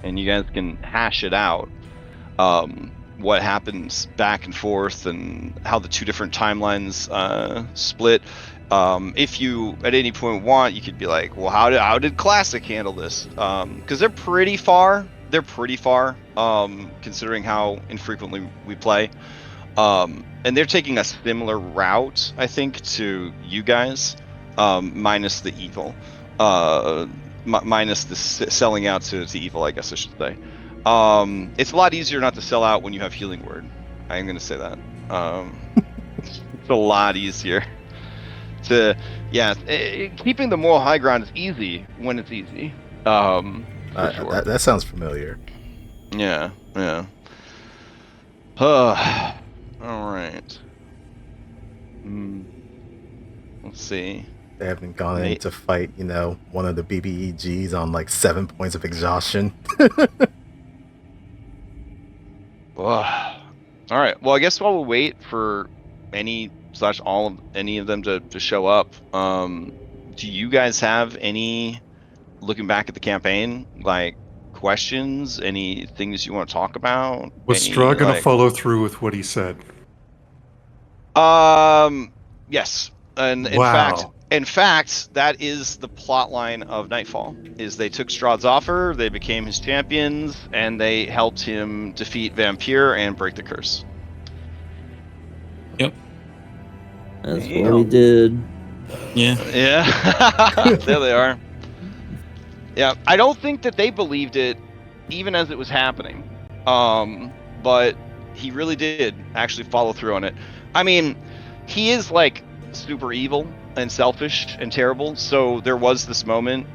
and you guys can hash it out. What happens back and forth and how the two different timelines split. If you at any point want, you could be like, well, how did Classic handle this? Because they're pretty far. They're pretty far, considering how infrequently we play. And they're taking a similar route, I think, to you guys, minus the evil, minus the selling out to evil, I guess I should say. It's a lot easier not to sell out when you have healing word. I'm gonna say that. It's a lot easier to, keeping the moral high ground is easy when it's easy. For sure. That sounds familiar. Yeah. All right. Let's see. They haven't gone in to fight, one of the BBEGs on like 7 points of exhaustion. All right. Well, I guess while we wait for any of them to show up, do you guys have any, looking back at the campaign, like questions? Any things you want to talk about? Was Strahd gonna follow through with what he said? Yes. And wow. in fact, that is the plot line of Nightfall. Is they took Strahd's offer, they became his champions, and they helped him defeat Vampire and break the curse. Yep. That's what we did. Yeah. There they are. Yeah, I don't think that they believed it even as it was happening. But he really did actually follow through on it. I mean, he is like super evil and selfish and terrible, so there was this moment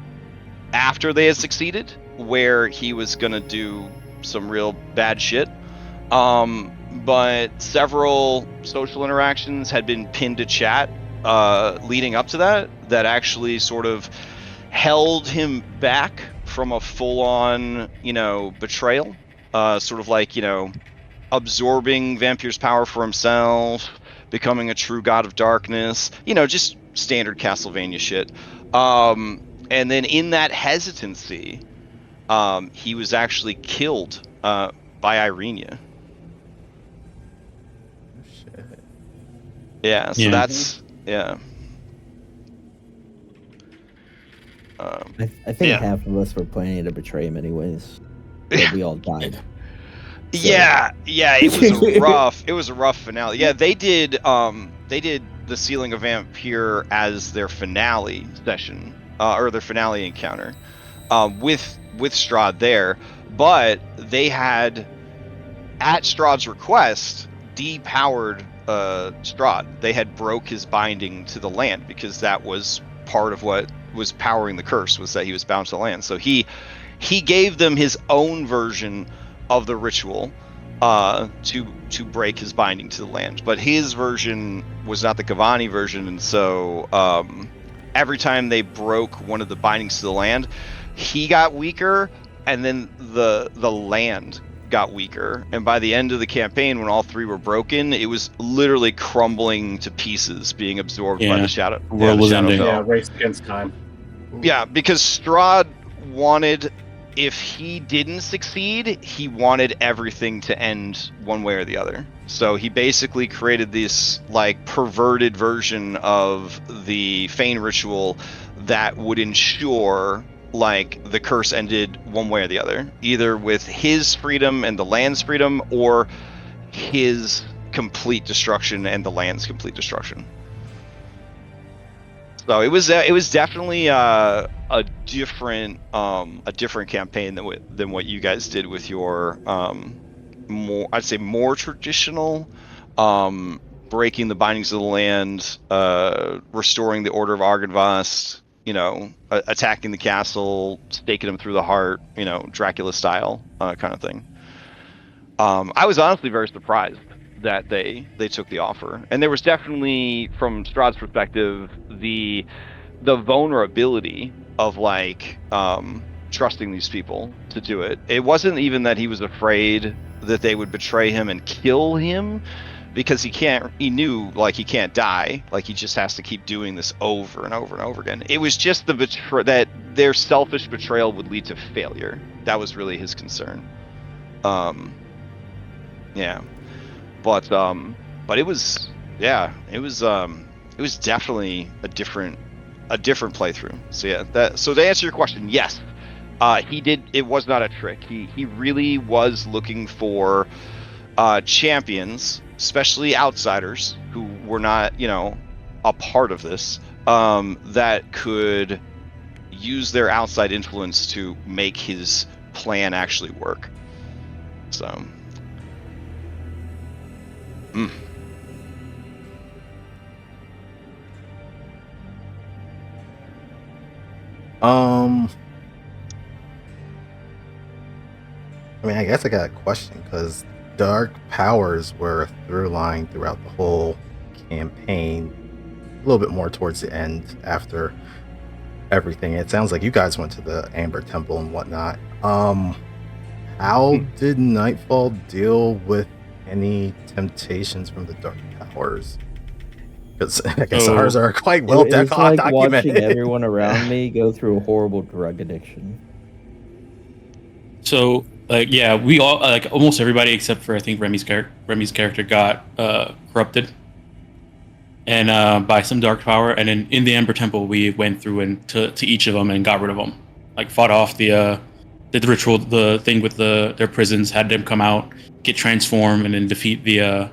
after they had succeeded where he was gonna do some real bad shit, but several social interactions had been pinned to chat leading up to that actually sort of held him back from a full-on betrayal, sort of like absorbing Vampire's power for himself, becoming a true god of darkness, just standard Castlevania shit. And then in that hesitancy, he was actually killed by Irenia. Shit. Yeah, so that's, yeah. I think half of us were planning to betray him anyways. But we all died. So. Yeah, it was a rough finale. Yeah, they did the Sealing of Vampire as their finale session, or their finale encounter, with Strahd there, but they had, at Strahd's request, depowered Strahd. They had broke his binding to the land because that was part of what was powering the curse, was that he was bound to the land. So he gave them his own version of the ritual to break his binding to the land, but his version was not the Cavani version, and so every time they broke one of the bindings to the land, he got weaker, and then the land got weaker, and by the end of the campaign, when all three were broken, it was literally crumbling to pieces, being absorbed by the shadow. Race against time. Yeah, because Strahd wanted, if he didn't succeed, he wanted everything to end one way or the other. So he basically created this like perverted version of the Fane ritual that would ensure like the curse ended one way or the other, either with his freedom and the land's freedom, or his complete destruction and the land's complete destruction. So it was definitely a different campaign than what you guys did with your more traditional breaking the bindings of the land, restoring the Order of Argynvost, attacking the castle, staking him through the heart, Dracula style kind of thing. I was honestly very surprised that they took the offer, and there was definitely, from Strahd's perspective, the vulnerability of like trusting these people to do it. It wasn't even that he was afraid that they would betray him and kill him, because he knew like he can't die, like he just has to keep doing this over and over and over again. It was just that their selfish betrayal would lead to failure. That was really his concern. Yeah, but it was definitely a different playthrough. So yeah, so to answer your question, yes, he did. It was not a trick. He really was looking for champions, especially outsiders who were not, a part of this, that could use their outside influence to make his plan actually work. So. I mean, I guess I got a question, because dark powers were a through line throughout the whole campaign, a little bit more towards the end after everything. It sounds like you guys went to the Amber Temple and whatnot. How did Nightfall deal with any temptations from the dark powers? Because I guess ours are quite well It's like documented. Watching everyone around me go through a horrible drug addiction. So, we all, almost everybody except for I think Remy's character got corrupted, and by some dark power. And then in the Amber Temple, we went through and to each of them and got rid of them. Like fought off the ritual, the thing with their prisons, had them come out, get transformed, and then defeat the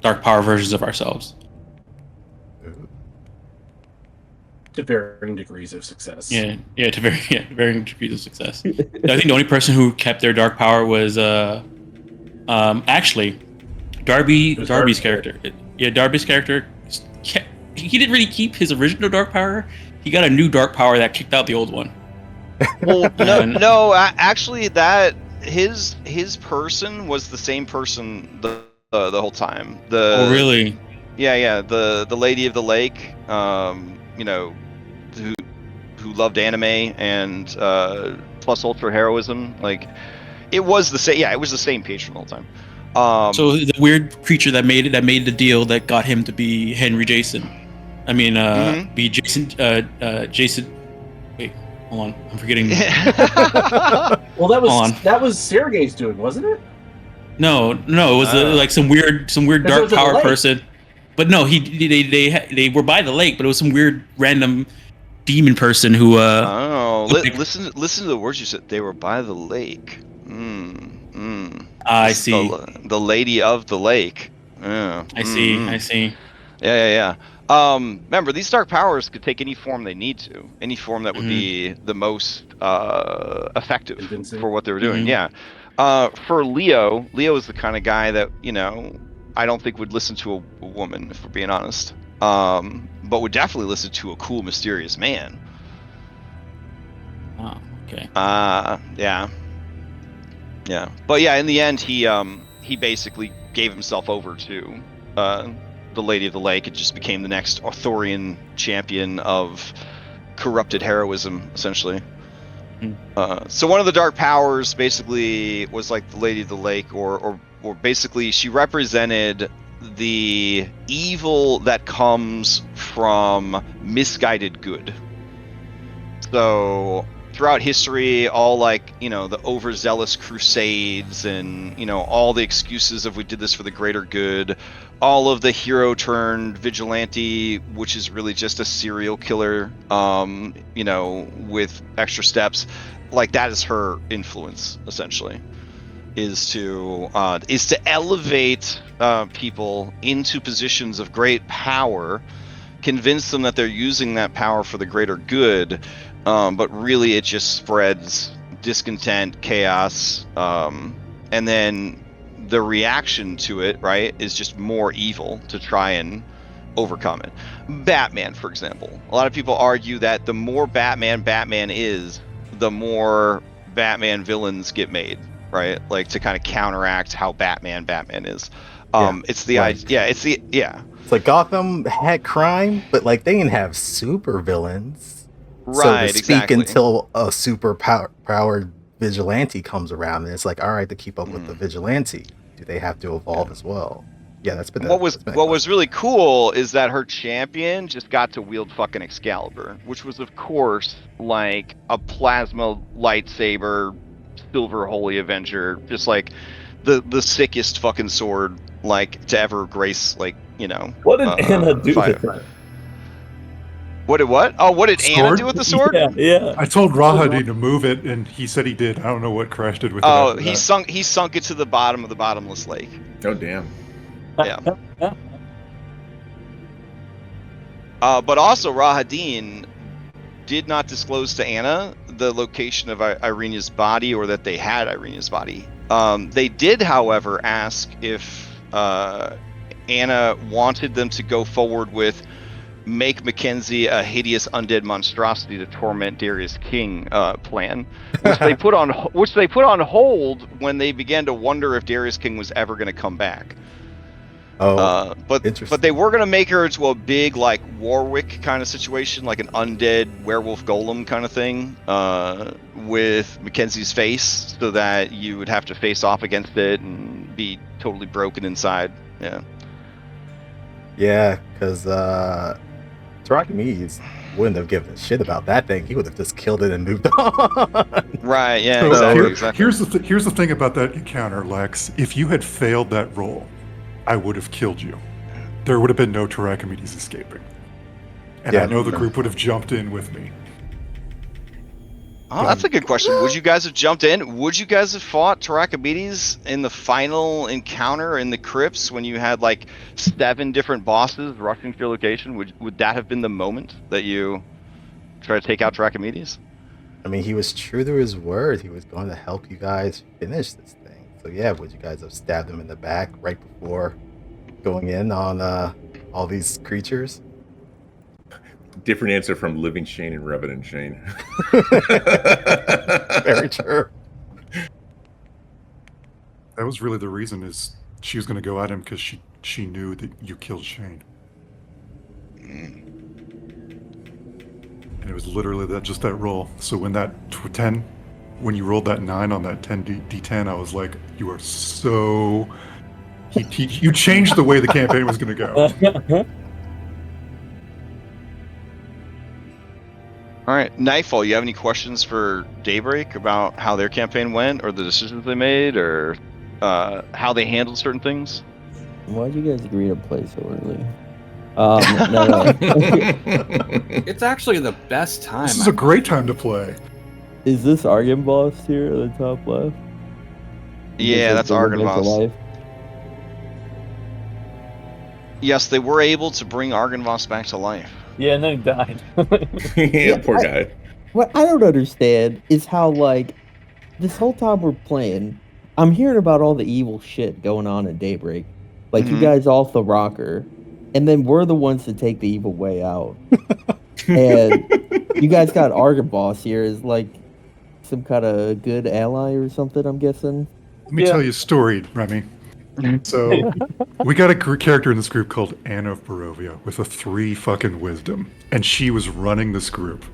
dark power versions of ourselves. To varying degrees of success. Yeah, to varying degrees of success. I think the only person who kept their dark power was actually Darby's character. Yeah, Darby's character. He didn't really keep his original dark power. He got a new dark power that kicked out the old one. Well, no. Actually, that his person was the same person the whole time. Oh, really? Yeah. The lady of the lake. Who loved anime and plus ultra heroism. Like, it was the same. Yeah, it was the same patron the whole time. So the weird creature that made the deal that got him to be Henry Jason. I mean, be Jason. Jason. Wait, hold on. I'm forgetting. Well, that was Sergei's doing, wasn't it? No. It was like some weird dark power person. But no, they were by the lake, but it was some weird random demon person who. Listen to the words you said. They were by the lake. I see. The lady of the lake. Yeah. I see. Yeah. Remember, these dark powers could take any form they need to. Any form that would be the most effective for what they were doing. Yeah. For Leo is the kind of guy that, I don't think would listen to a woman, if we're being honest. But would definitely listen to a cool, mysterious man. Oh, okay. Yeah. But yeah, in the end, he basically gave himself over to the Lady of the Lake. It just became the next Arthurian champion of corrupted heroism, essentially. So one of the dark powers basically was like the Lady of the Lake, or basically she represented the evil that comes from misguided good. So throughout history, all the overzealous crusades and, all the excuses of we did this for the greater good, all of the hero turned vigilante, which is really just a serial killer, with extra steps, like that is her influence, essentially, is to elevate people into positions of great power, convince them that they're using that power for the greater good, but really it just spreads discontent, chaos, and then the reaction to it, right, is just more evil to try and overcome it. Batman, for example. A lot of people argue that the more Batman is, the more Batman villains get made, right? Like, to kind of counteract how Batman is. It's the idea. It's like Gotham had crime, but like they didn't have super villains, right? So to speak, until a super powered vigilante comes around, and it's like, all right, to keep up with the vigilante, do they have to evolve as well? Yeah, that's been What was really cool is that her champion just got to wield fucking Excalibur, which was of course like a plasma lightsaber, silver holy avenger, just like the sickest fucking sword like to ever grace like What did Anna do fire. with that? What did what? Oh, what did Anna do with the sword? Yeah. I told Rahadi to move it, and he said he did. I don't know what Crash did with it. Oh, after he that. sunk it to the bottom of the bottomless lake. Oh damn. Yeah. But also Rahadin did not disclose to Anna the location of Irina's body or that they had Irina's body. They did, however, ask if Anna wanted them to go forward with make Mackenzie a hideous undead monstrosity to torment Darius King plan, which they put on hold when they began to wonder if Darius King was ever going to come back. But they were going to make her into a big like Warwick kind of situation, like an undead werewolf golem kind of thing, with Mackenzie's face, so that you would have to face off against it and be totally broken inside. Yeah, because Tarakimis wouldn't have given a shit about that thing. He would have just killed it and moved on. Right, yeah, So exactly. Here's the thing about that encounter, Lex. If you had failed that roll, I would have killed you. There would have been no Tarakimis escaping. And I know the group would have jumped in with me. Oh, that's a good question. Would you guys have jumped in? Would you guys have fought Tarakimis in the final encounter in the crypts when you had like 7 different bosses rushing to your location? Would that have been the moment that you try to take out Tarakimis? I mean, he was true to his word. He was going to help you guys finish this thing. So yeah, would you guys have stabbed him in the back right before going in on all these creatures? Different answer from Living Shane and Revenant Shane. Very true. That was really the reason, is she was going to go at him because she knew that you killed Shane. And it was literally just that roll. So when that 10, when you rolled that 9 on that 10d10, I was like, you are so... you changed the way the campaign was going to go. All right, Nightfall, you have any questions for Daybreak about how their campaign went, or the decisions they made, or how they handled certain things? Why'd you guys agree to play so early? No. It's actually the best time. This is a great time to play. Is this Argon Boss here at the top left? Yeah, that's Argon Boss. Yes, they were able to bring Argon Boss back to life. Yeah, and then he died. Yeah, poor guy. What I don't understand is how, like, this whole time we're playing, I'm hearing about all the evil shit going on in Daybreak. Like, you guys off the rocker, and then we're the ones that take the evil way out. And you guys got Argon Boss here as, like, some kind of good ally or something, I'm guessing. Let me tell you a story, Remy. So, we got a character in this group called Anna of Barovia with a 3 fucking wisdom, and she was running this group.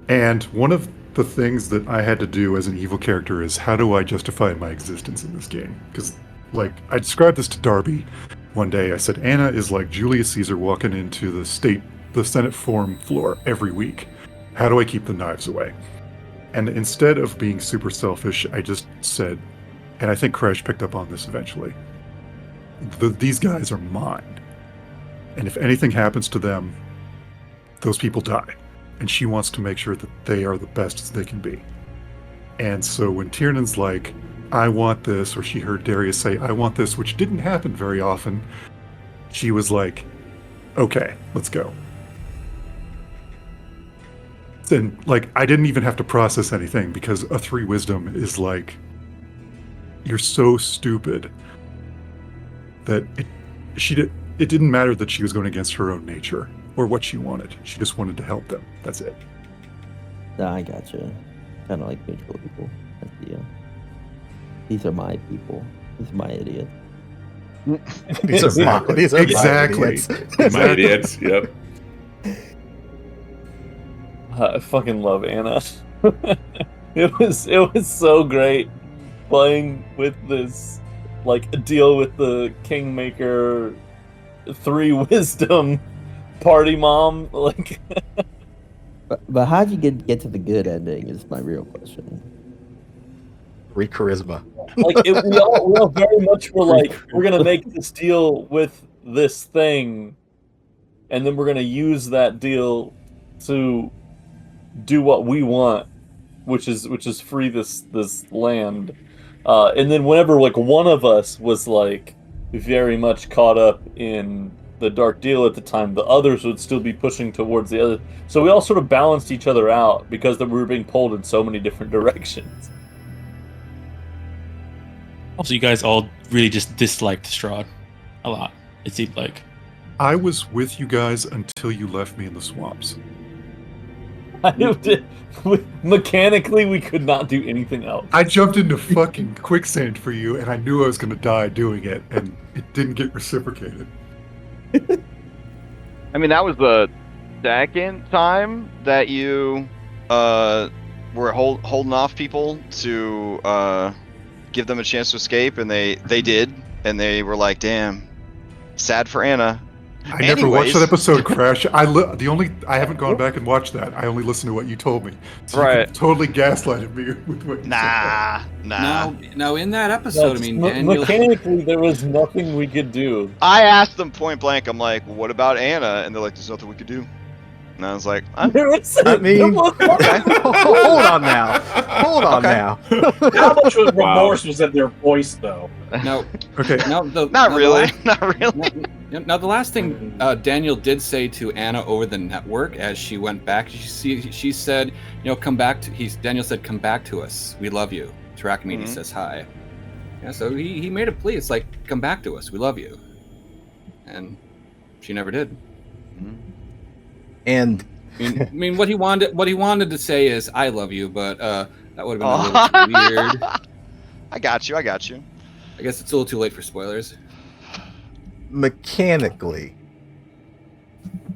And one of the things that I had to do as an evil character is, how do I justify my existence in this game? Because, like, I described this to Darby one day. I said, Anna is like Julius Caesar walking into the Senate forum floor every week. How do I keep the knives away? And instead of being super selfish, I just said, and I think Crash picked up on this eventually, these guys are mine. And if anything happens to them, those people die. And she wants to make sure that they are the best as they can be. And so when Tiernan's like, I want this, or she heard Darius say, I want this, which didn't happen very often, she was like, okay, let's go. And, like, I didn't even have to process anything, because a 3 wisdom is like, you're so stupid that it didn't matter that she was going against her own nature or what she wanted. She just wanted to help them. That's it. Nah, I gotcha. Kind of like mutual people. That's the, these are my people. These are my idiots. These are exactly. My idiots. Yep. I fucking love Anna. It was so great playing with this like a deal with the Kingmaker, 3 wisdom, party mom, like. But how'd you get to the good ending? Is my real question. 3 charisma. Like we all very much were like, we're gonna make this deal with this thing, and then we're gonna use that deal to do what we want, which is free this land. And then whenever like one of us was like very much caught up in the dark deal at the time, the others would still be pushing towards the other. So we all sort of balanced each other out because we were being pulled in so many different directions. Also, you guys all really just disliked Strahd a lot, it seemed like. I was with you guys until you left me in the swamps. Mechanically, we could not do anything else. I jumped into fucking quicksand for you, and I knew I was going to die doing it, and it didn't get reciprocated. I mean, that was the second time that you were holding off people to give them a chance to escape, and they did, and they were like, "Damn, sad for Anna." I never watched that episode, Crash. I haven't gone back and watched that. I only listened to what you told me. So right. You totally gaslighted me with what you said. Nah. No, in that episode, I mean, Daniel... mechanically, there was nothing we could do. I asked them point blank. I'm like, "What about Anna?" And they're like, "There's nothing we could do." And I was like, I mean, okay. Hold on now. How much remorse was in their voice, though? No. Okay. Not really. Now, the last thing Daniel did say to Anna over the network as she went back, she said, come back to. Daniel said, "Come back to us. We love you." To Archimedes says hi. Yeah, so he made a plea. It's like, "Come back to us. We love you." And she never did. And I mean, what he wanted to say is, "I love you," but that would have been a little weird. I got you. I guess it's a little too late for spoilers. Mechanically,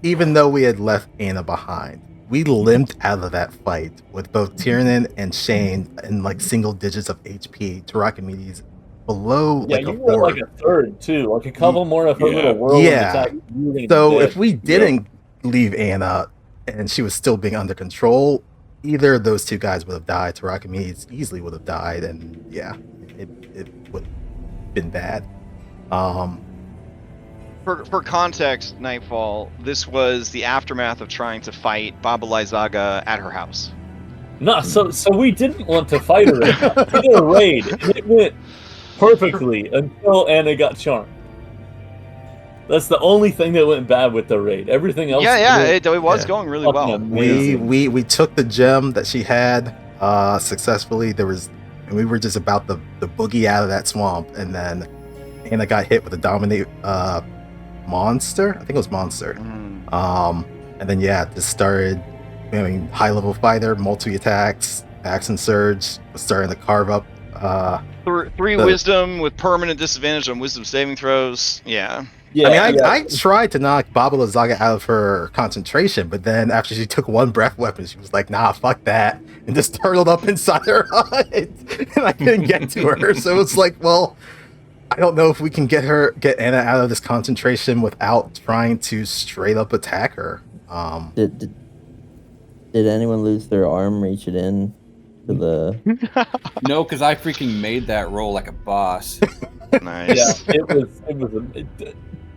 even though we had left Anna behind, we limped out of that fight with both Tiernan and Shane in like single digits of HP to Archimedes below like a 4. You were like a third too, like a couple more of her little whirlwind attack. So if we didn't leave Anna and she was still being under control, either of those 2 guys would have died. Archimedes easily would have died, and yeah, it would have been bad. For context, Nightfall, this was the aftermath of trying to fight Baba Lysaga at her house. No, so we didn't want to fight her. We did a raid. It went perfectly until Anna got charmed. That's the only thing that went bad with the raid. Everything else. It was going really well. We took the gem that she had successfully. And we were just about the boogie out of that swamp, and then Anna got hit with a dominate monster. I think it was monster. And then just started. I mean, high level fighter, multi attacks, action surge, starting to carve up. 3 wisdom with permanent disadvantage on wisdom saving throws. Yeah. I tried to knock Baba Lysaga out of her concentration, but then after she took 1 breath weapon, she was like, "Nah, fuck that," and just turtled up inside her hut, and I couldn't get to her. So it's like, well, I don't know if we can get Anna out of this concentration without trying to straight up attack her. Did anyone lose their arm reaching in to the? No, because I freaking made that roll like a boss. Nice. Yeah, it was.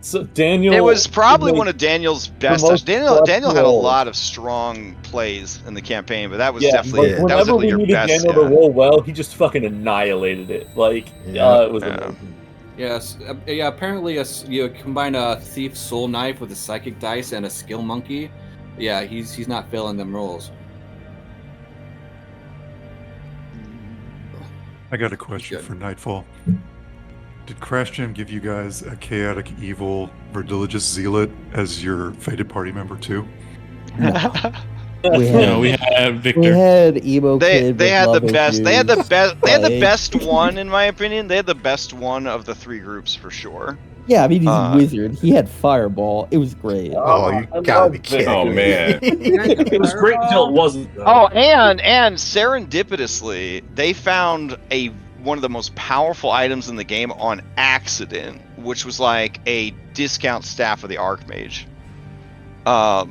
So Daniel. It was probably one of Daniel's best. Daniel had a lot of strong plays in the campaign, but that was definitely your best. Daniel to roll well, he just fucking annihilated it. Like it was amazing. Yes. Apparently, you combine a thief soul knife with a psychic dice and a skill monkey. Yeah, he's not failing them rolls. I got a question for Nightfall. Did Crash Jam give you guys a chaotic evil Verdiligious Zealot as your fated party member too? We had Victor. We had emo kid. They had the best. They had the best. They had the best one, in my opinion. They had the best one of the 3 groups for sure. Yeah, I mean, he's a wizard. He had fireball. It was great. Oh, you gotta be kidding! Oh man, it was great until it wasn't. Though. Oh, and serendipitously, they found a one of the most powerful items in the game on accident, which was like a discount staff of the Archmage.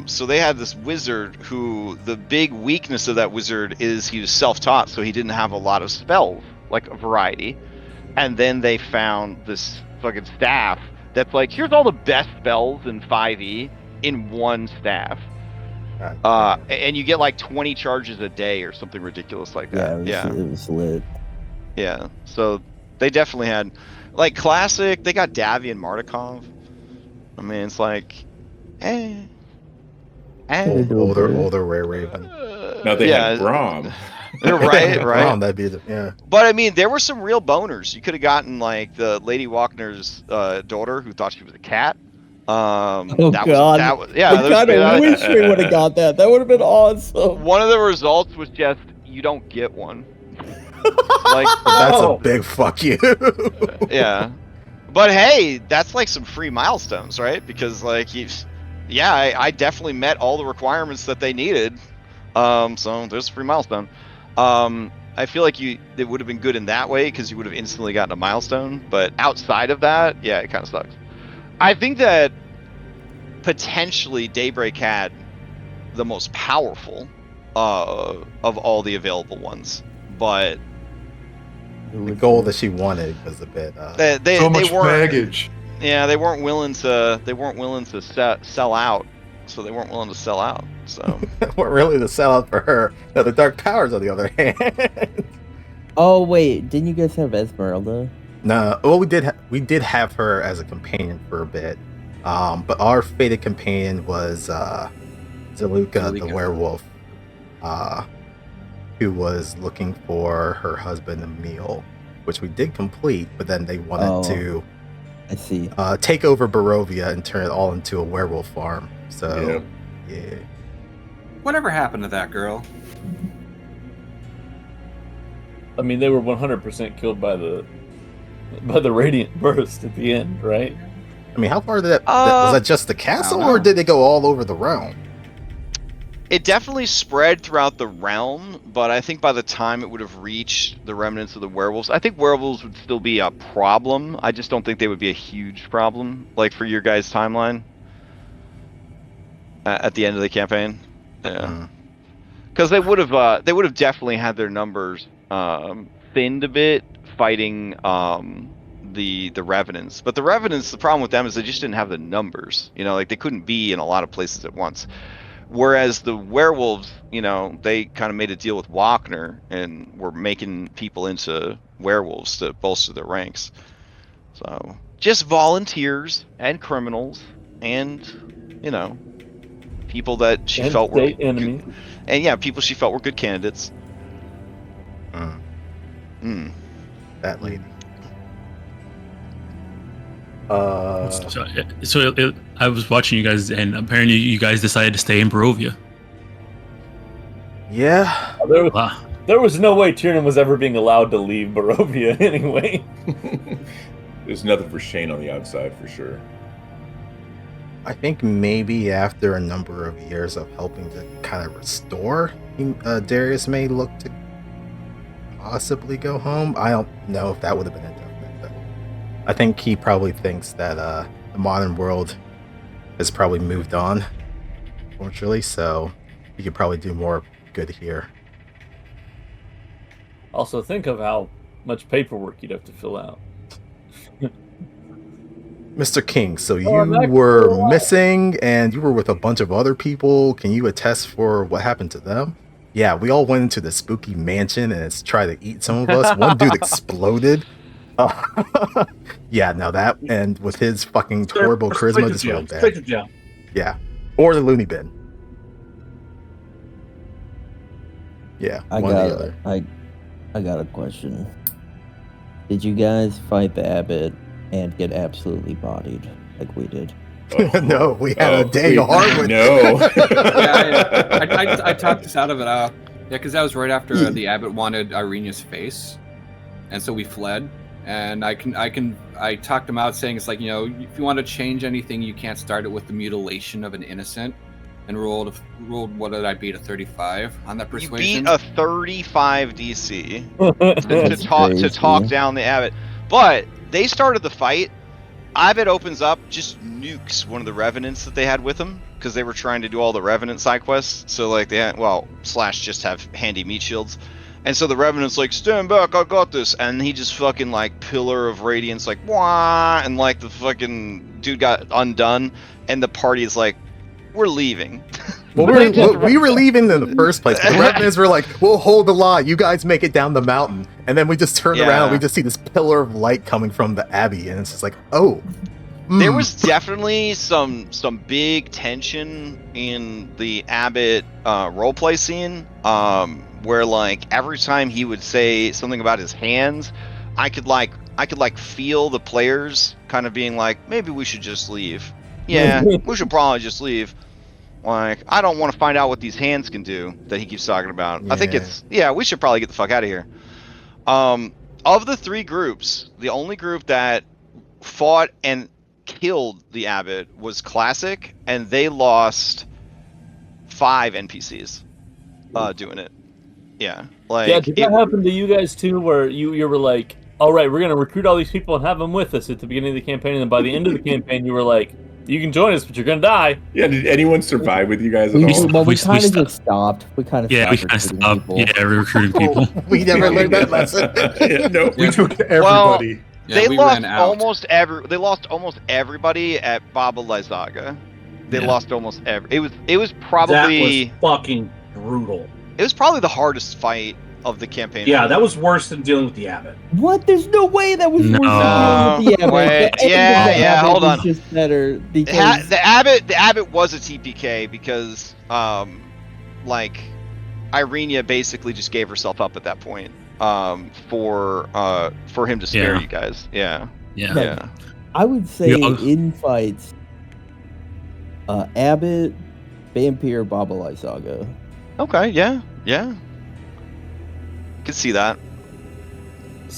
So they had this wizard who, the big weakness of that wizard is he was self-taught, so he didn't have a lot of spells, like a variety. And then they found this fucking staff that's like, here's all the best spells in 5e in one staff. And you get like 20 charges a day or something ridiculous like that. It was lit. Yeah, so they definitely had, like, classic, they got Davi and Mardukov. I mean, it's like, older Rare Raven. No, they had Braum. right. Braum, that'd be the But I mean, there were some real boners. You could have gotten like the Lady Walkner's daughter, who thought she was a cat. God! I kind of wish we would have got that. That would have been awesome. One of the results was just you don't get one. Like that's a big fuck you. Yeah, but hey, that's like some free milestones, right? Because like I definitely met all the requirements that they needed. So there's a free milestone. I feel like it would have been good in that way because you would have instantly gotten a milestone. But outside of that, yeah, it kind of sucks. I think that potentially Daybreak had the most powerful of all the available ones, but the goal that she wanted was a bit. So much baggage. Yeah, they weren't willing to sell out, so they weren't willing to sell out. So they weren't really to sell out for her. Now the Dark Powers, on the other hand. Oh wait, didn't you guys have Esmeralda? No, well we did have her as a companion for a bit, but our fated companion was Zaluka, the werewolf, who was looking for her husband Emil, which we did complete, but then they wanted to take over Barovia and turn it all into a werewolf farm. So yeah. Whatever happened to that girl? I mean, they were 100% killed by the radiant burst at the end, right? I mean, how far did that was that just the castle, or did they go all over the realm? It definitely spread throughout the realm, but I think by the time it would have reached the remnants of the werewolves, I think werewolves would still be a problem. I just don't think they would be a huge problem, like for your guys' timeline at the end of the campaign. Yeah, because they would have definitely had their numbers thinned a bit fighting the Revenants. But the Revenants, the problem with them is they just didn't have the numbers. You know, like they couldn't be in a lot of places at once. Whereas the werewolves, you know, they kind of made a deal with Wagner and were making people into werewolves to bolster their ranks. So just volunteers and criminals and, you know, people that she felt were enemy. And yeah, people she felt were good candidates. That lady. So I was watching you guys, and apparently you guys decided to stay in Barovia. Yeah. There was no way Tiernan was ever being allowed to leave Barovia anyway. There's nothing for Shane on the outside for sure. I think maybe after a number of years of helping to kind of restore, Darius may look to possibly go home. I don't know if that would have been indefinite. I think he probably thinks that the modern world has probably moved on, unfortunately, so he could probably do more good here. Also, think of how much paperwork you'd have to fill out. Mr. King, so you were missing and you were with a bunch of other people. Can you attest for what happened to them? Yeah, we all went into the spooky mansion and it's tried to eat some of us. One dude exploded. Yeah, no, that, and with his fucking horrible charisma, just went bad. Yeah, or the loony bin. Yeah, I got a question. Did you guys fight the abbot and get absolutely bodied like we did? No, we had a day hard with. No. I talked us out of it. Yeah, because that was right after the abbot wanted Irenia's face, and so we fled. And I talked him out saying it's like, you know, if you want to change anything, you can't start it with the mutilation of an innocent. and rolled what did I beat, a 35 on that You persuasion? beat a 35 DC That's to talk crazy. down the Abbot. But they started the fight. Abbot opens up, just nukes one of the Revenants that they had with him, because they were trying to do all the Revenant side quests. So like they had, Slash just have handy meat shields. And so the Revenant's like, stand back, I got this. And he just fucking like Pillar of Radiance, like, wah, and like the fucking dude got undone. And the party is like, we're leaving. Well, we were leaving in the first place. The Revenants were like, we'll hold the line. You guys make it down the mountain. And then we just turned around. We just see this pillar of light coming from the Abbey. And it's just like, oh. There was definitely some big tension in the Abbot roleplay scene, where like every time he would say something about his hands, I could feel the players kind of being like, maybe we should just leave. Yeah, we should probably just leave. Like, I don't want to find out what these hands can do that he keeps talking about. I think we should probably get the fuck out of here. Of the three groups, the only group that fought and killed the Abbot was Classic, and they lost 5 NPCs doing it. Yeah, like yeah. Did that happen to you guys too, where you were like, all right, we're gonna recruit all these people and have them with us at the beginning of the campaign, and then by the end of the campaign, you were like, you can join us, but you're gonna die. Yeah, did anyone survive with you guys at all? Well, we kind of just stopped. We kind of stopped. Yeah, recruiting people. We never learned that lesson. No, we took everybody. They lost almost everybody at Baba Lysaga. They lost almost every. It was probably that was fucking brutal. It was probably the hardest fight of the campaign. Yeah, that was worse than dealing with the Abbot. What? There's no way that was worse than dealing with the Abbot. Wait, yeah, hold on. Just better because the Abbot was a TPK because like Irenia basically just gave herself up at that point for him to spare you guys. Yeah. I would say in fights, Abbot, Vampire, Baba Lysaga. Okay, yeah. Could see that.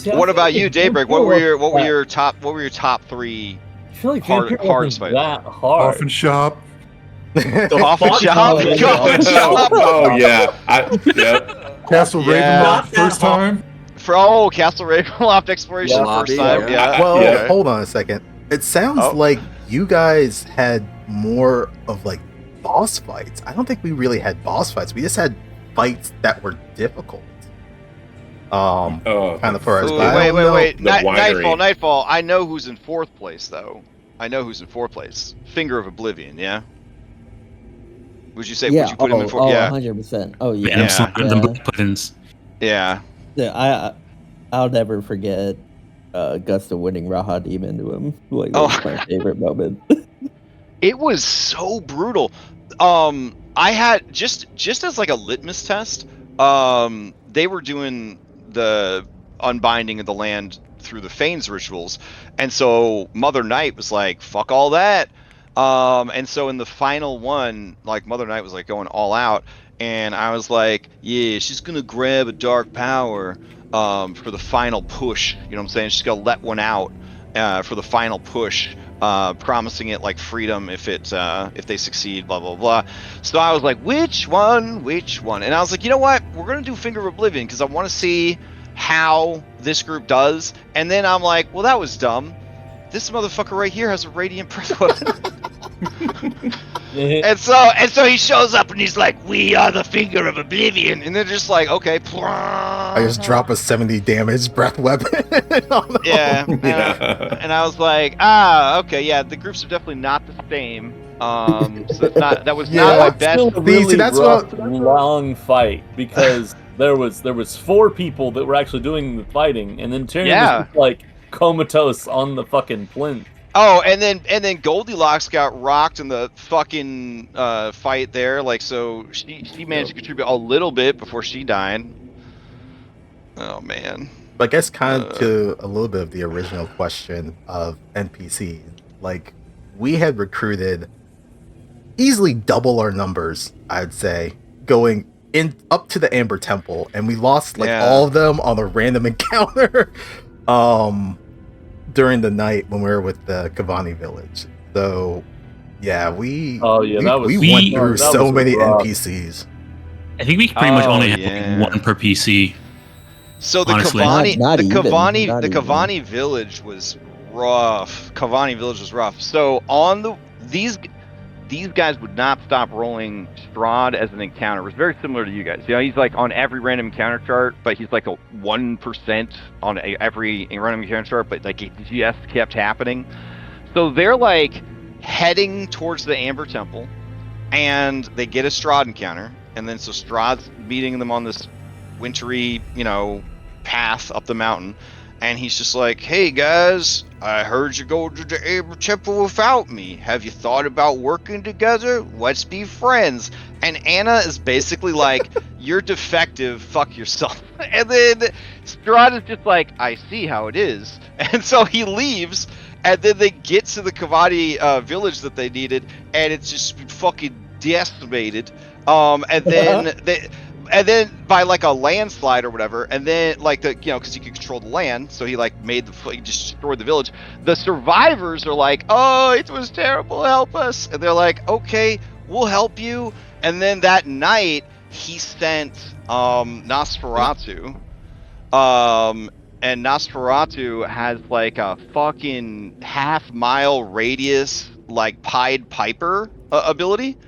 What about you, Daybreak? What were your top 3 I feel like hardest fights? That hard. Coffin shop. Coffin shop. Oh yeah. Castle Ravenloft first time. Castle Ravenloft exploration first time. Yeah. Well, hold on a second. It sounds like you guys had more of like boss fights. I don't think we really had boss fights. We just had fights that were difficult. Kind of for us. Wait. Nightfall. I know who's in 4th place, though. Finger of Oblivion, yeah? Would you say, would you put him in 4th? Yeah. 100%. Oh, yeah. Yeah. I'll never forget Gusta winning Raha Demon to him. Like, that was my favorite moment. It was so brutal. I had, just as like a litmus test, they were doing the unbinding of the land through the Fanes rituals, and so Mother Night was like, fuck all that, and so in the final one, like, Mother Night was like going all out, and I was like, yeah, she's gonna grab a dark power for the final push, you know what I'm saying? She's gonna let one out for the final push, promising it like freedom if they succeed, blah blah blah. So I was like, which one? And I was like, you know what, we're gonna do Finger of Oblivion because I want to see how this group does. And then I'm like, well, that was dumb. This motherfucker right here has a radiant breath weapon. and so he shows up and he's like, we are the Finger of Oblivion, and they're just like, okay. I just drop a 70 damage breath weapon. And I was like, okay, yeah, the groups are definitely not the same. So it's not, that was not my best. Still a really long fight because there was 4 people that were actually doing the fighting, and then Tyrion was just, like, comatose on the fucking plinth. Oh, and then Goldilocks got rocked in the fucking fight there. Like, so she managed to contribute a little bit before she died. Oh man. I guess kind of to a little bit of the original question of NPCs. Like, we had recruited easily double our numbers, I'd say, going in up to the Amber Temple, and we lost all of them on a random encounter. During the night when we were with the Kavani village. So Yeah, we. Oh, yeah, that was- we went through that so was many rough. NPCs. I think we pretty much Oh, only had yeah. like one per PC. So the Honestly. Cavani, Not the even, Cavani, not the even. Cavani village was rough. Cavani village was rough. So on these guys would not stop rolling Strahd as an encounter. It was very similar to you guys. You know, he's like on every random encounter chart, but he's like a 1% on every random encounter chart, but like it just kept happening. So they're like heading towards the Amber Temple, and they get a Strahd encounter, and then so Strahd's meeting them on this wintry, path up the mountain, and he's just like, "Hey guys, I heard you go to the Amber Temple without me. Have you thought about working together? Let's be friends." And Anna is basically like, "You're defective, fuck yourself." And then Strahd is just like, "I see how it is." And so he leaves, and then they get to the Cavani village that they needed, and it's just fucking decimated. And then and then by like a landslide or whatever, and then like because he could control the land, so he like he just destroyed the village. The survivors are like, "Oh, it was terrible, help us!" And they're like, "Okay, we'll help you." And then that night he sent Nosferatu, and Nosferatu has like a fucking half-mile radius like Pied Piper ability,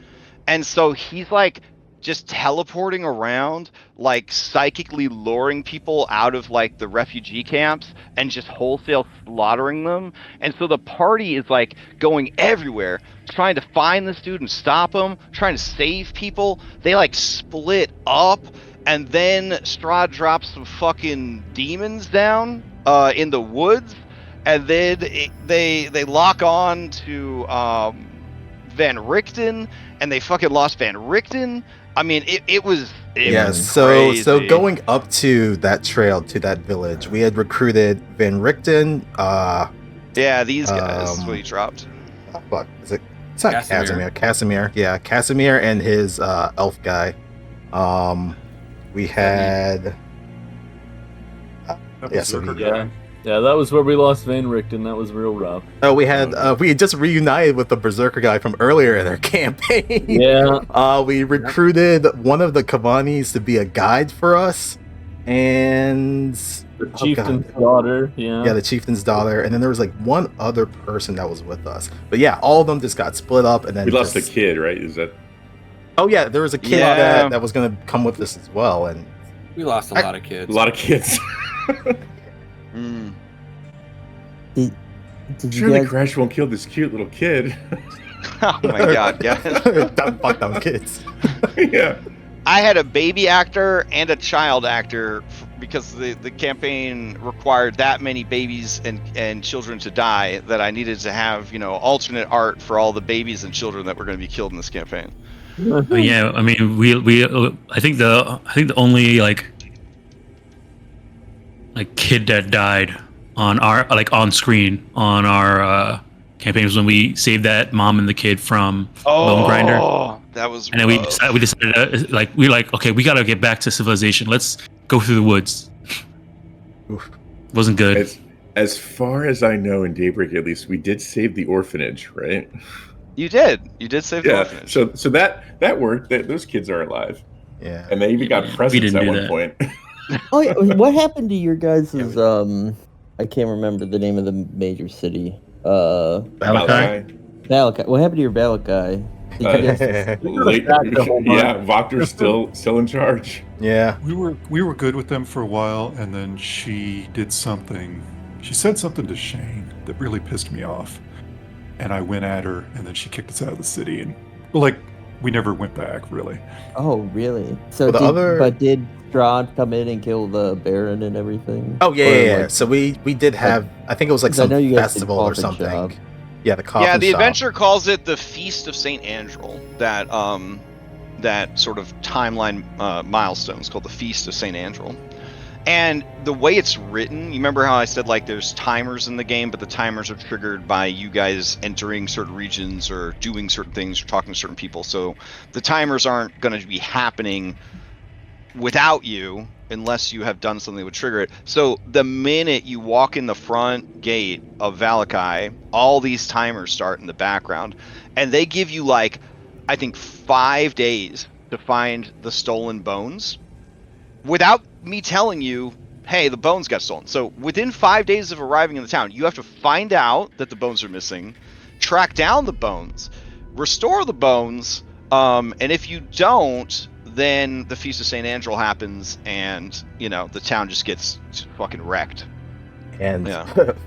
and so he's like just teleporting around, like psychically luring people out of like the refugee camps and just wholesale slaughtering them. And so the party is like going everywhere, trying to find this dude and stop him, trying to save people. They like split up, and then Strahd drops some fucking demons down in the woods, and then they lock on to Van Richten, and they fucking lost Van Richten. I mean, it was crazy. So going up to that trail, to that village, we had recruited Van Richten. Yeah, these guys. What he dropped. Fuck, is it? It's not Casimir. Casimir. Yeah, Casimir and his elf guy. We had. Yeah, that was where we lost Van Richten. That was real rough. Oh, we had just reunited with the Berserker guy from earlier in our campaign. Yeah. We recruited one of the Cavanis to be a guide for us, and the chieftain's daughter. Yeah, the chieftain's daughter, and then there was like one other person that was with us. But yeah, all of them just got split up, and then we lost a kid, right? Is that? Oh yeah, there was a kid that was going to come with us as well, and we lost a lot of kids. A lot of kids. Did Surely you guys... Crash won't kill this cute little kid. Oh my god, yeah. Fuck them kids. Yeah. I had a baby actor and a child actor because the campaign required that many babies and children to die that I needed to have, alternate art for all the babies and children that were going to be killed in this campaign. Yeah, I mean, we I think the only like kid that died on our on screen on our campaign was when we saved that mom and the kid from Bone Grinder. Oh, that was. And then we decided okay, we gotta get back to civilization. Let's go through the woods. Oof. Wasn't good. As far as I know, in Daybreak at least, we did save the orphanage, right? You did save the orphanage. So that worked. Those kids are alive. Yeah. And they even got presents at one point. Oh, yeah. What happened to your guys' I can't remember the name of the major city. Valakai? Valakai. What happened to your Valakai? Voctor's still in charge. Yeah. We were good with them for a while, and then she did something. She said something to Shane that really pissed me off, and I went at her, and then she kicked us out of the city, and we never went back really. Oh, really? So did Strahd come in and kill the Baron and everything? Oh yeah. So we did have. I think it was like some festival or something. Shop. Yeah, the coffin Yeah, the shop. adventure calls it the Feast of Saint Andrel. That sort of timeline milestone is called the Feast of Saint Andrel. And the way it's written, you remember how I said there's timers in the game, but the timers are triggered by you guys entering certain regions or doing certain things or talking to certain people. So the timers aren't going to be happening without you unless you have done something that would trigger it. So the minute you walk in the front gate of Valakai, all these timers start in the background, and they give you like, I think 5 days to find the stolen bones without me telling you, hey, the bones got stolen. So within 5 days of arriving in the town, you have to find out that the bones are missing, track down the bones, restore the bones, and if you don't, then the Feast of St. Angel happens, and, you know, the town just gets fucking wrecked. And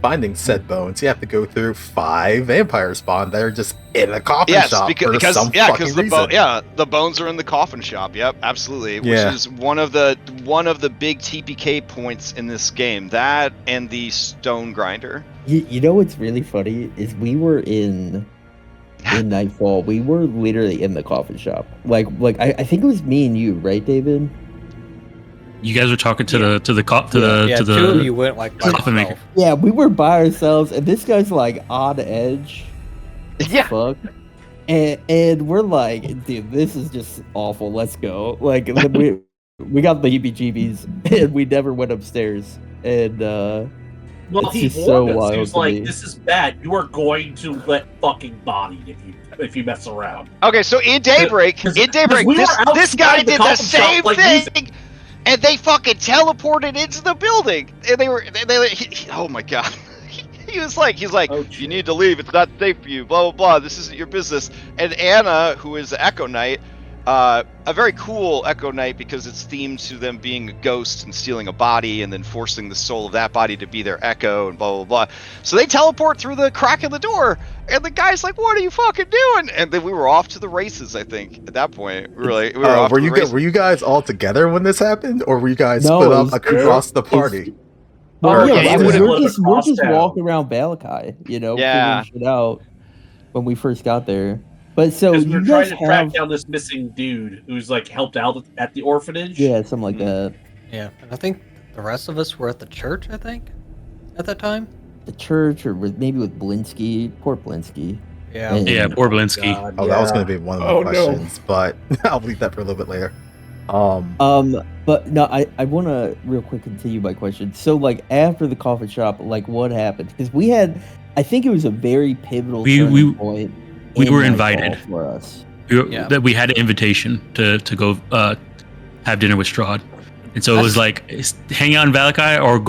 finding said bones, you have to go through 5 vampire spawn that are just in a coffin shop for some fucking reason. The bones are in the coffin shop. Yep, absolutely. Which is one of the big TPK points in this game. That and the stone grinder. You know what's really funny is we were in Nightfall. We were literally in the coffin shop. Like I think it was me and you, right, David? You guys were talking to the two of you went like by coffin maker. Yeah, we were by ourselves, and this guy's like on edge. Yeah. Fuck. And we're like, dude, this is just awful. Let's go. Like we got the heebie-jeebies, and we never went upstairs. And well, it's he just so warned us. wild He was to like, me. "This is bad. You are going to get fucking bodied if you mess around." Okay, so in Daybreak, this guy did the same thing. And they fucking teleported into the building, and they oh my god, he's like, you need to leave. It's not safe for you. Blah blah blah. This isn't your business. And Anna, who is the Echo Knight, a very cool Echo Knight because it's themed to them being a ghost and stealing a body and then forcing the soul of that body to be their echo and blah blah blah. So they teleport through the crack in the door, and the guy's like, "What are you fucking doing?" And then we were off to the races. I think at that point, we were off. Were you guys all together when this happened, or were you guys split up across the party? We're just town. walking around Valakai, figuring shit out when we first got there. But so we you were guys trying to track down this missing dude who's like helped out at the orphanage. Yeah, something like that. Yeah, and I think the rest of us were at the church. I think at that time. The church, or maybe with Blinsky, poor Blinsky. Yeah, poor Blinsky. That was going to be one of my questions, but I'll leave that for a little bit later. But no, I want to real quick continue my question. So, like, after the coffin shop, like, what happened? Because I think it was a very pivotal turning point. We were invited for us. That we had an invitation to go have dinner with Strahd, and so it was like hang out in Valakai or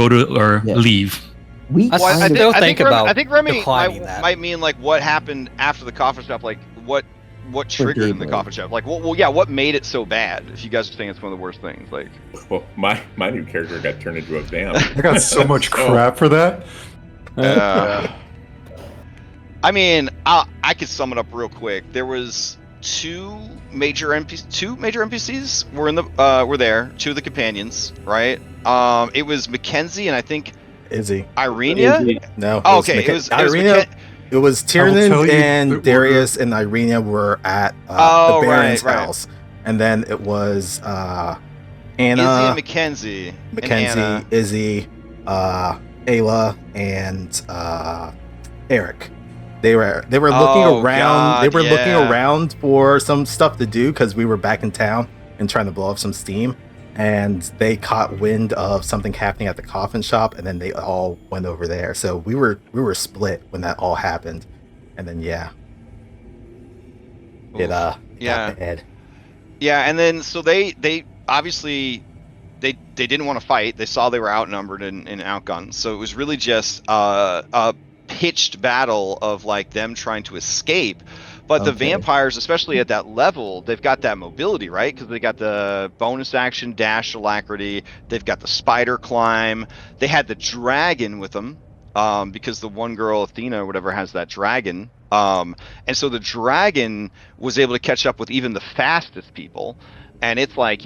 leave. I think Remy might mean like what happened after the coffin shop, like what triggered in the coffin shop, like what made it so bad? If you guys are saying it's one of the worst things, like well, my new character got turned into a vamp. I got so much crap for that. I mean, I could sum it up real quick. There was two major NPCs were there. 2 of the companions, right? It was Mackenzie and I think Izzy. Irenia? No. Okay. It was Tiernan and Darius and Irenia were at the Baron's house, and then it was Anna, Izzy and Mackenzie, Izzy, Ayla, and Eric. They were looking around. They were looking around for some stuff to do because we were back in town and trying to blow off some steam. And they caught wind of something happening at the coffin shop, and then they all went over there. So we were split when that all happened, and then it got bad. Yeah, and then so they obviously they didn't want to fight. They saw they were outnumbered and outgunned. So it was really just a pitched battle of like them trying to escape. But the vampires, especially at that level, they've got that mobility, right? Because they got the bonus action dash alacrity. They've got the spider climb. They had the dragon with them because the one girl, Athena or whatever, has that dragon. And so the dragon was able to catch up with even the fastest people. And it's like,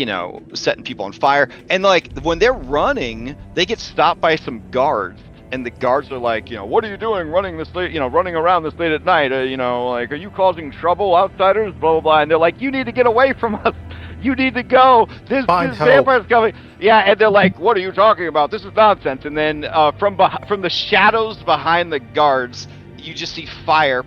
setting people on fire. And like when they're running, they get stopped by some guards. And the guards are like, what are you doing running this late, running around this late at night? Like, are you causing trouble, outsiders? Blah, blah, blah. And they're like, you need to get away from us. You need to go. This vampire's coming. Yeah, and they're like, what are you talking about? This is nonsense. And then from the shadows behind the guards, you just see fire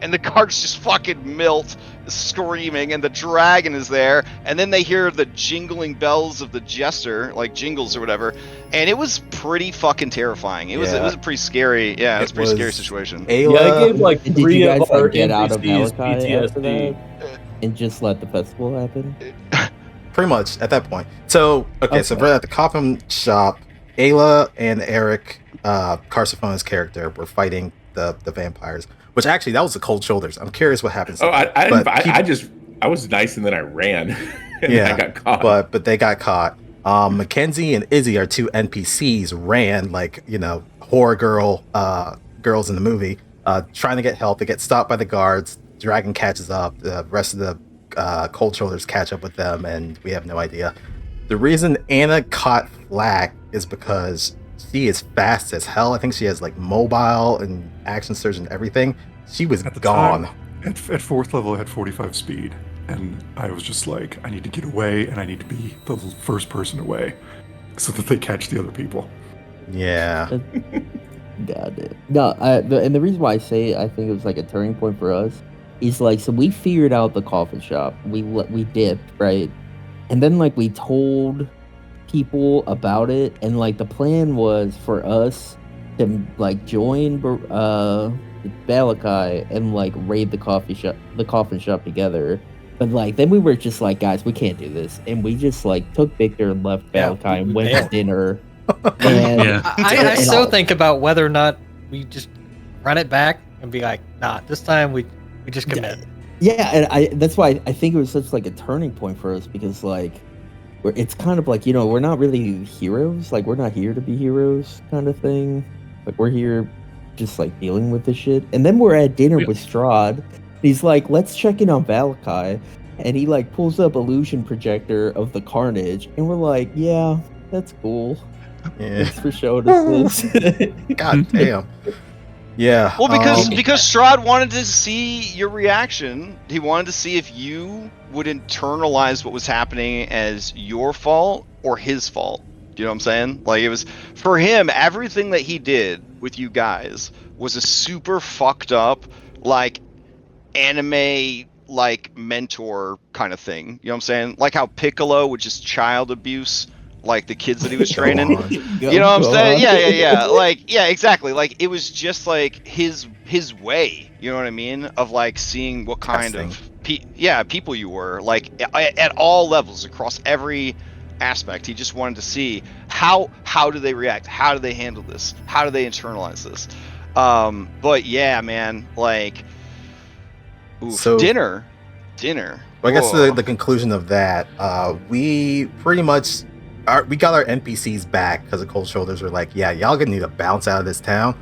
and the guards just fucking melt, screaming, and the dragon is there, and then they hear the jingling bells of the jester, like jingles or whatever, and it was pretty fucking terrifying. It was a pretty scary, it was a pretty scary situation. Ayla, I gave like Did 3 you guys of our like get out of NPCs Malachi after PTSD. that and just let the festival happen? pretty much at that point. So so we're at the coffin shop. Ayla and Eric, Carsophone's character, were fighting the vampires. Which actually, that was the cold shoulders. I'm curious what happens. Oh, I was nice and then I ran. And I got caught. But they got caught. Mackenzie and Izzy are 2 NPCs, ran like, horror girls in the movie, trying to get help. They get stopped by the guards. Dragon catches up. The rest of the cold shoulders catch up with them, and we have no idea. The reason Anna caught flack is because she is fast as hell. I think she has like mobile and action surge and everything. She was gone. At 4th level, I had 45 speed, and I was just like, I need to get away, and I need to be the first person away, so that they catch the other people. Yeah. Got it. No, and the reason why I say I think it was like a turning point for us is like, so we figured out the coffin shop. We dipped, right? And then like we told people about it, and like the plan was for us to like join Balakai and like raid the coffin shop together. But like then we were just like, guys, we can't do this, and we just like took Victor and left Balakai and went to dinner. And I still think about whether or not we just run it back and be like, nah, this time we just commit. Yeah, and that's why I think it was such like a turning point for us, because like it's kind of like, we're not really heroes. Like, we're not here to be heroes kind of thing. Like, we're here just like dealing with this shit. And then we're at dinner with Strahd. He's like, let's check in on Valakai. And he like pulls up illusion projector of the carnage. And we're like, yeah, that's cool. Yeah. Thanks for showing us this. God damn. Yeah. Well, because Strahd wanted to see your reaction. He wanted to see if you would internalize what was happening as your fault or his fault. Do you know what I'm saying? Like, it was, for him, everything that he did with you guys was a super fucked up, like, anime, like, mentor kind of thing. You know what I'm saying? Like how Piccolo would just child abuse, like, the kids that he was training. You know what I'm saying? Yeah. Like, yeah, exactly. Like, it was just like his way. You know what I mean? Of like seeing what kind of people you were, like at all levels across every aspect. He just wanted to see how do they react? How do they handle this? How do they internalize this? But yeah, man, like, dinner. Well, I guess the conclusion of that, we pretty much we got our NPCs back because the cold shoulders were like, yeah, y'all gonna need to bounce out of this town.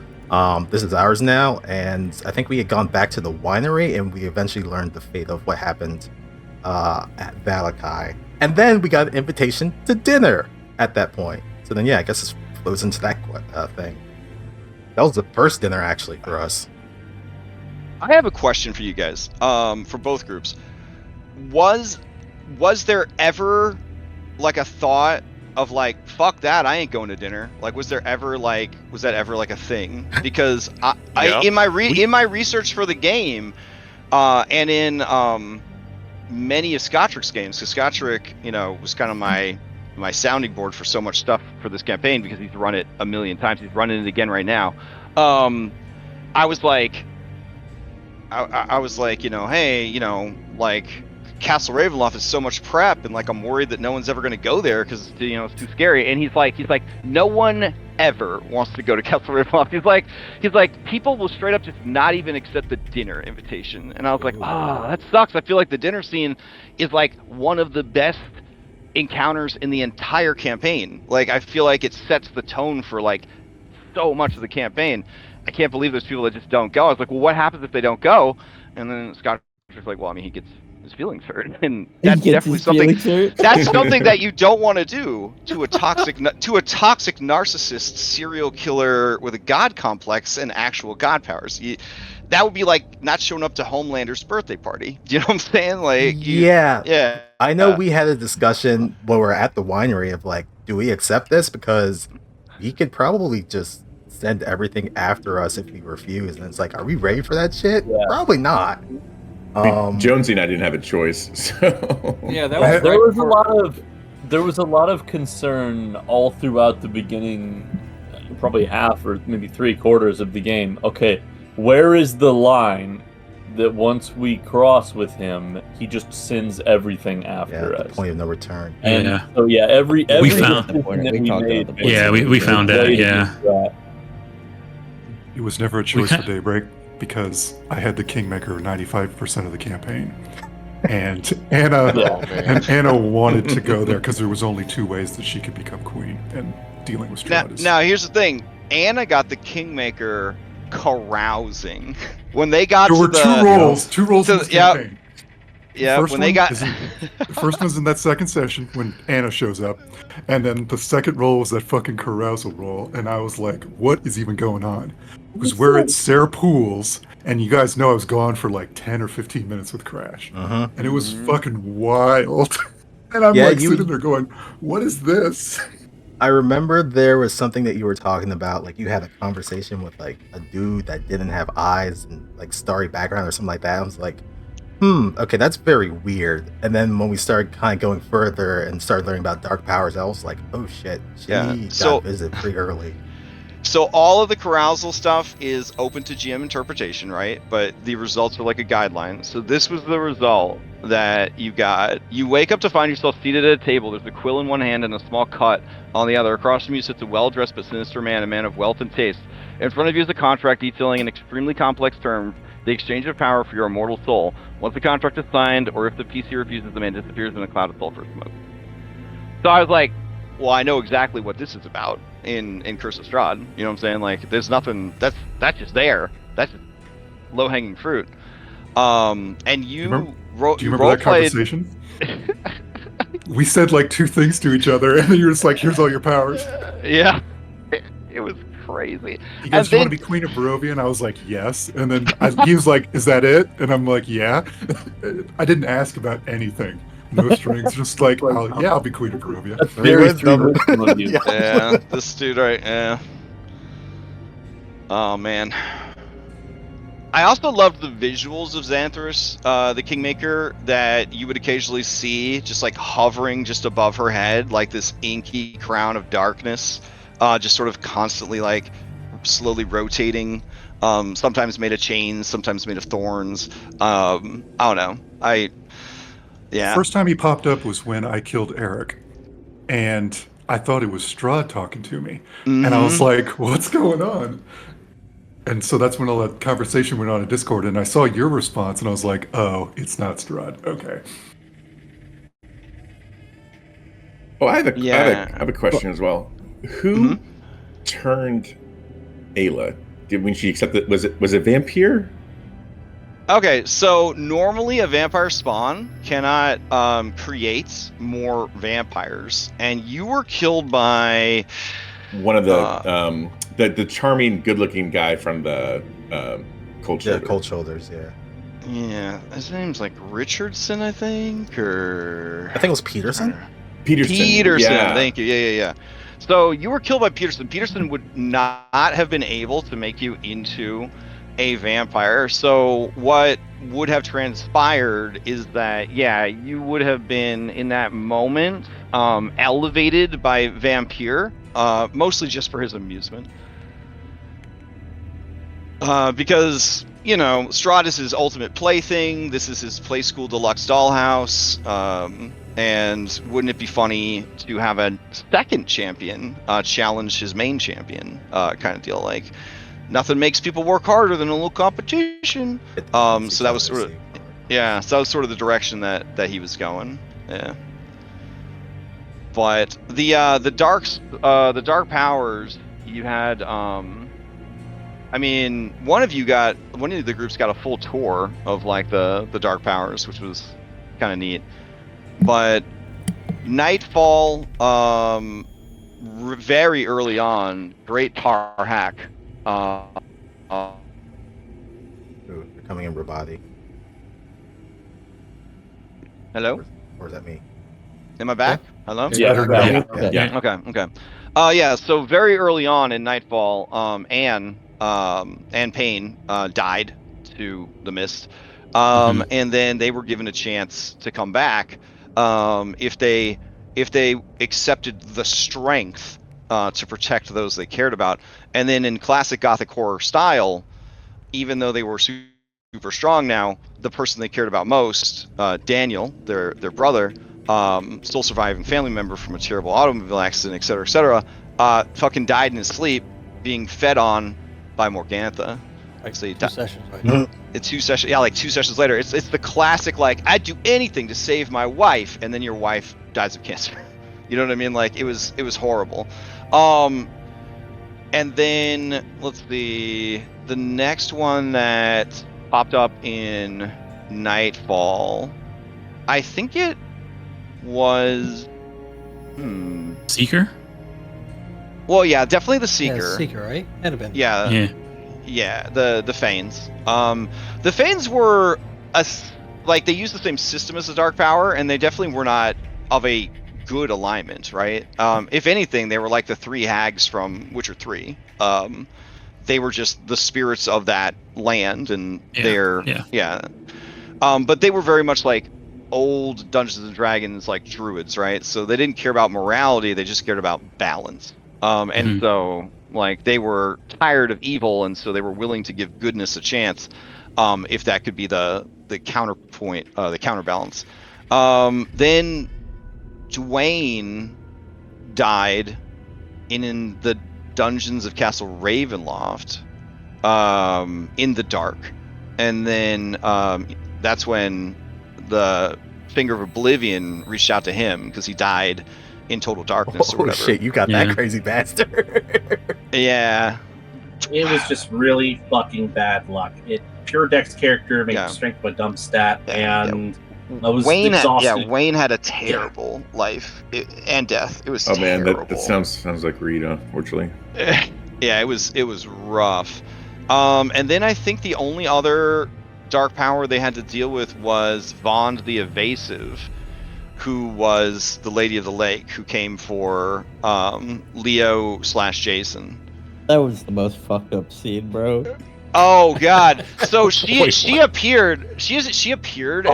This is ours now. And I think we had gone back to the winery, and we eventually learned the fate of what happened at Valakai. And then we got an invitation to dinner at that point. So then, yeah, I guess it flows into that thing. That was the first dinner, actually, for us. I have a question for you guys, for both groups. Was there ever like a thought of like, fuck that, I ain't going to dinner? Like, was that ever like a thing? Because in my research for the game, and in many of Scotric's games, because Scotric, was kind of my sounding board for so much stuff for this campaign, because he's run it a million times. He's running it again right now. I was like, hey, like, Castle Ravenloft is so much prep, and like I'm worried that no one's ever going to go there because it's too scary. And he's like, no one ever wants to go to Castle Ravenloft. He's like, people will straight up just not even accept the dinner invitation. And I was like, that sucks. I feel like the dinner scene is like one of the best encounters in the entire campaign. Like, I feel like it sets the tone for like so much of the campaign. I can't believe there's people that just don't go. I was like, well, what happens if they don't go? And then Scott was like, well, I mean, he gets his feelings hurt, and that's definitely something. That's something that you don't want to do to a toxic narcissist serial killer with a god complex and actual god powers. That would be like not showing up to Homelander's birthday party. Do you know what I'm saying? Like, yeah. I know we had a discussion when we were at the winery of like, do we accept this? Because he could probably just send everything after us if we refuse. And it's like, are we ready for that shit? Yeah. Probably not. Jonesy and I didn't have a choice. So Yeah, that was There right was before- there was a lot of concern all throughout the beginning, probably half or maybe 3/4 of the game. Okay, where is the line that once we cross with him, he just sends everything after Yeah, the us? point of no return. And Yeah. so yeah, every found- decision that We we talked about made, the point. Yeah, we found was that, way to yeah. do that. It was never a choice for Daybreak because I had the Kingmaker 95% of the campaign. And Anna wanted to go there because there was only 2 ways that she could become queen, and dealing with Strahd is... Now, here's the thing. Anna got the Kingmaker carousing. When they got There were to two roles in this campaign. Yeah, First when they one got... the first one's in that second session when Anna shows up, and then the second role was that fucking carousal role, and I was like, what is even going on? It was where it's Sarah Pools, and you guys know I was gone for like 10 or 15 minutes with Crash, and it was fucking wild. And I'm sitting there going, what is this? I remember there was something that you were talking about, like you had a conversation with like a dude that didn't have eyes and like starry background or something like that. I was like, okay, that's very weird. And then when we started kind of going further and started learning about dark powers, I was like, oh shit, she got visited pretty early. So all of the carousal stuff is open to GM interpretation, right? But the results are like a guideline. So this was the result that you got. You wake up to find yourself seated at a table. There's a quill in one hand and a small cut on the other. Across from you sits a well-dressed but sinister man, a man of wealth and taste. In front of you is a contract detailing an extremely complex term, the exchange of power for your immortal soul. Once the contract is signed, or if the PC refuses, the man disappears in a cloud of sulfur smoke. So I was like, well, I know exactly what this is about in Curse of Strahd. You know what I'm saying? Like, there's nothing that's just there. That's just low-hanging fruit. And Do you remember that conversation? We said like 2 things to each other, and then you're just like, here's all your powers. Yeah. It was crazy. He goes, you want to be Queen of Barovia? And I was like, yes. And then he was like, is that it? And I'm like, yeah. I didn't ask about anything. No strings, just like, I'll be Queen of Barovia. That's very true. Yeah, this dude, right? Yeah. Oh man. I also loved the visuals of Xanthorus, the Kingmaker, that you would occasionally see just like hovering just above her head, like this inky crown of darkness, just sort of constantly like slowly rotating. Sometimes made of chains, sometimes made of thorns. I don't know. Yeah. The first time he popped up was when I killed Eric, and I thought it was Strahd talking to me, and I was like, what's going on? And so that's when all that conversation went on in Discord, and I saw your response, and I was like, oh, it's not Strahd. Okay. Oh, I have a question as well. Who turned Ayla? When she accepted, was it Vampire? Okay, so normally a vampire spawn cannot create more vampires, and you were killed by one of the charming, good-looking guy from the Cold Shoulder. Yeah, Cold Shoulders. Yeah. Yeah, his name's like Richardson, I think, or I think it was Peterson. Peterson. Yeah. Thank you. Yeah. So you were killed by Peterson. Peterson would not have been able to make you into a vampire. So what would have transpired is that, yeah, you would have been in that moment elevated by Vampire, mostly just for his amusement. Because, you know, Strahd is his ultimate plaything. This is his Play School Deluxe Dollhouse. And wouldn't it be funny to have a second champion challenge his main champion kind of deal? Like, nothing makes people work harder than a little competition. So that was sort of, yeah. So that was sort of the direction that he was going. Yeah. But the dark powers you had. I mean, one of the groups got a full tour of like the dark powers, which was kind of neat. But Nightfall, very early on, Great Tar Hack. Ooh, they're coming in Rabadi. Hello? Or is that me? Am I back? Hello? Yeah. Okay. Yeah. So very early on in Nightfall, Anne Payne died to the mist, and then they were given a chance to come back if they accepted the strength to protect those they cared about. And then in classic Gothic horror style, even though they were super strong now, the person they cared about most, Daniel, their brother, still surviving family member from a terrible automobile accident, et cetera, fucking died in his sleep, being fed on by Morgantha. Like So 2 sessions later. It's 2 sessions. Yeah, like 2 sessions later. It's the classic, like, I'd do anything to save my wife, and then your wife dies of cancer. You know what I mean? Like, it was horrible. And then let's see, the next one that popped up in Nightfall, I think it was Seeker. Well, yeah, definitely the Seeker. Yeah, Seeker, right? Had have been. Yeah. Yeah, the Fanes. The Fanes were like, they used the same system as the Dark Power, and they definitely were not of a good alignment, right? If anything, they were like the 3 hags from Witcher 3. They were just the spirits of that land, and but they were very much like old Dungeons and Dragons, like druids, right? So they didn't care about morality; they just cared about balance. And so, like, they were tired of evil, and so they were willing to give goodness a chance, if that could be the counterpoint, the counterbalance. Then Dwayne died in the dungeons of Castle Ravenloft, in the dark, and then that's when the Finger of Oblivion reached out to him, because he died in total darkness or whatever. Shit, you got that crazy bastard. Yeah. It was just really fucking bad luck. Pure Dex character made strength a dumb stat, and I was exhausted. Wayne had a terrible life and death. It was terrible. Man, that sounds like Rita, unfortunately. Yeah, it was rough. And then I think the only other Dark Power they had to deal with was Vond the Evasive, who was the Lady of the Lake, who came for Leo/Jason. That was the most fucked up scene, bro. Oh God! So she appeared. She appeared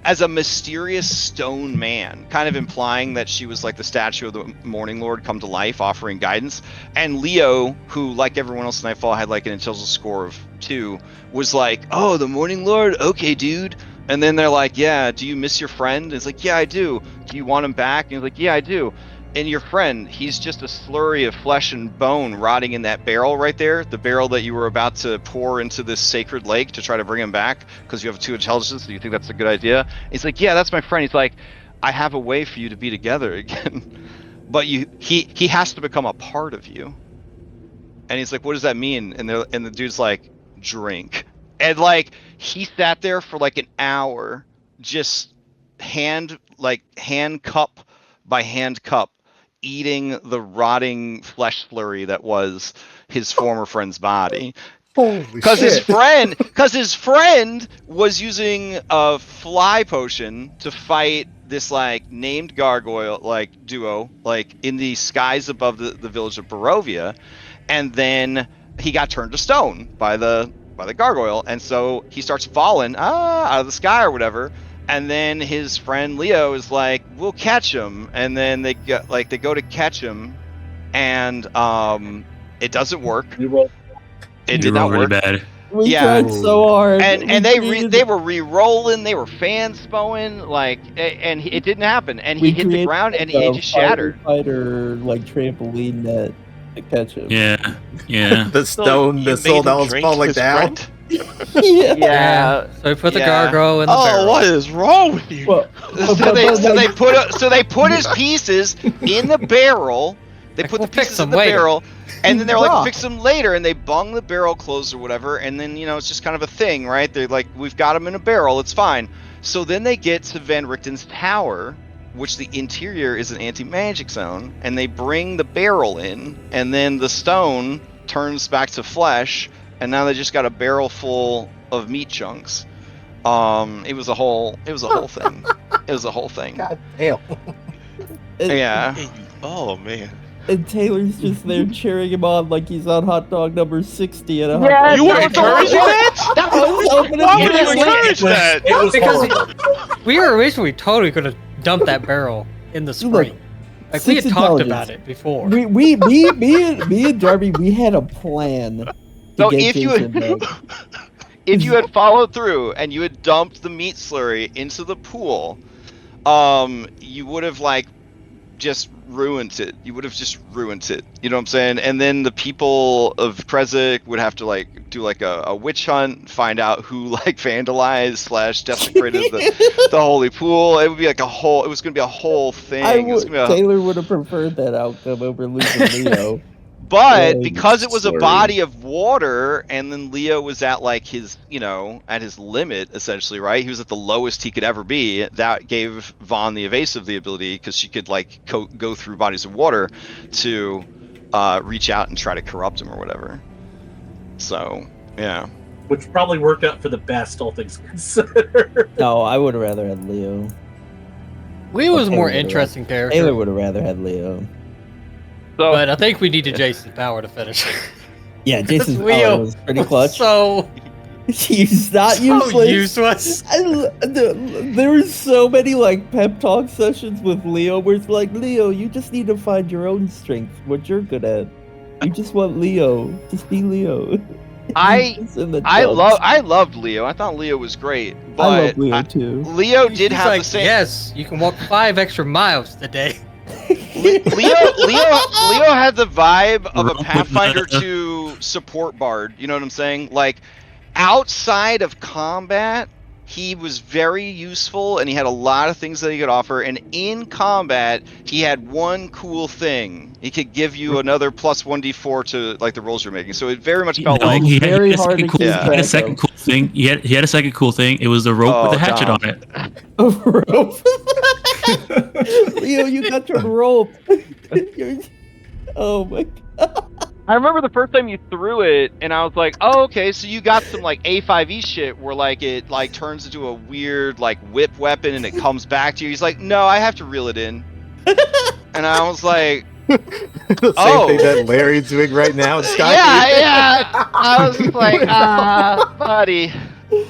as a mysterious stone man, kind of implying that she was like the statue of the Morning Lord come to life, offering guidance. And Leo, who, like everyone else in Nightfall, had like an intelligence score of 2, was like, "Oh, the Morning Lord? Okay, dude." And then they're like, "Yeah, do you miss your friend?" And it's like, "Yeah, I do. Do you want him back?" And he's like, "Yeah, I do." And your friend, he's just a slurry of flesh and bone rotting in that barrel right there, the barrel that you were about to pour into this sacred lake to try to bring him back because you have 2 intelligences. Do you think that's a good idea? And he's like, "Yeah, that's my friend." He's like, "I have a way for you to be together again, but he has to become a part of you." And he's like, "What does that mean?" And the dude's like, "Drink." And like, he sat there for like an hour, just hand cup by hand cup, eating the rotting flesh slurry that was his former friend's body. Because his friend was using a fly potion to fight this like named gargoyle like duo like in the skies above the village of Barovia, and then he got turned to stone by the gargoyle, and so he starts falling out of the sky or whatever. And then his friend Leo is like, "We'll catch him." And then they go to catch him, and it doesn't work. It did not work. Really bad. We tried so hard. And they were re-rolling, they were fan spowing, like, and it didn't happen. And he hit the ground and he just shattered. Fighter like trampoline net to catch him. Yeah. The stone, the soul that was falling down. Yeah. So he put the gargoyle in the barrel. What is wrong with you? Well, So they put his pieces in the barrel. They put the pieces in the barrel, and then they're like, "Fix them later," and they bung the barrel closed or whatever. And then it's just kind of a thing, right? They're like, "We've got them in a barrel. It's fine." So then they get to Van Richten's tower, which the interior is an anti-magic zone, and they bring the barrel in, and then the stone turns back to flesh, and now they just got a barrel full of meat chunks. It was a whole thing. It was a whole thing. God damn. Yeah. Oh man. And Taylor's just there cheering him on like he's on hot dog number 60 at a hot Yeah, dog. you were encouraging that? That was encourage that. It was Because horrible. we were originally totally going to dump that barrel in the spring. Like we had Six talked intelligence. about it before. Me and Darby, we had a plan. So if you had followed through and you had dumped the meat slurry into the pool, you would have like just ruined it. You would have just ruined it. You know what I'm saying? And then the people of Krezk would have to like do like a witch hunt, find out who like vandalized / desecrated the holy pool. It would be like it was gonna be a whole thing. Taylor would have preferred that outcome over losing Leo. But because it was a body of water, and then Leo was at like his, at his limit essentially, right? He was at the lowest he could ever be. That gave Vaughn the evasive the ability, because she could like go through bodies of water to reach out and try to corrupt him or whatever. So yeah, which probably worked out for the best, all things considered. No, I would have rather had Leo. Leo was a more interesting character. Taylor would have rather had Leo. So, but I think we needed Jason's power to finish. Yeah, Jason's power was pretty clutch. So he's not so useless. There were so many like pep talk sessions with Leo where it's like, Leo, you just need to find your own strength, what you're good at. You just want Leo. Just be Leo. I loved Leo. I thought Leo was great. But I love Leo too. Leo did have like, the same. Yes, you can walk 5 extra miles today. Leo had the vibe of a Pathfinder 2 support bard. You know what I'm saying? Like, outside of combat, he was very useful and he had a lot of things that he could offer. And in combat, he had one cool thing. He could give you another plus 1d4 to like the rolls you're making. So it very much felt like he had a second cool thing. He had a second cool thing. It was the rope with the hatchet on it. A rope. Leo, you got your rope. Oh my god. I remember the first time you threw it, and I was like, "Oh, okay, so you got some like A5E shit where like it like turns into a weird like whip weapon and it comes back to you." He's like, "No, I have to reel it in," and I was like, the same thing that Larry's doing right now. Yeah. I was just like, buddy.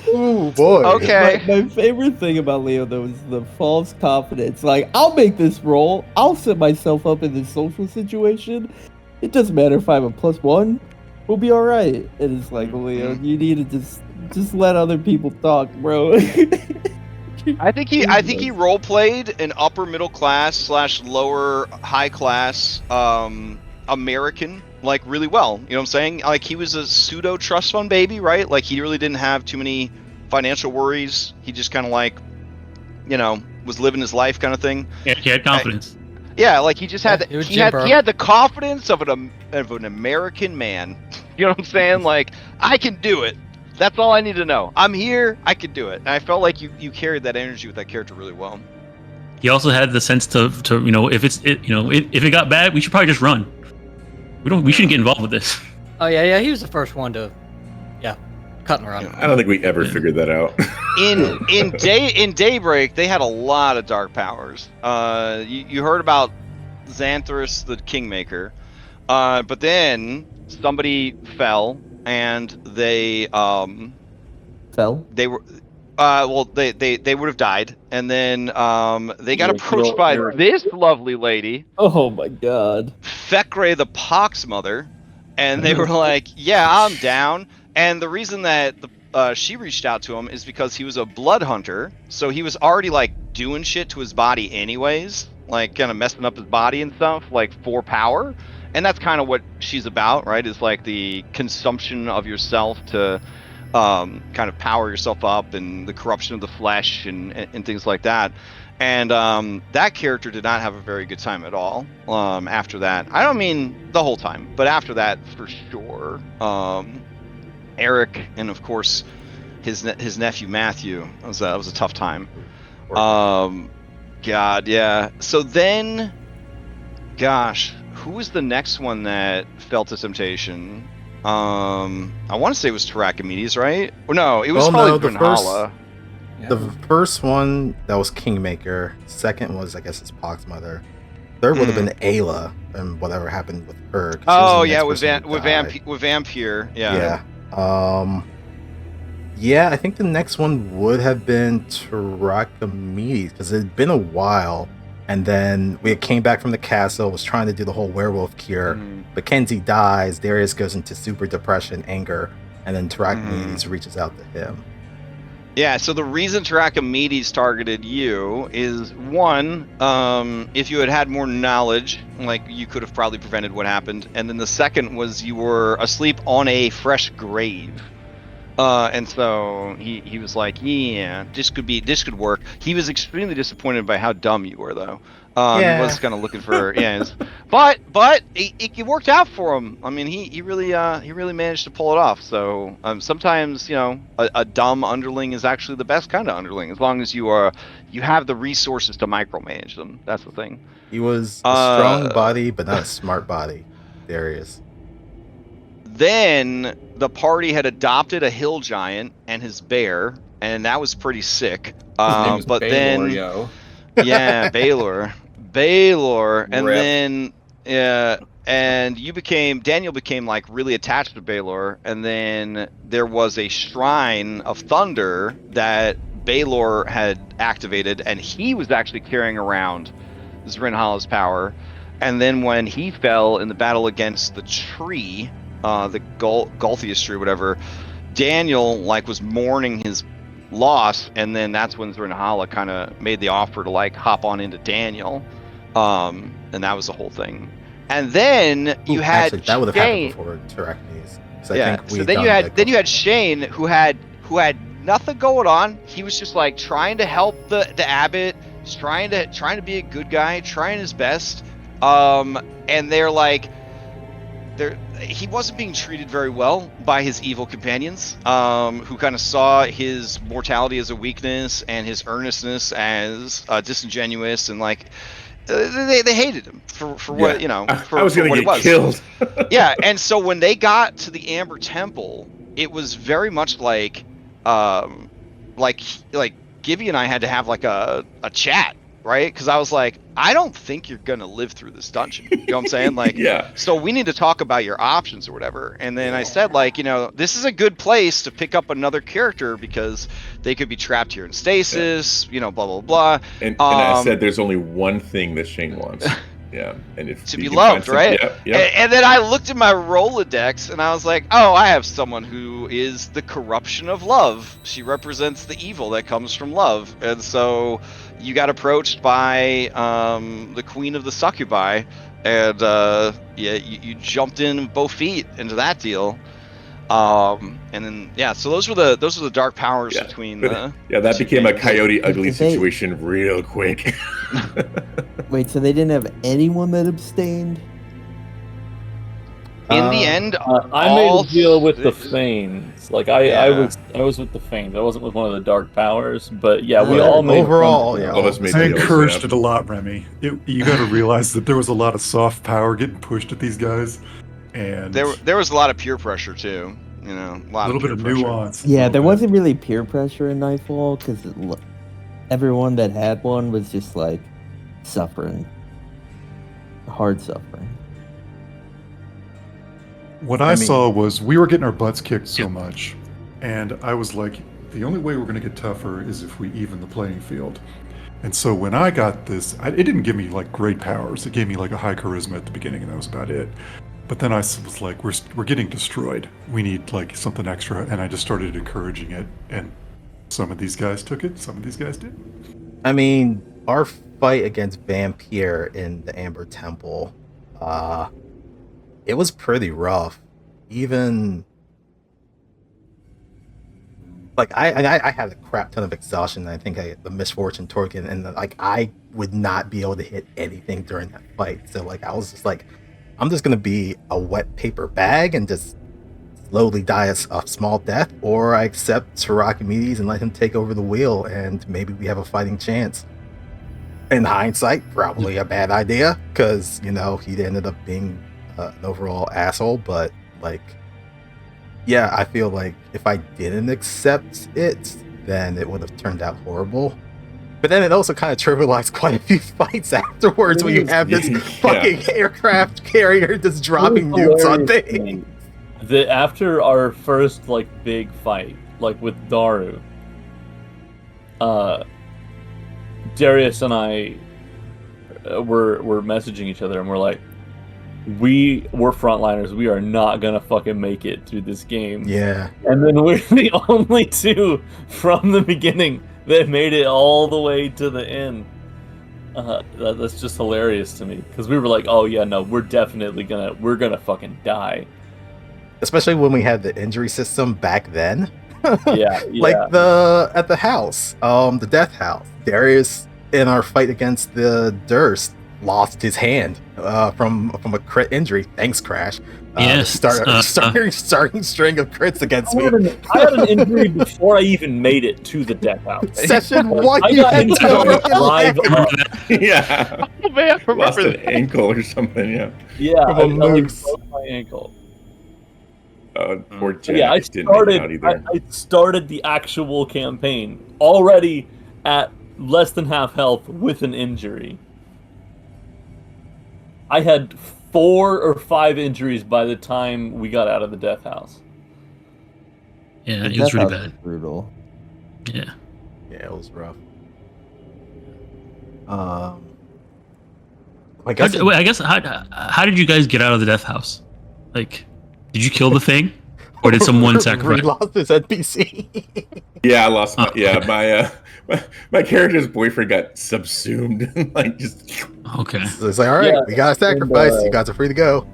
Ooh, boy. Okay. My favorite thing about Leo, though, is the false confidence. Like, I'll make this roll. I'll set myself up in this social situation. It doesn't matter if I'm a +1. We'll be all right. And it's like, Leo, you need to just let other people talk, bro. I think he role played an upper middle class / lower high class American like really well. You know what I'm saying? Like, he was a pseudo trust fund baby, right? Like, he really didn't have too many financial worries. He just kind of like, was living his life kind of thing. Yeah, he had confidence. Yeah, like he just had he had the confidence of an American man. You know what I'm saying? Like, I can do it. That's all I need to know. I'm here. I can do it. And I felt like you carried that energy with that character really well. He also had the sense to if it got bad, we should probably just run. We shouldn't get involved with this. Oh yeah, he was the first one to cut and run. I don't think we ever figured that out. In Daybreak, they had a lot of dark powers. You heard about Xanthus the Kingmaker, but then somebody fell and they fell. They were they would have died, and then they got approached by this lovely lady. Oh my god, Fekre the Poxmother, and they were like, "Yeah, I'm down." And the reason that she reached out to him is because he was a blood hunter, so he was already like doing shit to his body anyways, like kind of messing up his body and stuff, like for power. And that's kind of what she's about, right? Is like the consumption of yourself to kind of power yourself up, and the corruption of the flesh and things like that. And that character did not have a very good time at all after that. I don't mean the whole time, but after that for sure. Eric and of course his nephew Matthew. That was a tough time. God, yeah. So then, gosh, who was the next one that fell to temptation? I want to say it was Tarakimedes, right? Or no, it was probably Brenhala. The first one that was Kingmaker. Second was, I guess, his Poxmother. Third would have been Ayla and whatever happened with her. 'Cause she was Oh the yeah, next person who died. with Vampire. Yeah. Yeah. Yeah, I think the next one would have been Tarakamiti because it had been a while, and then we came back from the castle, was trying to do the whole werewolf cure, but Kenzie dies, Darius goes into super depression, anger, and then Tarakamiti reaches out to him. Yeah, so the reason Tarakamiti's targeted you is one, if you had more knowledge, like you could have probably prevented what happened, and then the second was you were asleep on a fresh grave. And so he was like, yeah, this could work. He was extremely disappointed by how dumb you were, though. He was kind of looking for, but it worked out for him. I mean, he really managed to pull it off. So sometimes a dumb underling is actually the best kind of underling, as long as you have the resources to micromanage them. That's the thing. He was a strong body, but not a smart body. Darius. Then the party had adopted a hill giant and his bear, and that was pretty sick. But Baylor, then, yo. yeah, Baylor, and then and Daniel became like really attached to Baylor, and then there was a shrine of thunder that Baylor had activated, and he was actually carrying around Zrinhala's power. And then when he fell in the battle against the tree, the Gulthius tree, whatever, Daniel was mourning his loss, and then that's when Zrinhala kind of made the offer to hop on into Daniel, and that was the whole thing. And then you had actually, that would have Shane. happened before Terracnes. Yeah. So then you had Shane who had nothing going on. He was just trying to help the abbot, trying to be a good guy, trying his best. And he wasn't being treated very well by his evil companions, who kind of saw his mortality as a weakness and his earnestness as disingenuous, and they hated him for what I was going to get killed. Yeah, and so when they got to the Amber Temple, it was very much like Gibby and I had to have a chat. Right? Because I was like, I don't think you're going to live through this dungeon. You know what I'm saying? Yeah. So we need to talk about your options or whatever. And then I said, this is a good place to pick up another character because they could be trapped here in stasis, blah, blah, blah. And I said, there's only one thing that Shane wants. Yeah. And if to be loved, right? Yeah. And then I looked at my Rolodex and I was like, oh, I have someone who is the corruption of love. She represents the evil that comes from love. And so you got approached by the queen of the succubi, and you jumped in with both feet into that deal. And then so those were the dark powers between that became a Coyote Ugly situation real quick. Wait, so they didn't have anyone that abstained? In the end, I made a deal with the Fanes. I was with the Fanes. I wasn't with one of the dark powers, but we all made overall. All of us made I deals, encouraged it a lot, Remy. You got to realize that there was a lot of soft power getting pushed at these guys, and there was a lot of peer pressure too. A little bit of nuance. Yeah, there wasn't really peer pressure in Nightfall because everyone that had one was just suffering, hard suffering. What I saw was we were getting our butts kicked so much, and I was like, the only way we're going to get tougher is if we even the playing field. And so when I got this, it didn't give me great powers. It gave me a high charisma at the beginning, and that was about it. But then I was like, we're getting destroyed. We need something extra, and I just started encouraging it. And some of these guys took it, some of these guys didn't. I mean, our fight against Vampire in the Amber Temple, it was pretty rough. Even I had a crap ton of exhaustion. And I think I had the misfortune token, and I would not be able to hit anything during that fight. So I was just I'm just gonna be a wet paper bag and just slowly die a small death, or I accept Tarakamiti and let him take over the wheel, and maybe we have a fighting chance. In hindsight, probably a bad idea because he ended up being an overall asshole. But I feel if I didn't accept it, then it would have turned out horrible. But then it also kind of trivialized quite a few fights afterwards when you have this fucking aircraft carrier just dropping nukes on things. After our first like big fight, like with Daru, Darius and I were messaging each other, and we're like, we're frontliners. We are not gonna fucking make it through this game. Yeah. And then we're the only two from the beginning that made it all the way to the end. That's just hilarious to me, because we were like, oh yeah, no, we're gonna fucking die. Especially when we had the injury system back then. Yeah. Like at the house, the death house. Darius in our fight against the Durst lost his hand from a crit injury. Thanks, Crash. Starting string of crits against me. I had an injury before I even made it to the death house. Session 1, I got into live. Yeah. Oh man, I Lost remember an ankle or something. Yeah. Yeah, I moose. broke my ankle. Poor Jen. Yeah, I didn't make it out either. I started the actual campaign already at less than half health with an injury. I had 4 or 5 injuries by the time we got out of the death house. Yeah, The it was death really house bad. was brutal. Yeah. Yeah, it was rough. I guess How did you guys get out of the death house? Like, did you kill the thing, or did someone sacrifice? He lost his NPC. Yeah, I lost my character's boyfriend got subsumed. Like just Okay. So it's like, all right, we got a sacrifice. You guys are free to go.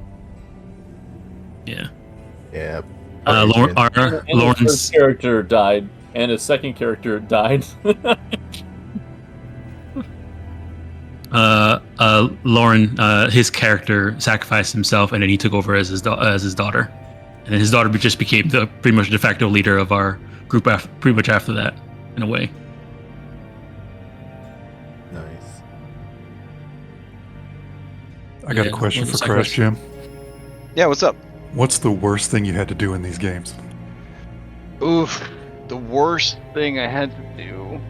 Yeah. Yeah. Lauren's first character died, and his second character died. Lauren, his character sacrificed himself, and then he took over as his daughter, and then his daughter just became the pretty much de facto leader of our group pretty much after that, in a way. Nice. I got a question for Crash, Jim. Yeah, what's up? What's the worst thing you had to do in these games? Oof, the worst thing I had to do.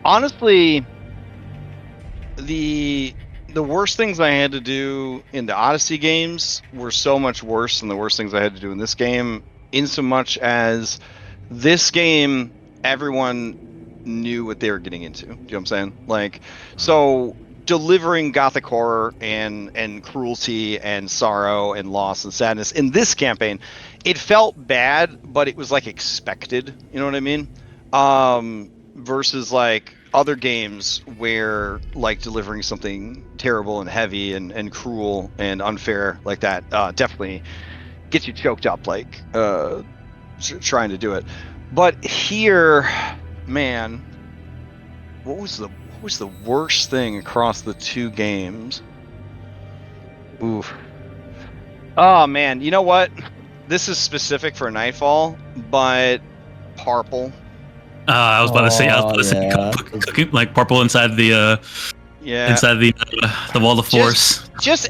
Honestly, the worst things I had to do in the Odyssey games were so much worse than the worst things I had to do in this game, in so much as this game, everyone knew what they were getting into. Do you know what I'm saying? Like, so delivering gothic horror and cruelty and sorrow and loss and sadness in this campaign, it felt bad, but it was like expected. You know what I mean? Versus like other games where like delivering something terrible and heavy and cruel and unfair like that definitely gets you choked up, like trying to do it. But here, man, what was the worst thing across the two games? Oof. Oh man, you know what? This is specific for Nightfall, but Parple. I was about to say, cooking like Parple inside the inside the wall of force. Just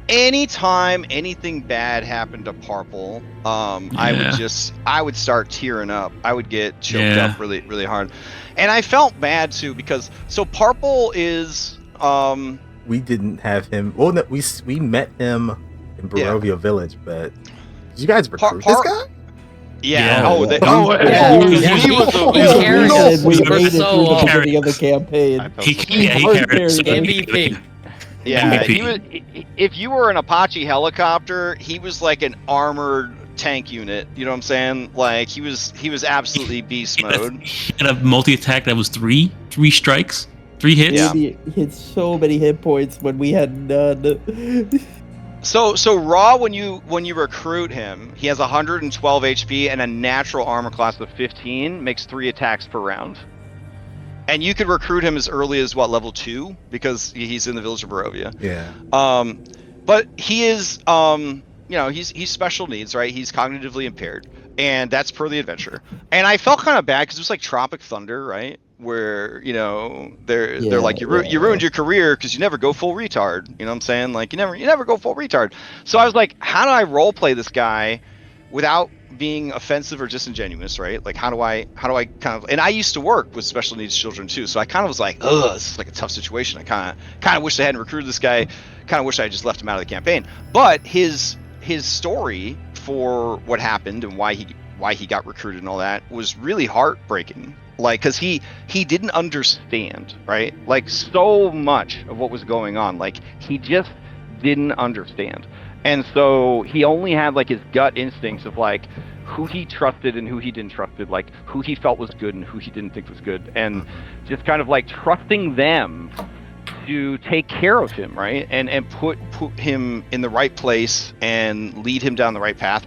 any time anything bad happened to Parple, I would start tearing up. I would get choked up really, really hard. And I felt bad too, because Parple is we didn't have him. Well, no, we met him in Barovia Village, but did you guys recruit this guy? Yeah. He was the beginning of the campaign. He carried MVP. Yeah, he was. If you were an Apache helicopter, he was like an armored tank unit. You know what I'm saying? Like he was absolutely beast mode. And a multi-attack that was three strikes, 3 hits. Yeah. He hit so many hit points when we had none. So Raw, when you recruit him, he has 112 HP and a natural armor class of 15, makes 3 attacks per round. And you could recruit him as early as level 2, because he's in the village of Barovia. Yeah. But he is he's special needs, right? He's cognitively impaired, and that's per the adventure. And I felt kind of bad because it was like Tropic Thunder, right? Where they're like you ruined your career because you never go full retard. You know what I'm saying? Like you never go full retard. So I was like, how do I role play this guy without being offensive or disingenuous, right? Like how do I kind of, and I used to work with special needs children too, so I kind of was like, ugh, this is like a tough situation. I kind of wish I hadn't recruited this guy. Kind of wish I had just left him out of the campaign. But his story for what happened and why he got recruited and all that was really heartbreaking. Like, because he didn't understand, right? Like, so much of what was going on, like he just didn't understand. And so he only had like his gut instincts of like who he trusted and who he didn't trust, like who he felt was good and who he didn't think was good, and just kind of like trusting them to take care of him, right? And put him in the right place and lead him down the right path.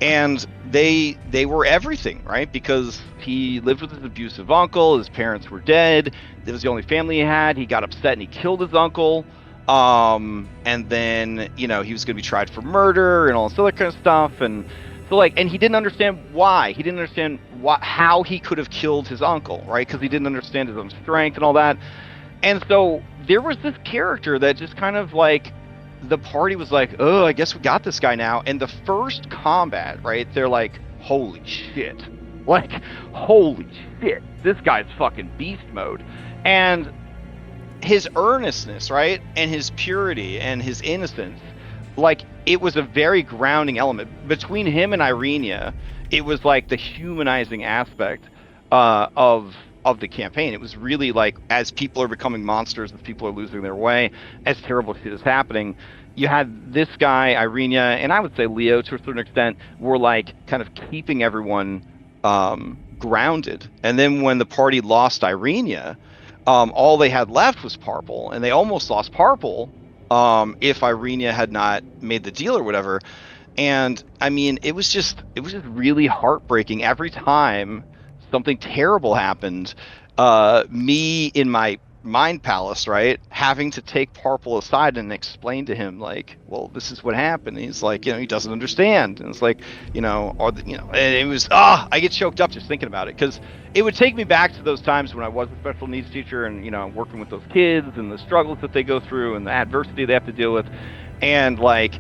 And they were everything, right? Because he lived with his abusive uncle, his parents were dead, it was the only family he had, he got upset and he killed his uncle. And then, you know, he was going to be tried for murder and all this other kind of stuff. And so like, and he didn't understand why. He didn't understand how he could have killed his uncle, right? Because he didn't understand his own strength and all that. And so there was this character that just kind of like, the party was like, oh, I guess we got this guy now. And the first combat, right? They're like, holy shit. Like, holy shit. This guy's fucking beast mode. And his earnestness, right, and his purity and his innocence, like it was a very grounding element between him and Irenia. It was like the humanizing aspect of the campaign. It was really like, as people are becoming monsters, as people are losing their way, as terrible shit is happening, you had this guy, Irenia, and I would say Leo to a certain extent, were like kind of keeping everyone grounded. And then when the party lost Irenia, all they had left was Parple, and they almost lost Parple if Irenia had not made the deal or whatever. And I mean, it was just really heartbreaking every time something terrible happened. Me in my mind palace, right, having to take Parple aside and explain to him like, well, this is what happened. And he's like, you know, he doesn't understand. And it's like, you know, and it was I get choked up just thinking about it, because it would take me back to those times when I was a special needs teacher and, you know, working with those kids and the struggles that they go through and the adversity they have to deal with, and like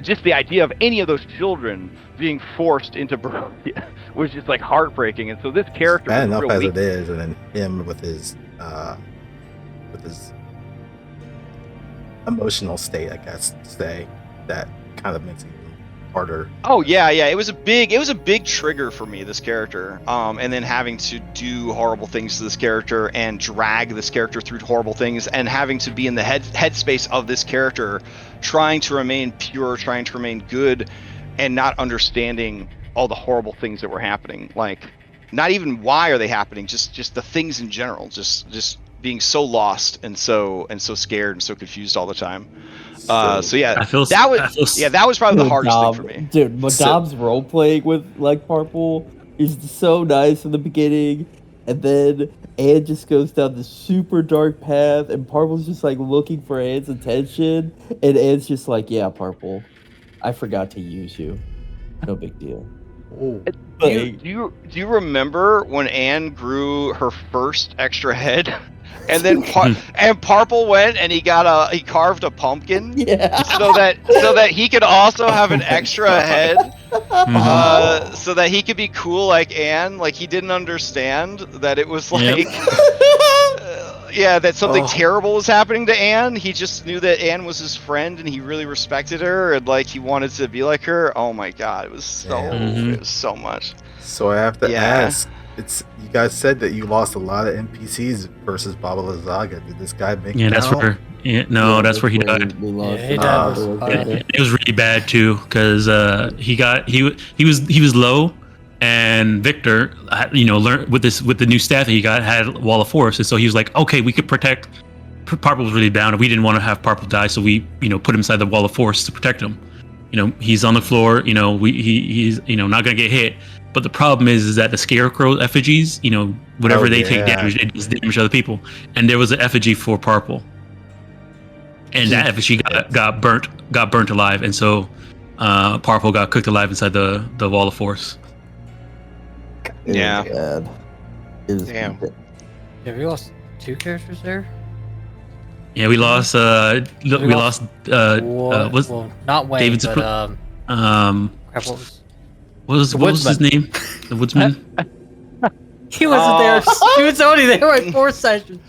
just the idea of any of those children being forced into Barovia was just like heartbreaking. And so this character, bad enough as it is, and then him with his emotional state, I guess, to say, that kind of makes it harder. Oh yeah, it was a big trigger for me, this character, and then having to do horrible things to this character and drag this character through horrible things, and having to be in the headspace of this character, trying to remain pure, trying to remain good, and not understanding all the horrible things that were happening. Like, not even why are they happening, just the things in general, just being so lost and so scared and so confused all the time. So yeah, that was probably the hardest thing for me. Dude, Madam's role playing with like Parple is so nice in the beginning, and then Anne just goes down this super dark path, and Parple's just like looking for Anne's attention, and Anne's just like, yeah, Parple, I forgot to use you. No big deal. Do you remember when Anne grew her first extra head? And then and Parple went and he carved a pumpkin, so that he could also have an extra head, so that he could be cool like Anne. Like, he didn't understand that it was like, that something terrible was happening to Anne. He just knew that Anne was his friend and he really respected her and like he wanted to be like her. Oh my god, it was so much. So I have to ask. You guys said that you lost a lot of NPCs versus Baba Lysaga. Did this guy make it that's out? where that's where he died. He died. It was really bad too, because he was low, and Victor, learned with the new staff that he got, had Wall of Force, and so he was like, okay, we could protect. Parple was really down, and we didn't want to have Parple die, so we put him inside the Wall of Force to protect him. He's on the floor. He's not gonna get hit. But the problem is that the Scarecrow effigies, whatever they take damage, it does damage to other people. And there was an effigy for Parple, and that effigy got burnt alive, and so Parple got cooked alive inside the Wall of Force. Yeah. Damn. Yeah, we lost 2 characters there. Yeah, we lost. Not Wayne, David's but crap, what was What was his name? The woodsman. He wasn't there. He was only there like 4 sessions.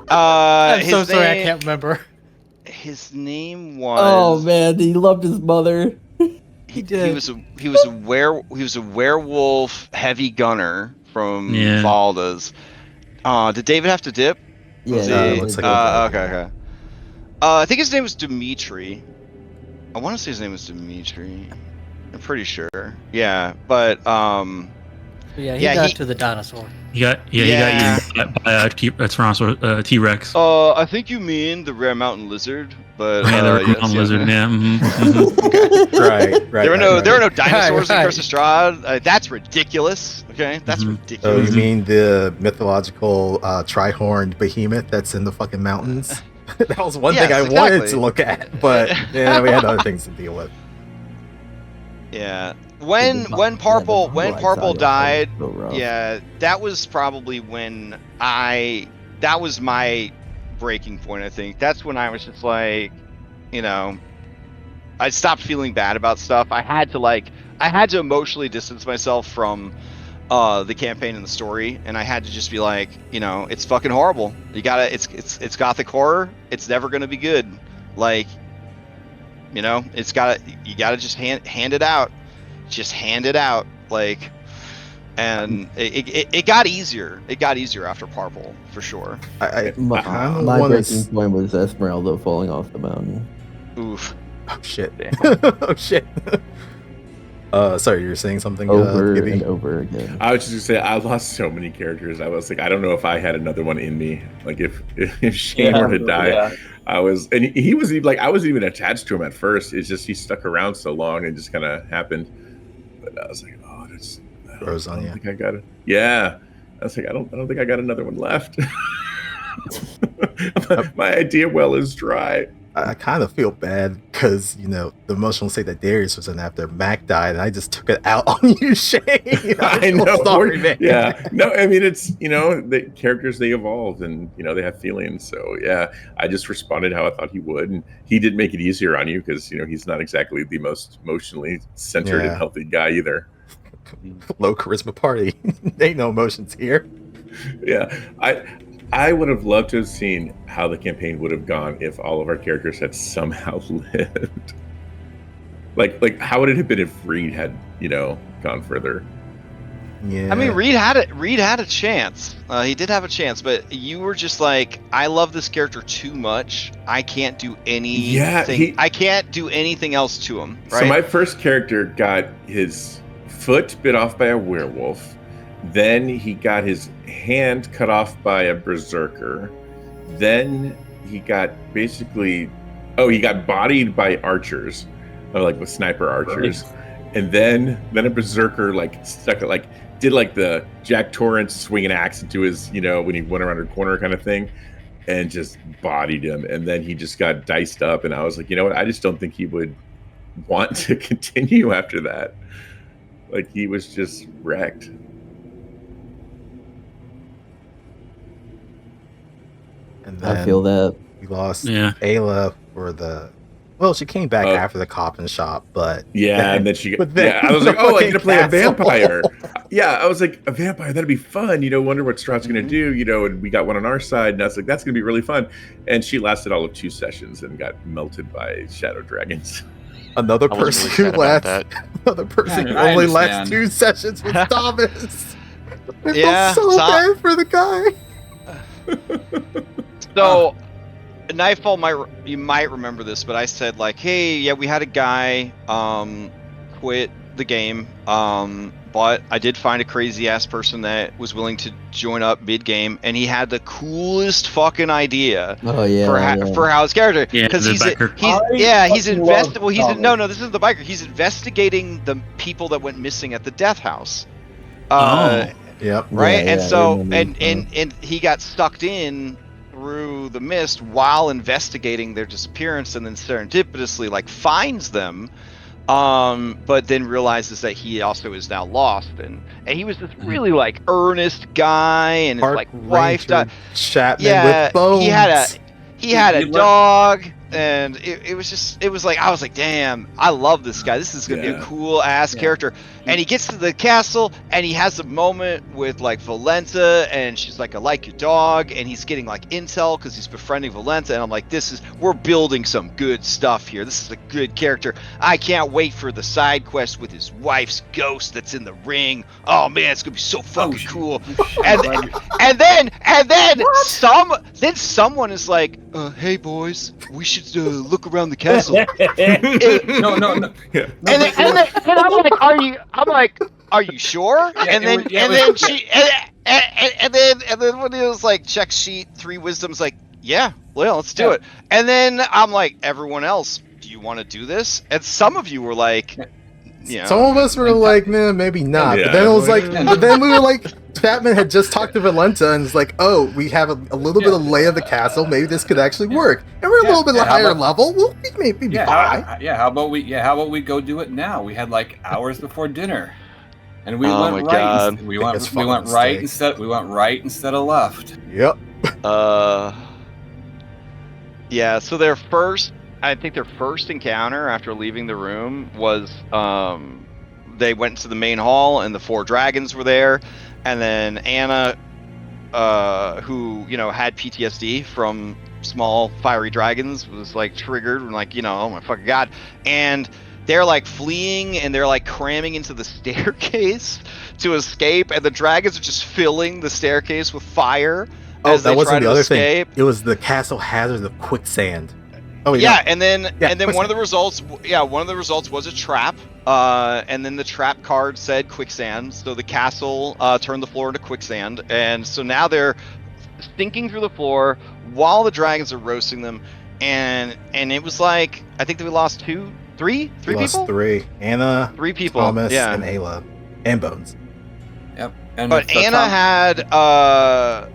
I'm so sorry, I can't remember. His name was. Oh man, he loved his mother. He did. He was a werewolf heavy gunner from Valda's. Did David have to dip? Yeah. it looks like okay. I think his name was Dimitri. I want to say his name was Dimitri. I'm pretty sure. Yeah, but Yeah, he got to the dinosaur. He got eaten by a Tyrannosaurus T-Rex. I think you mean the rare mountain lizard, but the rare mountain lizard. Yeah. Right. There are no dinosaurs in Curse of Strahd. That's ridiculous. Okay, that's ridiculous. Oh, you mean the mythological tri-horned behemoth that's in the fucking mountains? That was one thing I wanted to look at, but yeah, we had other things to deal with. Yeah. When Purple died, that was probably when that was my breaking point, I think. That's when I was just like, I stopped feeling bad about stuff. I had to emotionally distance myself from the campaign and the story, and I had to just be like, it's fucking horrible. It's gothic horror. It's never gonna be good. Like, you gotta just hand it out. Just hand it out, like, and it got easier. It got easier after Purple, for sure. My breaking point was Esmeralda falling off the mountain. Oof. Oh shit. Oh shit. Sorry, you were saying something over and over again. I was just gonna say I lost so many characters. I was like, I don't know if I had another one in me. Like if Shane were to die, I wasn't even attached to him at first. It's just he stuck around so long and just kind of happened. But I was like, oh, that's. I don't think I got it. Yeah, I was like, I don't think I got another one left. My idea well is dry. I kind of feel bad because, the emotional state that Darius was in after Mac died, and I just took it out on you, Shane. I know. Sorry, man. Yeah. No, I mean, it's, the characters, they evolve and, they have feelings. So, yeah, I just responded how I thought he would. And he did make it easier on you because, he's not exactly the most emotionally centered and healthy guy either. Low charisma party. Ain't no emotions here. Yeah. I would have loved to have seen how the campaign would have gone if all of our characters had somehow lived. Like how would it have been if Reed had, gone further? Yeah. I mean, Reed had a chance. He did have a chance, but you were just like, I love this character too much. I can't do anything. Yeah, I can't do anything else to him. Right? So my first character got his foot bit off by a werewolf. Then he got his hand cut off by a berserker. Then he got he got bodied by archers, with sniper archers. And then a berserker did the Jack Torrance swing an axe into his, when he went around a corner kind of thing, and just bodied him. And then he just got diced up. And I was like, you know what? I just don't think he would want to continue after that. Like, he was just wrecked. And then I feel that we lost Ayla for she came back after the coffin shop, but and then she I was like, oh, I get to play a vampire. Yeah, I was like, a vampire, that'd be fun, wonder what Strahd's gonna do, and we got one on our side, and I was like, that's gonna be really fun. And she lasted all of 2 sessions and got melted by shadow dragons. Another person who only lasts 2 sessions with Thomas. I feel so bad for the guy. So, Nightfall, you might remember this, but I said hey, we had a guy quit the game, but I did find a crazy ass person that was willing to join up mid game, and he had the coolest fucking idea for how his character, because he's invested. Well, this is the biker. He's investigating the people that went missing at the death house. Yep. Right, and he got sucked in through the mist while investigating their disappearance, and then serendipitously finds them, but then realizes that he also is now lost, and he was this really earnest guy, and his wife died. Chapman with bones. He had a dog. and it was like, I was like, damn, I love this guy. This is gonna be a cool ass character. And he gets to the castle and he has a moment with like Valenta, and she's like, I like your dog, and he's getting like intel because he's befriending Valenta, and I'm like, we're building some good stuff here. This is a good character. I can't wait for the side quest with his wife's ghost that's in the ring. Oh man, it's gonna be so fucking cool. And then someone is like, hey boys, we should look around the castle. No. And then I'm like, are you sure? And then when it was like check sheet 3 wisdom's like, yeah, well, let's do it. And then I'm like, everyone else, do you want to do this? And some of you were like, some of us were like, nah, maybe not. But then it was like, but then we were like, Fatman had just talked to Valenta and it's like, oh, we have a little bit of lay of the castle. Maybe this could actually work. And we're a little bit higher level. We'll maybe be fine. How about we go do it now? We had like hours before dinner, and we went right. God. We went right instead of left. Yep. Yeah. So their first encounter after leaving the room was they went to the main hall and the 4 dragons were there. And then Anna, who, had PTSD from small fiery dragons, was like triggered and like, oh my fucking God. And they're like fleeing and they're like cramming into the staircase to escape. And the dragons are just filling the staircase with fire. Oh, that wasn't the other thing. It was the castle hazard of quicksand. Oh yeah, and then one of the results was a trap. And then the trap card said quicksand, so the castle turned the floor into quicksand, and so now they're sinking through the floor while the dragons are roasting them, and it was like, I think that we lost three people. Lost 3. Anna, 3 people, Thomas, and Ayla, and Bones. Yep. But Anna had a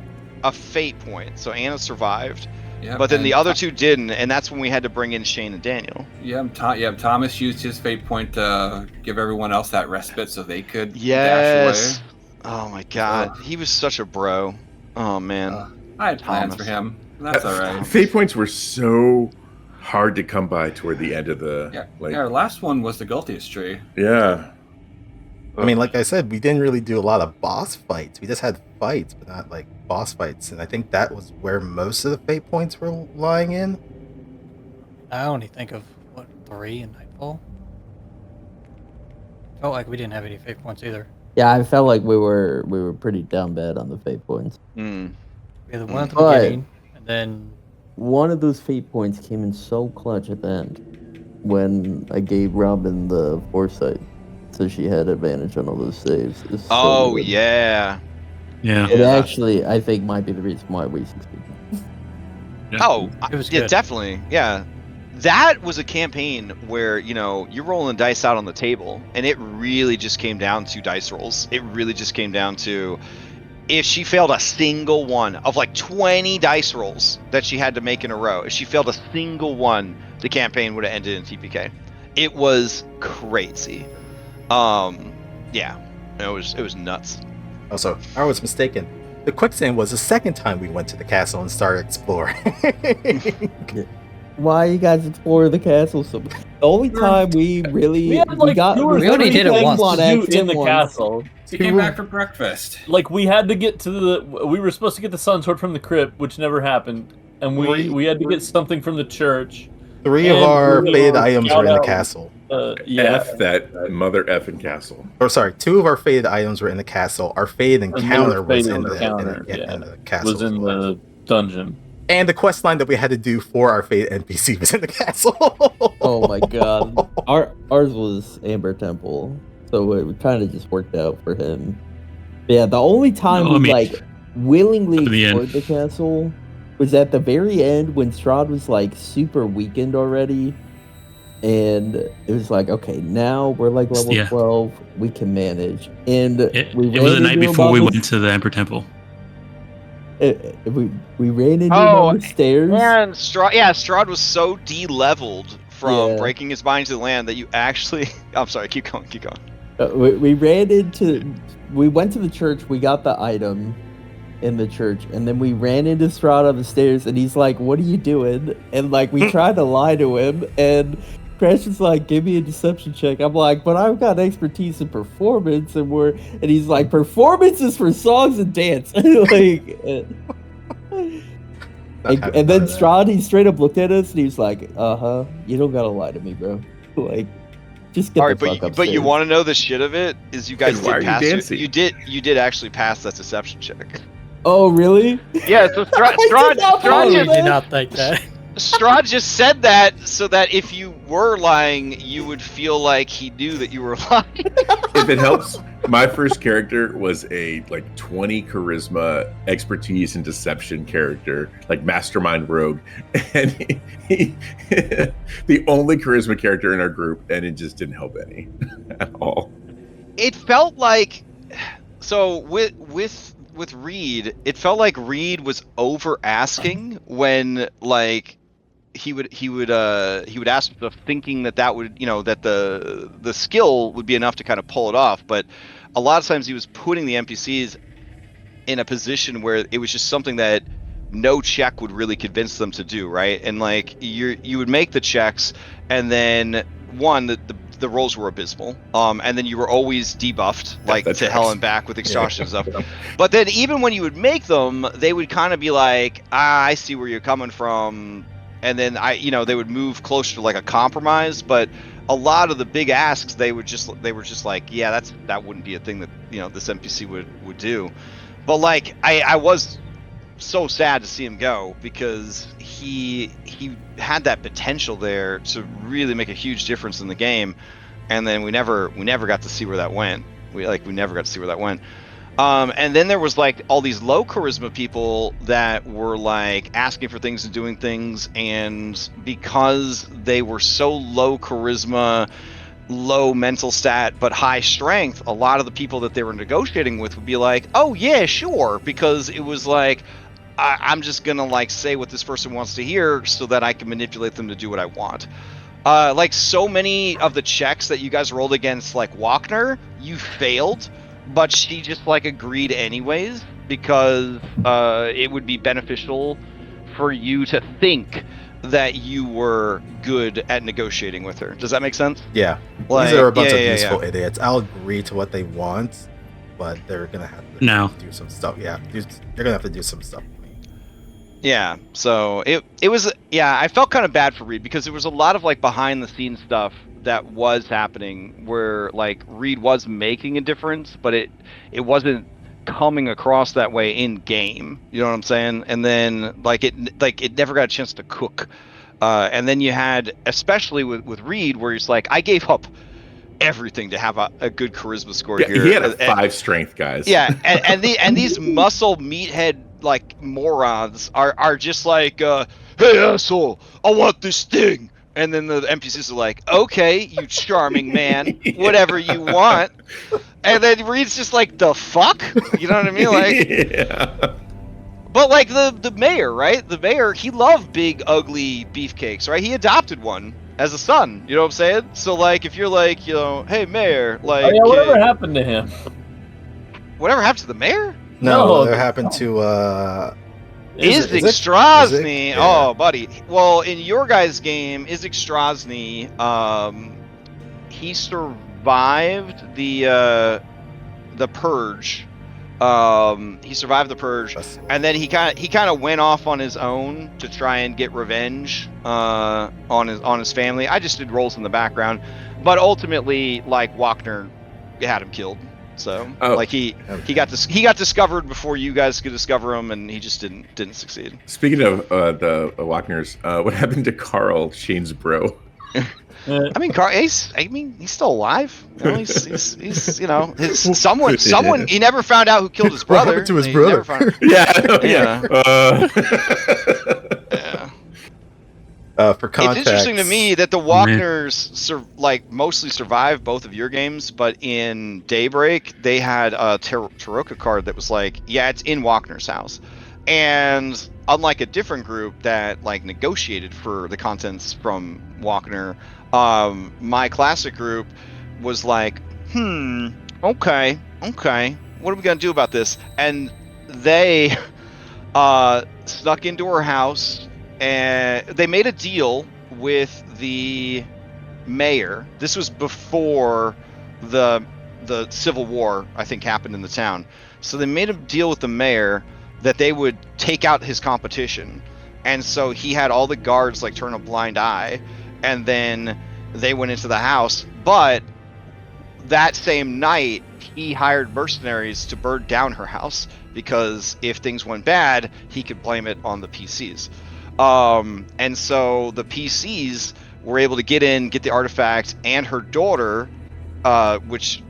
fate point, so Anna survived. Yep, but then the other 2 didn't, and that's when we had to bring in Shane and Daniel. Thomas used his fate point to give everyone else that respite so they could dash away. Oh my God, he was such a bro. Oh man, I had plans for him. That's all right. Fate points were so hard to come by toward the end of the. Our last one was the Gultius tree. Yeah. I mean, like I said, we didn't really do a lot of boss fights. We just had fights, but not like boss fights. And I think that was where most of the fate points were lying in. I only think of 3 in Nightfall. Felt like we didn't have any fate points either. Yeah, I felt like we were pretty down bad on the fate points. We had the one at the beginning, and then one of those fate points came in so clutch at the end when I gave Robin the foresight. So she had advantage on all those saves. Yeah. It actually, I think, might be the reason why we succeeded. It was good. Definitely. Yeah. That was a campaign where, you're rolling dice out on the table, and it really just came down to dice rolls. It really just came down to, if she failed a single one of like 20 dice rolls that she had to make in a row, if she failed a single one, the campaign would have ended in TPK. It was crazy. It was nuts. Also, I was mistaken. The quicksand was the second time we went to the castle and started exploring. Why you guys explore the castle so much? The only time we really we only did it once in the castle. We came back for breakfast. Like we had to get to we were supposed to get the sun sword from the crypt, which never happened, and we had to get something from the church. 3 of our fated items were in the castle. F that mother effing castle. Or sorry, 2 of our fated items were in the castle. Our fated encounter was in the castle. Was in the dungeon. And the quest line that we had to do for our fated NPC was in the castle. Oh my God. Ours was Amber Temple, so it kind of just worked out for him. Yeah, the only time we willingly explored the castle was at the very end when Strahd was like super weakened already, and it was like, okay, now we're like level 12, we can manage. And it was the night before we went to the Emperor Temple. We ran into him on the stairs. And Strahd was so de-leveled from breaking his mind to the land that you actually. I'm sorry, keep going. We went to the church, we got the item. in the church, and then we ran into Strahd on the stairs, and he's like, "What are you doing?" And like we tried to lie to him, and Crash is like, "Give me a deception check." I'm like, "But I've got expertise in performance," and he's like, "Performance is for songs and dance." Like, and then Strahd, he straight up looked at us, and he was like, you don't gotta lie to me, bro. Like, just get the fuck upstairs. But you want to know the shit of it is you guys why did are pass. you dancing? You did actually pass that deception check. Oh, really? Yeah, so Strahd did not think that. Strahd just said that so that if you were lying, you would feel like he knew that you were lying. If it helps, my first character was a 20 charisma, expertise, and deception character, like mastermind rogue, and he the only charisma character in our group, and it just didn't help any at all. It felt like with Reed, it felt like Reed was over asking when he would ask stuff thinking that would that the skill would be enough to kind of pull it off, but a lot of times he was putting the NPCs in a position where it was just something that no check would really convince them to do, right? And you would make the checks, and then the rolls were abysmal, and then you were always debuffed to hell and back with exhaustion and stuff. But then even when you would make them, they would kind of be like, I see where you're coming from, and then they would move closer to like a compromise. But a lot of the big asks, they were just like, yeah, that wouldn't be a thing that this NPC would do. But I was so sad to see him go, because he had that potential there to really make a huge difference in the game, and then we never got to see where that went. We never got to see where that went. And then there was all these low charisma people that were asking for things and doing things, and because they were so low charisma, low mental stat but high strength, a lot of the people that they were negotiating with would be like, oh yeah, sure, because it was I'm just gonna say what this person wants to hear so that I can manipulate them to do what I want. So many of the checks that you guys rolled against Wagner, you failed, but she just agreed anyways, because it would be beneficial for you to think that you were good at negotiating with her. Does that make sense? Yeah. These are a bunch of useful idiots. I'll agree to what they want, but they're gonna have to do some stuff. Yeah, they're gonna have to do some stuff. Yeah, so it was, I felt kind of bad for Reed, because there was a lot of behind the scenes stuff that was happening where Reed was making a difference, but it wasn't coming across that way in game. You know what I'm saying? And then it never got a chance to cook. And then you had, especially with Reed, where he's I gave up everything to have a good charisma score here. He had a 5 strength, guys. Yeah, and these muscle meathead morons are just hey asshole, I want this thing, and then the NPCs are like, okay, you charming man, whatever you want, and then Reed's just the fuck, you know what I mean? Yeah. But the mayor, right? The mayor, he loved big ugly beefcakes, right? He adopted one as a son, you know what I'm saying? So if you're hey mayor, whatever happened to him? Whatever happened to the mayor? No, that happened to Isaac Strahd. Oh, buddy. Well, in your guys' game, Isaac Strahd, he survived the purge. He survived the purge, and then he kind of went off on his own to try and get revenge on his family. I just did rolls in the background, but ultimately, Wagner had him killed. So he got discovered before you guys could discover him, and he just didn't succeed. Speaking of the Wagners, what happened to Carl, Shane's bro? I mean, he's still alive. He's someone. He never found out who killed his brother. What happened to his brother? Yeah. For context, it's interesting to me that the Wagners mostly survived both of your games, but in Daybreak they had a Taroka card that was it's in Wagner's house, and unlike a different group that negotiated for the contents from Wagner, my classic group was okay, what are we gonna do about this? And they snuck into her house, and they made a deal with the mayor. This was before the civil war, I think, happened in the town. So they made a deal with the mayor that they would take out his competition. And so he had all the guards like turn a blind eye, and then they went into the house. But that same night, he hired mercenaries to burn down her house, because if things went bad, he could blame it on the PCs. And so the PCs were able to get in, get the artifact, and her daughter, which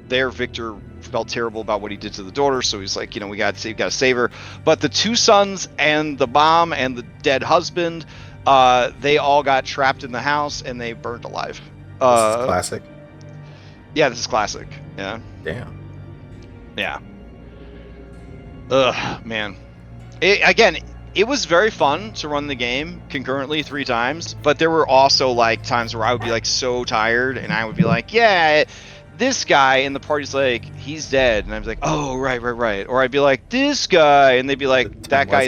there Victor felt terrible about what he did to the daughter, so he's like, we got to save her. But the two sons and the mom and the dead husband, they all got trapped in the house and they burned alive. This is classic. Yeah, this is classic. Yeah. Damn. Yeah. Ugh, man. It was very fun to run the game concurrently 3 times, but there were also like times where I would be like so tired, and I would be like, yeah, this guy, and the party's like, he's dead, and I was like, oh, right. Or I'd be like, this guy, and they'd be like, that guy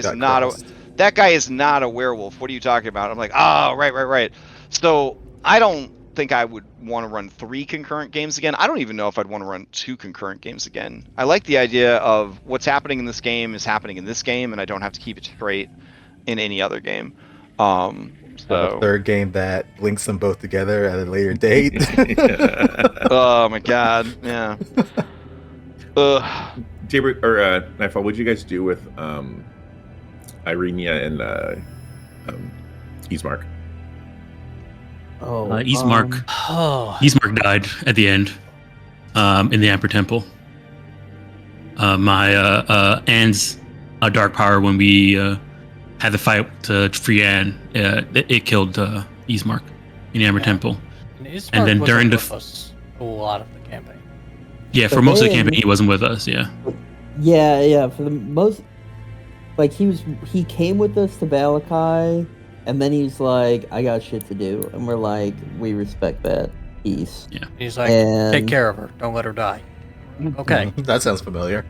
is not a werewolf. What are you talking about? I'm like, oh, right. So I don't think I would want to run 3 concurrent games again. I don't even know if I'd want to run 2 concurrent games again. I like the idea of what's happening in this game is happening in this game, and I don't have to keep it straight in any other game. So a third game that links them both together at a later date. Oh my god, yeah. Daybreak or Nightfall, what did you guys do with Irenia and Ismark? Ismark died at the end in the Amber Temple. My Anne's dark power, when we had the fight to free Anne, it killed Ismark in the Amber Temple. And then during a lot of the campaign. Yeah, for most of the campaign, he wasn't with us. Yeah. Yeah. For the most, like he came with us to Valakai, and then he's like, "I got shit to do," and we're like, "We respect that. Peace." Yeah. He's like, "Take care of her. Don't let her die." Okay. That sounds familiar.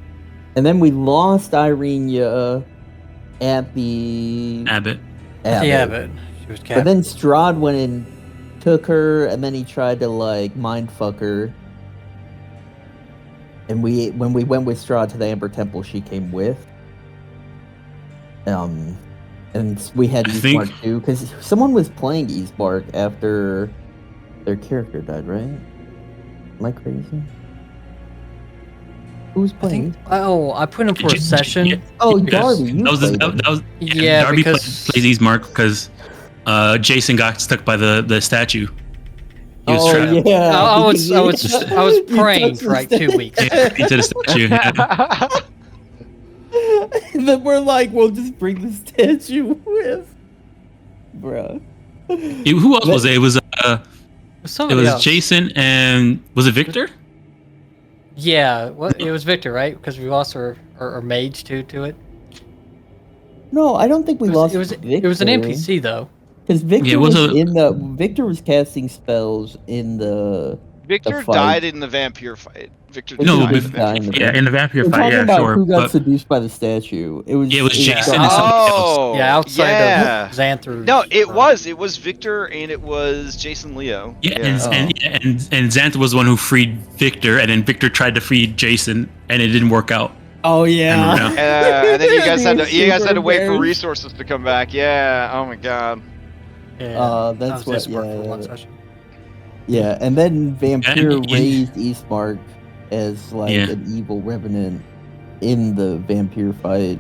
And then we lost Irenia at the Abbot. She was captured. But then Strahd went and took her, and then he tried to like mind fuck her. And when we went with Strahd to the Amber Temple, she came with. And we had Ismark too, because someone was playing Ismark after their character died, right? Am I crazy? Who was playing? I put him for a session. Yeah, Darby. Yeah, Darby because plays Ismark because Jason got stuck by the statue. He was trapped. Yeah. I was praying for like 2 weeks. Into the statue. And then we're like, we'll just bring the statue with, bruh. Who else was it? It was else. Jason, and was it Victor? Yeah, it was Victor, right? Because we lost our mage to it. No, I don't think we lost. It was an NPC though. Because Victor was casting spells in the. Victor died in the vampire fight. In the vampire fight. Yeah, sure. Who got seduced by the statue? It was Jason. Outside of Xanthar. No, it was Victor, and it was Jason Leo. Yeah. And Xanthar was the one who freed Victor, and then Victor tried to free Jason, and it didn't work out. Oh yeah. And then you guys had to wait for resources to come back. Yeah. Oh my god. Yeah. That's what. Yeah. For one session. Yeah, and then Vampire raised Ismark as like an evil revenant in the vampire fight.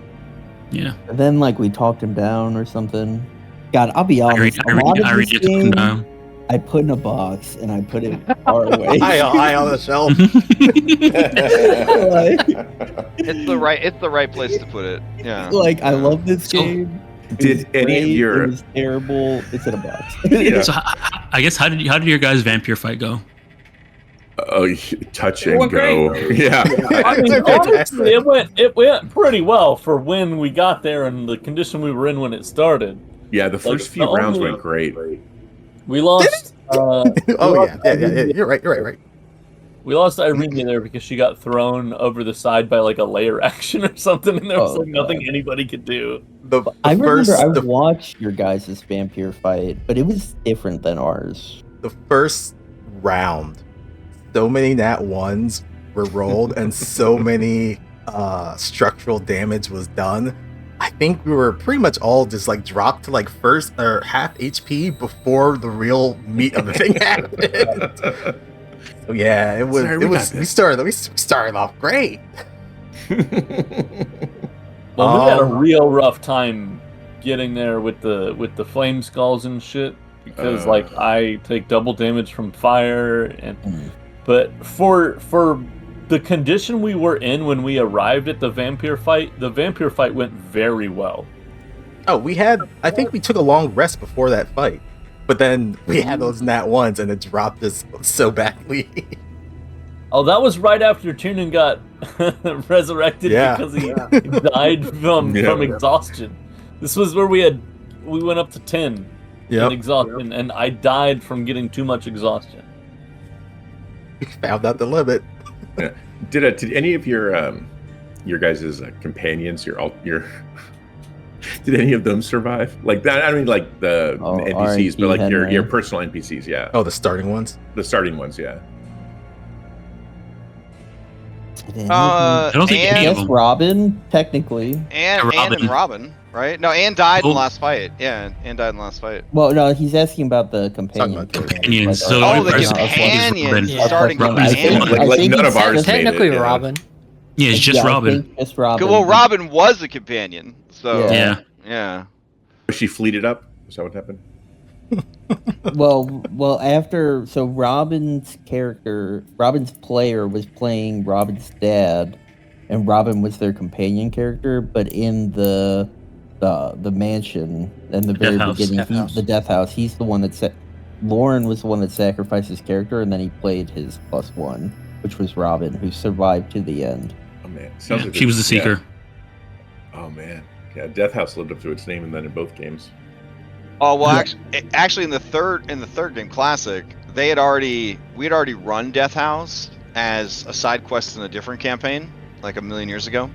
Yeah. And then like we talked him down or something. God, I'll be honest. I put in a box and I put it far away. High on the shelf. It's the right place to put it. Yeah. Like I love this game. Did any of your? It was terrible. It's in a box. Yeah. So I guess how did your guys' vampire fight go? Oh, touch and go. Yeah. I mean, honestly, it went pretty well for when we got there and the condition we were in when it started. Yeah, the first few rounds went great. We lost. Yeah. You're right. We lost Irene there because she got thrown over the side by like a layer action or something, and there was like nothing anybody could do. I remember I watched your guys' vampire fight, but it was different than ours. The first round, so many nat ones were rolled, and so many structural damage was done. I think we were pretty much all just like dropped to like first or half HP before the real meat of the thing happened. So yeah, it was. We started off great. Well, we had a real rough time getting there with the flame skulls and shit because like I take double damage from fire but for the condition we were in when we arrived at the vampire fight went very well. Oh, I think we took a long rest before that fight, but then we had those nat ones and it dropped us so badly. Oh, that was right after Tunin got resurrected because he died from exhaustion. This was where we went up to 10 in exhaustion, and I died from getting too much exhaustion. We found out the limit. Yeah. Did any of your guys' companions, your did any of them survive? Like that? I mean, like the NPCs, but like your personal NPCs, yeah. Oh, the starting ones. The starting ones, yeah. I don't think any of them. Robin, technically. And Robin, right? No, Anne died in the last fight. Yeah, Anne died in the last fight. Well, no, he's asking about the companion. Companions. So the companions. Starting companions. Like none of ours technically made it, Robin. Yeah, it's just Robin. Just Robin. Well, Robin was a companion. So yeah. Was she fleeted up? Is that what happened? well, after Robin's player was playing Robin's dad, and Robin was their companion character. But in the mansion in the very beginning, the death house, he's the one that Lauren was the one that sacrificed his character, and then he played his +1, which was Robin, who survived to the end. Oh man, like she was the seeker. Yeah. Oh man, yeah, Death House lived up to its name, and then in both games. Oh well, actually, in the third game Classic, we had already run Death House as a side quest in a different campaign, like a million years ago,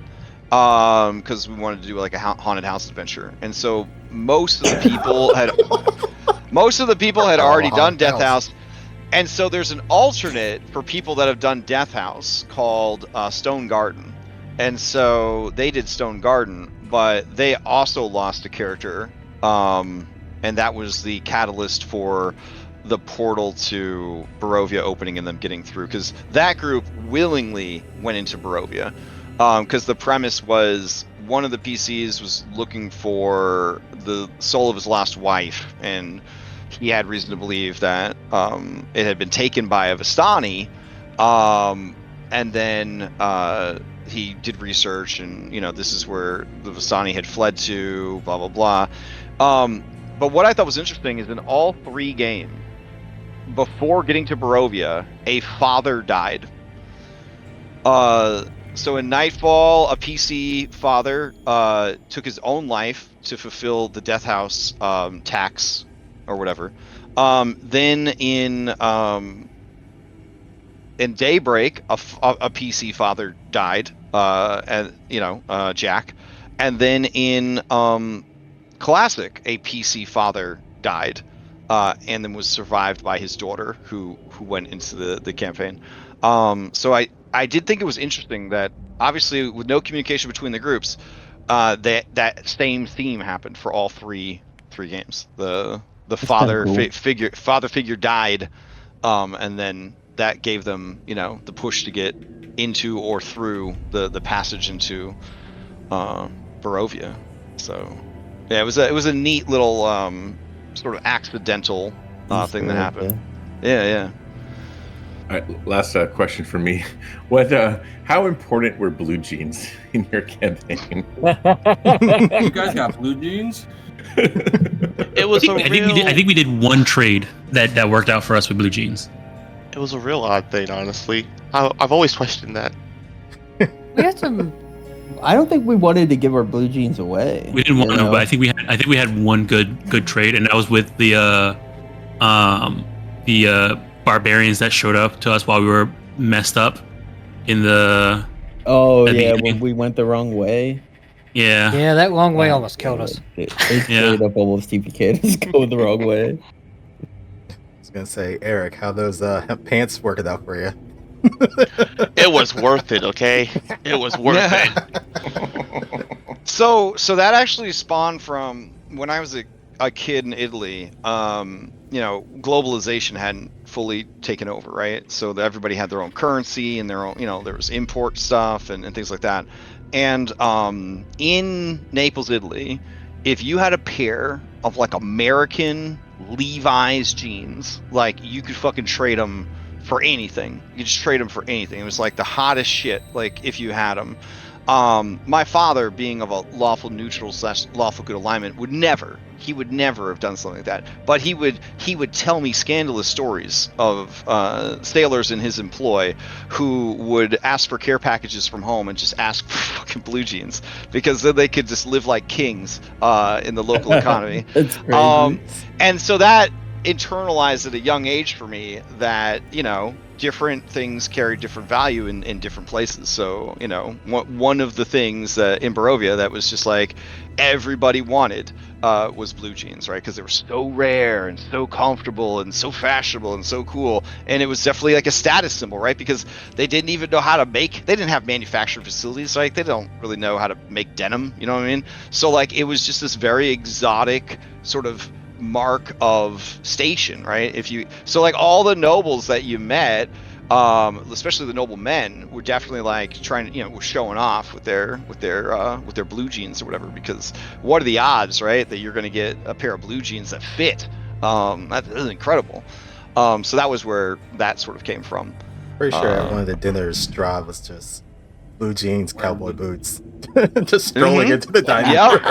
because we wanted to do like a haunted house adventure, and so most of the people had already done Death House, and so there's an alternate for people that have done Death House called Stone Garden, and so they did Stone Garden, but they also lost a character. And that was the catalyst for the portal to Barovia opening and them getting through, because that group willingly went into Barovia, because the premise was one of the PCs was looking for the soul of his lost wife, and he had reason to believe that it had been taken by a Vistani, and then he did research, and this is where the Vistani had fled to, blah blah blah. But what I thought was interesting is in all 3 games, before getting to Barovia, a father died. So in Nightfall, a PC father took his own life to fulfill the Death House tax or whatever. Then in Daybreak, a PC father died, Jack, and then in Classic, a PC father died, and then was survived by his daughter, who went into the campaign. So I did think it was interesting that obviously with no communication between the groups, that same theme happened for all three games. The father figure died, and then that gave them the push to get into or through the passage into Barovia. So. Yeah, it was a neat little sort of accidental thing that happened. Yeah. All right, last question for me. How important were blue jeans in your campaign? You guys got blue jeans? It was. I think we did one trade that worked out for us with blue jeans. It was a real odd thing, honestly. I've always questioned that. We had some. I don't think we wanted to give our blue jeans away. We didn't want to, but I think we had one good trade, and that was with the barbarians that showed up to us while we were messed up in the. Oh at the yeah, beginning. when we went the wrong way. Yeah. Yeah, that long way almost killed us. It straight up almost TPK'd us going the wrong way. I was gonna say, Eric, how those pants working out for you? It was worth it, okay? It was worth it. So that actually spawned from when I was a kid in Italy. Globalization hadn't fully taken over, right? So everybody had their own currency and their own, there was import stuff and things like that. And in Naples, Italy, if you had a pair of like American Levi's jeans, like you could fucking trade them for anything. You could just trade them for anything. It was like the hottest shit, like if you had them. My father, being of a lawful neutral / lawful good alignment, would never have done something like that. But he would tell me scandalous stories of sailors in his employ who would ask for care packages from home and just ask for fucking blue jeans because then they could just live like kings in the local economy. That's crazy. And so that internalized at a young age for me that different things carry different value in different places. So one of the things in Barovia that was just like everybody wanted was blue jeans, right? Because they were so rare and so comfortable and so fashionable and so cool, and it was definitely like a status symbol, right? Because they didn't even know how to they didn't have manufacturing facilities, right? They don't really know how to make denim, you know what I mean? So like it was just this very exotic sort of mark of station, right? So like all the nobles that you met, especially the noble men, were definitely like trying to, were showing off with their blue jeans or whatever, because what are the odds, right, that you're going to get a pair of blue jeans that fit? That is incredible. So that was where that sort of came from. Pretty sure at one of the dinners, Strahd was just blue jeans, cowboy boots, just strolling into the dining room.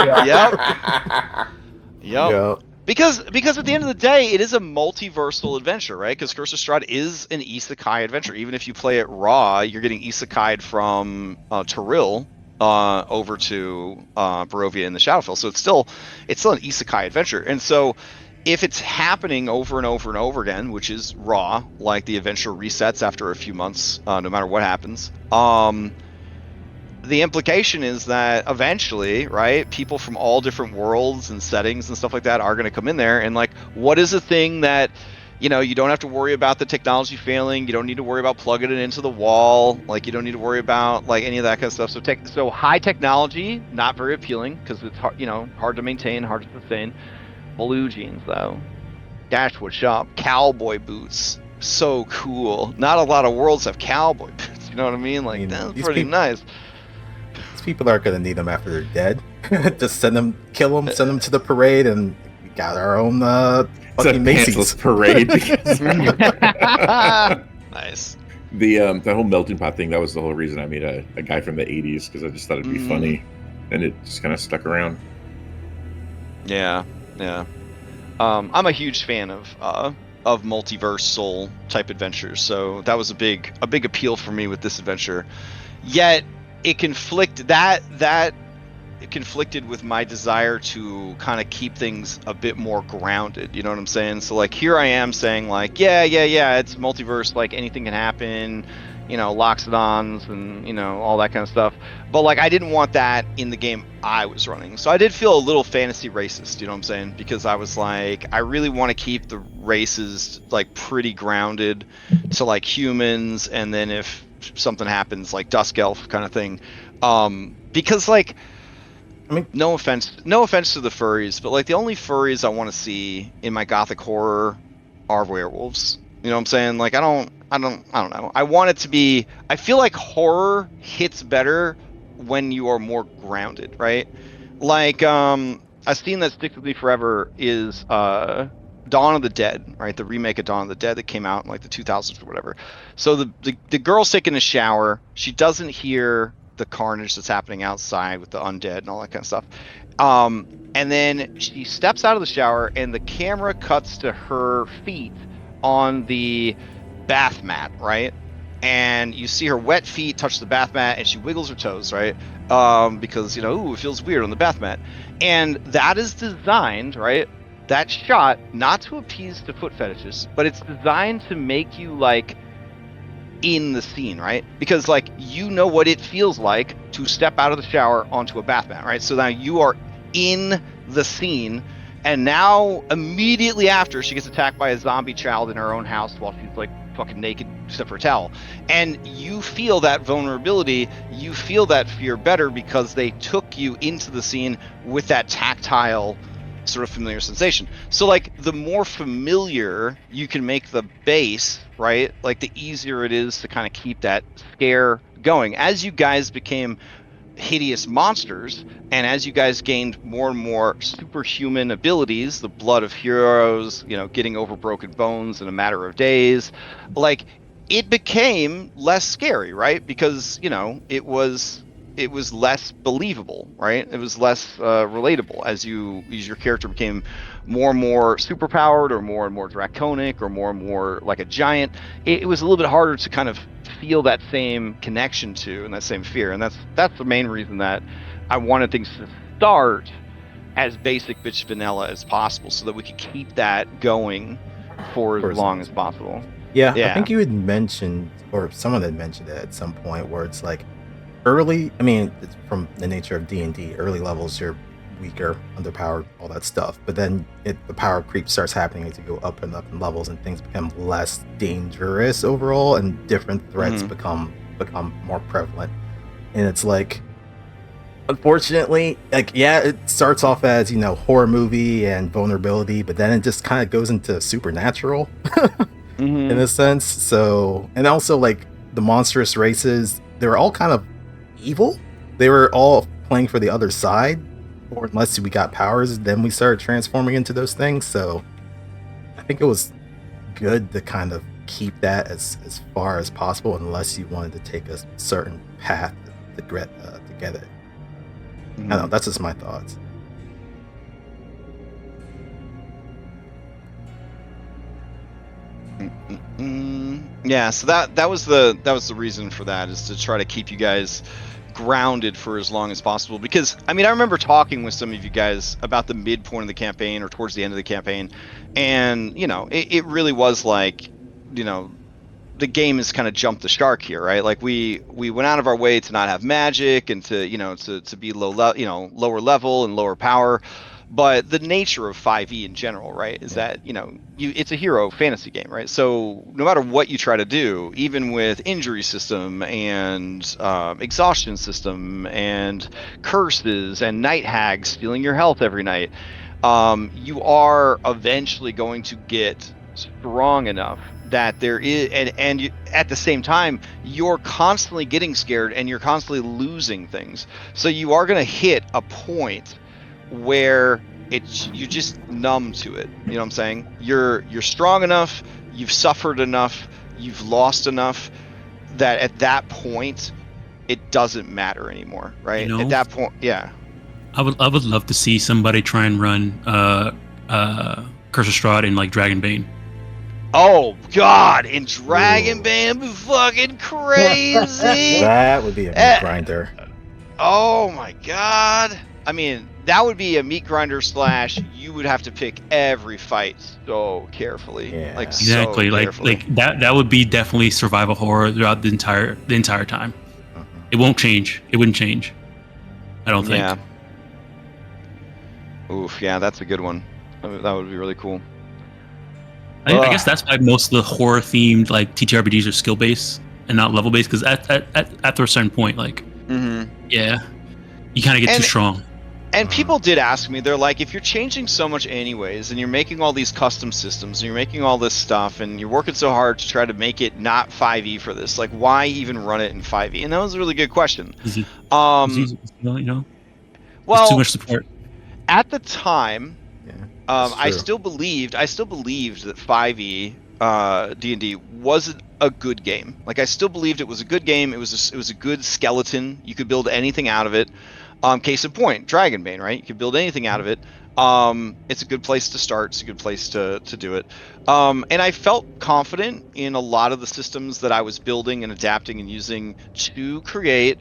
Yep. Because at the end of the day, it is a multiversal adventure, right? Because Curse of Strahd is an isekai adventure. Even if you play it raw, you're getting isekai'd from Toril over to Barovia in the Shadowfell. So it's still an isekai adventure. And so if it's happening over and over and over again, which is raw, like the adventure resets after a few months, no matter what happens, the implication is that eventually, right, people from all different worlds and settings and stuff like that are going to come in there. And like, what is a thing that, you don't have to worry about the technology failing. You don't need to worry about plugging it into the wall. Like, you don't need to worry about like any of that kind of stuff. So high technology, not very appealing because it's hard, hard to maintain, hard to sustain. Blue jeans though, that's what's up. Cowboy boots, so cool. Not a lot of worlds have cowboy boots. You know what I mean? Like, that's pretty nice. People aren't going to need them after they're dead. Just kill them, send them to the parade, and we got our own fucking Macy's parade. Nice. The whole melting pot thing, that was the whole reason I made a guy from the 80s, because I just thought it'd be funny, and it just kind of stuck around. Yeah. I'm a huge fan of multiversal type adventures, so that was a big appeal for me with this adventure. Yet it conflicted with my desire to kind of keep things a bit more grounded. You know what I'm saying? So like here I am saying like, yeah, it's multiverse, like anything can happen, loxodons and all that kind of stuff. But like I didn't want that in the game I was running. So I did feel a little fantasy racist, you know what I'm saying? Because I was like, I really want to keep the races like pretty grounded to like humans, and then if something happens like Dusk Elf kind of thing, because like, I mean, no offense to the furries, but like the only furries I want to see in my gothic horror are werewolves. You know what I'm saying? Like I don't know. I want it to be, I feel like horror hits better when you are more grounded, right? Like a scene that sticks with me forever is Dawn of the Dead, right? The remake of Dawn of the Dead that came out in like the 2000s or whatever. So the girl's taking a shower. She doesn't hear the carnage that's happening outside with the undead and all that kind of stuff. And then she steps out of the shower and the camera cuts to her feet on the bath mat, right? And you see her wet feet touch the bath mat and she wiggles her toes, right? Because, it feels weird on the bath mat. And that is designed, right? That shot, not to appease the foot fetishes, but it's designed to make you like in the scene, right? Because like you know what it feels like to step out of the shower onto a bath mat, right? So now you are in the scene, and now immediately after she gets attacked by a zombie child in her own house while she's like fucking naked except for a towel, and you feel that vulnerability, you feel that fear better because they took you into the scene with that tactile sort of familiar sensation. So like the more familiar you can make the base, right, like the easier it is to kind of keep that scare going. As you guys became hideous monsters, and as you guys gained more and more superhuman abilities, the blood of heroes, you know, getting over broken bones in a matter of days, like it became less scary, right? Because, you know, it was less believable, right? It was less relatable as your character became more and more superpowered, or more and more draconic, or more like a giant. It was a little bit harder to kind of feel that same connection to and that same fear, and that's the main reason that I wanted things to start as basic bitch vanilla as possible, so that we could keep that going for as long as possible. Yeah, I think you had mentioned, or someone had mentioned it at some point, where it's like early, I mean, it's from the nature of D&D, early levels you're weaker, underpowered, all that stuff, but then the power creep starts happening as you go up and up in levels, and things become less dangerous overall, and different threats become more prevalent. And it's like, unfortunately, like, yeah, it starts off as, you know, horror movie and vulnerability, but then it just kind of goes into supernatural in a sense. So, and also like the monstrous races, they were all kind of evil. They were all playing for the other side, or unless we got powers, then we started transforming into those things. So I think it was good to kind of keep that as far as possible, unless you wanted to take a certain path to get it. I don't know, that's just my thoughts. Yeah, so that was the reason for that, is to try to keep you guys grounded for as long as possible. Because I mean, I remember talking with some of you guys about the midpoint of the campaign, or towards the end of the campaign, and you know, it really was like, you know, the game has kind of jumped the shark here, right? Like we went out of our way to not have magic, and to, you know, to be lower level and lower power. But the nature of 5e in general, right, is that, you know, it's a hero fantasy game, right? So no matter what you try to do, even with injury system and exhaustion system and curses and night hags stealing your health every night, you are eventually going to get strong enough that there is, and you, at the same time, you're constantly getting scared and you're constantly losing things. So you are going to hit a point where you're just numb to it. You know what I'm saying? You're strong enough, you've suffered enough, you've lost enough, that at that point it doesn't matter anymore, right? You know, at that point, yeah. I would love to see somebody try and run Curse of Strahd in like Dragonbane. Oh God, in Dragonbane, be fucking crazy. That would be a meat grinder. Oh my God. I mean, that would be a meat grinder / you would have to pick every fight so carefully. Yeah. Like Exactly. So like carefully. that would be definitely survival horror throughout the entire time. It won't change. It wouldn't change, I don't think. Yeah. Oof, yeah, that's a good one. That would be really cool. I guess that's why most of the horror themed like TTRPGs are skill based and not level based, because after a certain point, like, yeah, you kind of get too strong. And people did ask me, they're like, if you're changing so much anyways, and you're making all these custom systems, and you're making all this stuff, and you're working so hard to try to make it not 5e for this, like, why even run it in 5e? And that was a really good question. Easy. You know, well, too much support. At the time, I true. still believed that 5e D&D wasn't a good game. Like, I still believed it was a good game. It was a good skeleton. You could build anything out of it. Case in point, Dragonbane, right? You could build anything out of it. It's a good place to start. It's a good place to do it. And I felt confident in a lot of the systems that I was building and adapting and using to create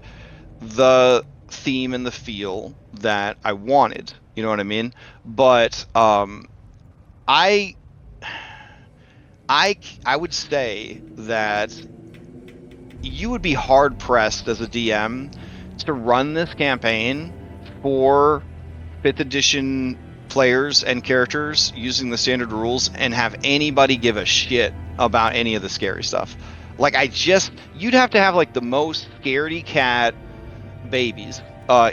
the theme and the feel that I wanted. You know what I mean? But I would say that you would be hard pressed as a DM to run this campaign for 5th edition players and characters using the standard rules and have anybody give a shit about any of the scary stuff. Like, you'd have to have like the most scaredy cat babies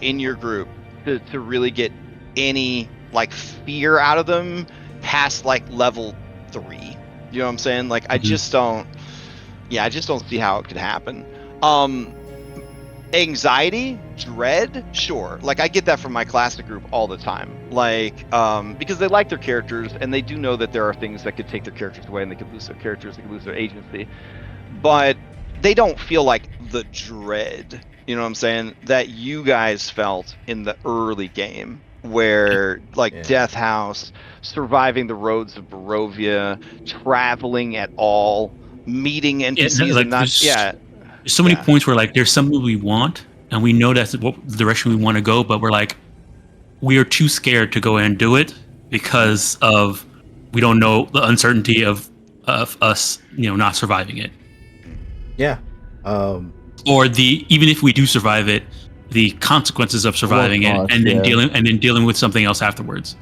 in your group to really get any like fear out of them past like level 3. You know what I'm saying? Like, I just don't see how it could happen. Anxiety, dread, sure. Like, I get that from my classic group all the time. Like, because they like their characters and they do know that there are things that could take their characters away and they could lose their characters, they could lose their agency. But they don't feel like the dread, you know what I'm saying, that you guys felt in the early game, where like Death House, surviving the roads of Barovia, traveling at all, meeting NPCs and not There's so many points where like there's something we want and we know that's what the direction we want to go, but we're like, we are too scared to go and do it because of we don't know the uncertainty of us, not surviving it. Yeah. Or even if we do survive it, the consequences of surviving it and then dealing with something else afterwards.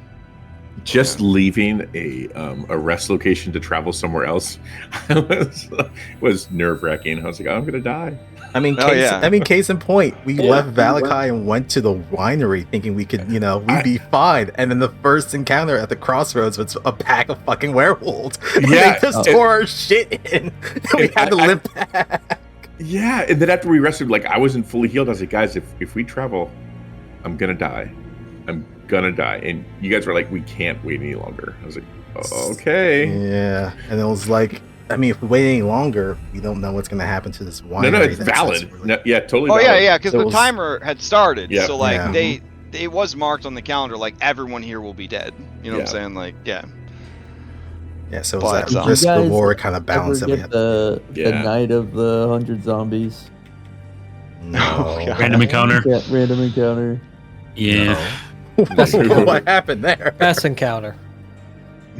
Just leaving a rest location to travel somewhere else was nerve-wracking. I was like, I'm gonna die. I mean, case in point, we left Valakai and went to the winery thinking we could, we'd be fine. And then the first encounter at the crossroads was a pack of fucking werewolves. Yeah, they just tore our shit in. We had to limp back. Yeah, and then after we rested, like, I wasn't fully healed. I was like, guys, if we travel, I'm gonna die. I'm gonna die. And you guys were like, we can't wait any longer. I was like, okay. Yeah, and it was like, I mean, if we wait any longer, we don't know what's going to happen to this winery. No, it's valid. Really... No, yeah, totally valid. Yeah, because the timer had started. Yeah. So, like, it was marked on the calendar, like, everyone here will be dead. You know what I'm saying? Like, yeah. Yeah, so it was that risk reward kind of balance that we had. The night of the 100 zombies. No. Random encounter. Random encounter. Yeah. No. What happened there? Best encounter.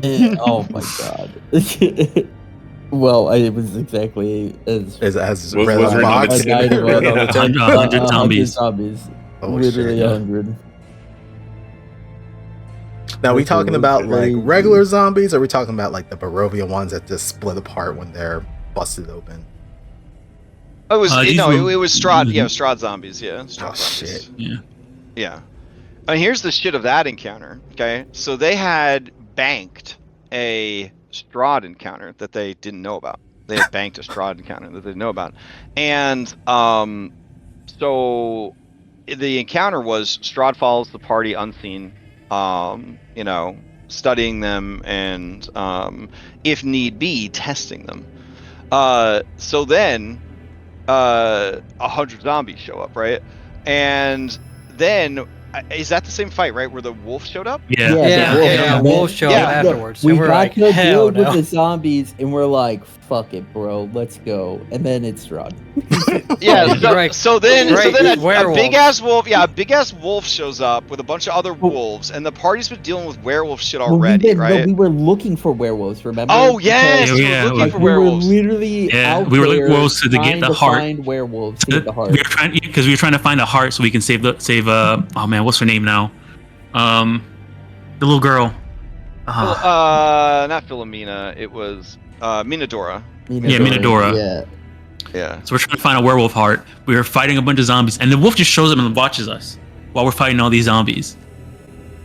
Oh my god. Well, it was exactly as Red Box. 100 zombies. Literally 100. Now, are we talking about like regular zombies, or are we talking about like the Barovia ones that just split apart when they're busted open? It was it was Strahd. Yeah, Strahd zombies. Yeah. Strahd zombies. Shit. Yeah. And here's the shit of that encounter. Okay, so they had banked a Strahd encounter that they didn't know about. They had banked a Strahd encounter that they didn't know about, and so the encounter was Strahd follows the party unseen, studying them and if need be testing them. So then 100 zombies show up, right? And then is that the same fight, right, where the wolf showed up? Yeah. Wolf showed up afterwards. We got like, to deal with the zombies, and we're like, "Fuck it, bro, let's go." And then it's Strahd. So then a big ass wolf shows up with a bunch of other wolves, and the party's been dealing with werewolf shit already, right? No, we were looking for werewolves. Remember? Oh yes, we were looking for werewolves. We were literally out we were looking for werewolves to get the heart. Find werewolves to get the heart. We were trying to find a heart so we can save. Oh man, what's her name now? The little girl. Not Philomena. It was Minadora. Minadora. Yeah. So we're trying to find a werewolf heart. We were fighting a bunch of zombies, and the wolf just shows up and watches us while we're fighting all these zombies.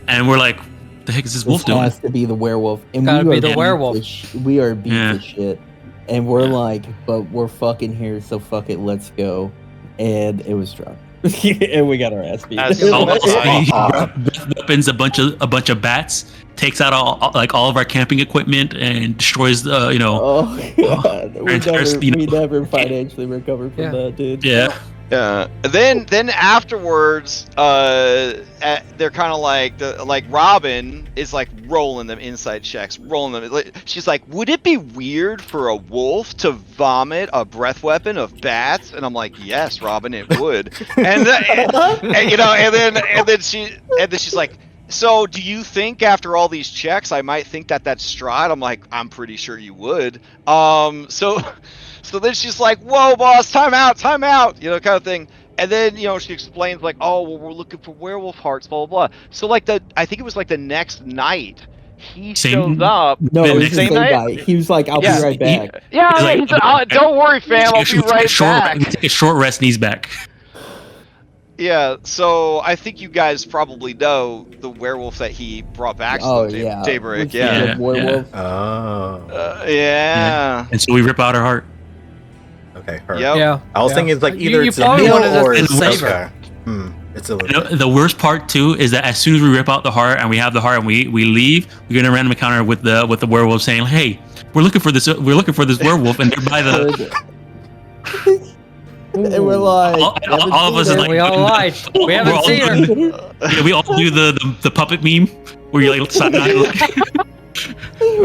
And we're like, "The heck is this wolf doing?" It has to be the werewolf. And gotta be the werewolf. We are beat to shit. And we're like, but we're fucking here, so fuck it, let's go. And it was Strahd. And we got our ass beat. Weapons, a bunch of bats, takes out all of our camping equipment and destroys the we never financially recovered from that, dude. Yeah. Then afterwards, they're kind of like Robin is like rolling them inside checks, rolling them. She's like, would it be weird for a wolf to vomit a breath weapon of bats? And I'm like, yes, Robin, it would. And then she's like, So, do you think after all these checks, I might think that that's Strahd? I'm like, I'm pretty sure you would. So then she's like, "Whoa, boss, time out, you know, kind of thing. And then, you know, she explains like, "Oh, well, we're looking for werewolf hearts, blah blah blah." So like I think it was like the next night, he shows up. No, it was the same night. Night. He was like, "I'll be right back." He said, "Don't worry, fam, I'll be right back." Take a short rest, and he's back. Yeah, so I think you guys probably know the werewolf that he brought back to Daybreak. Yeah. Werewolf. Yeah. And so we rip out her heart. Okay, her. Yep. Yeah. I was thinking it's like either you it's a probably meal wanted us or to it's save her. It's a little bit. The worst part too is that as soon as we rip out the heart and we have the heart and we leave, we get a random encounter with the werewolf saying, "Hey, we're looking for this werewolf," and they're by the. And we're like, all of us are like, we all lied. We haven't seen her. Yeah, we all do the puppet meme where you're like, side eye,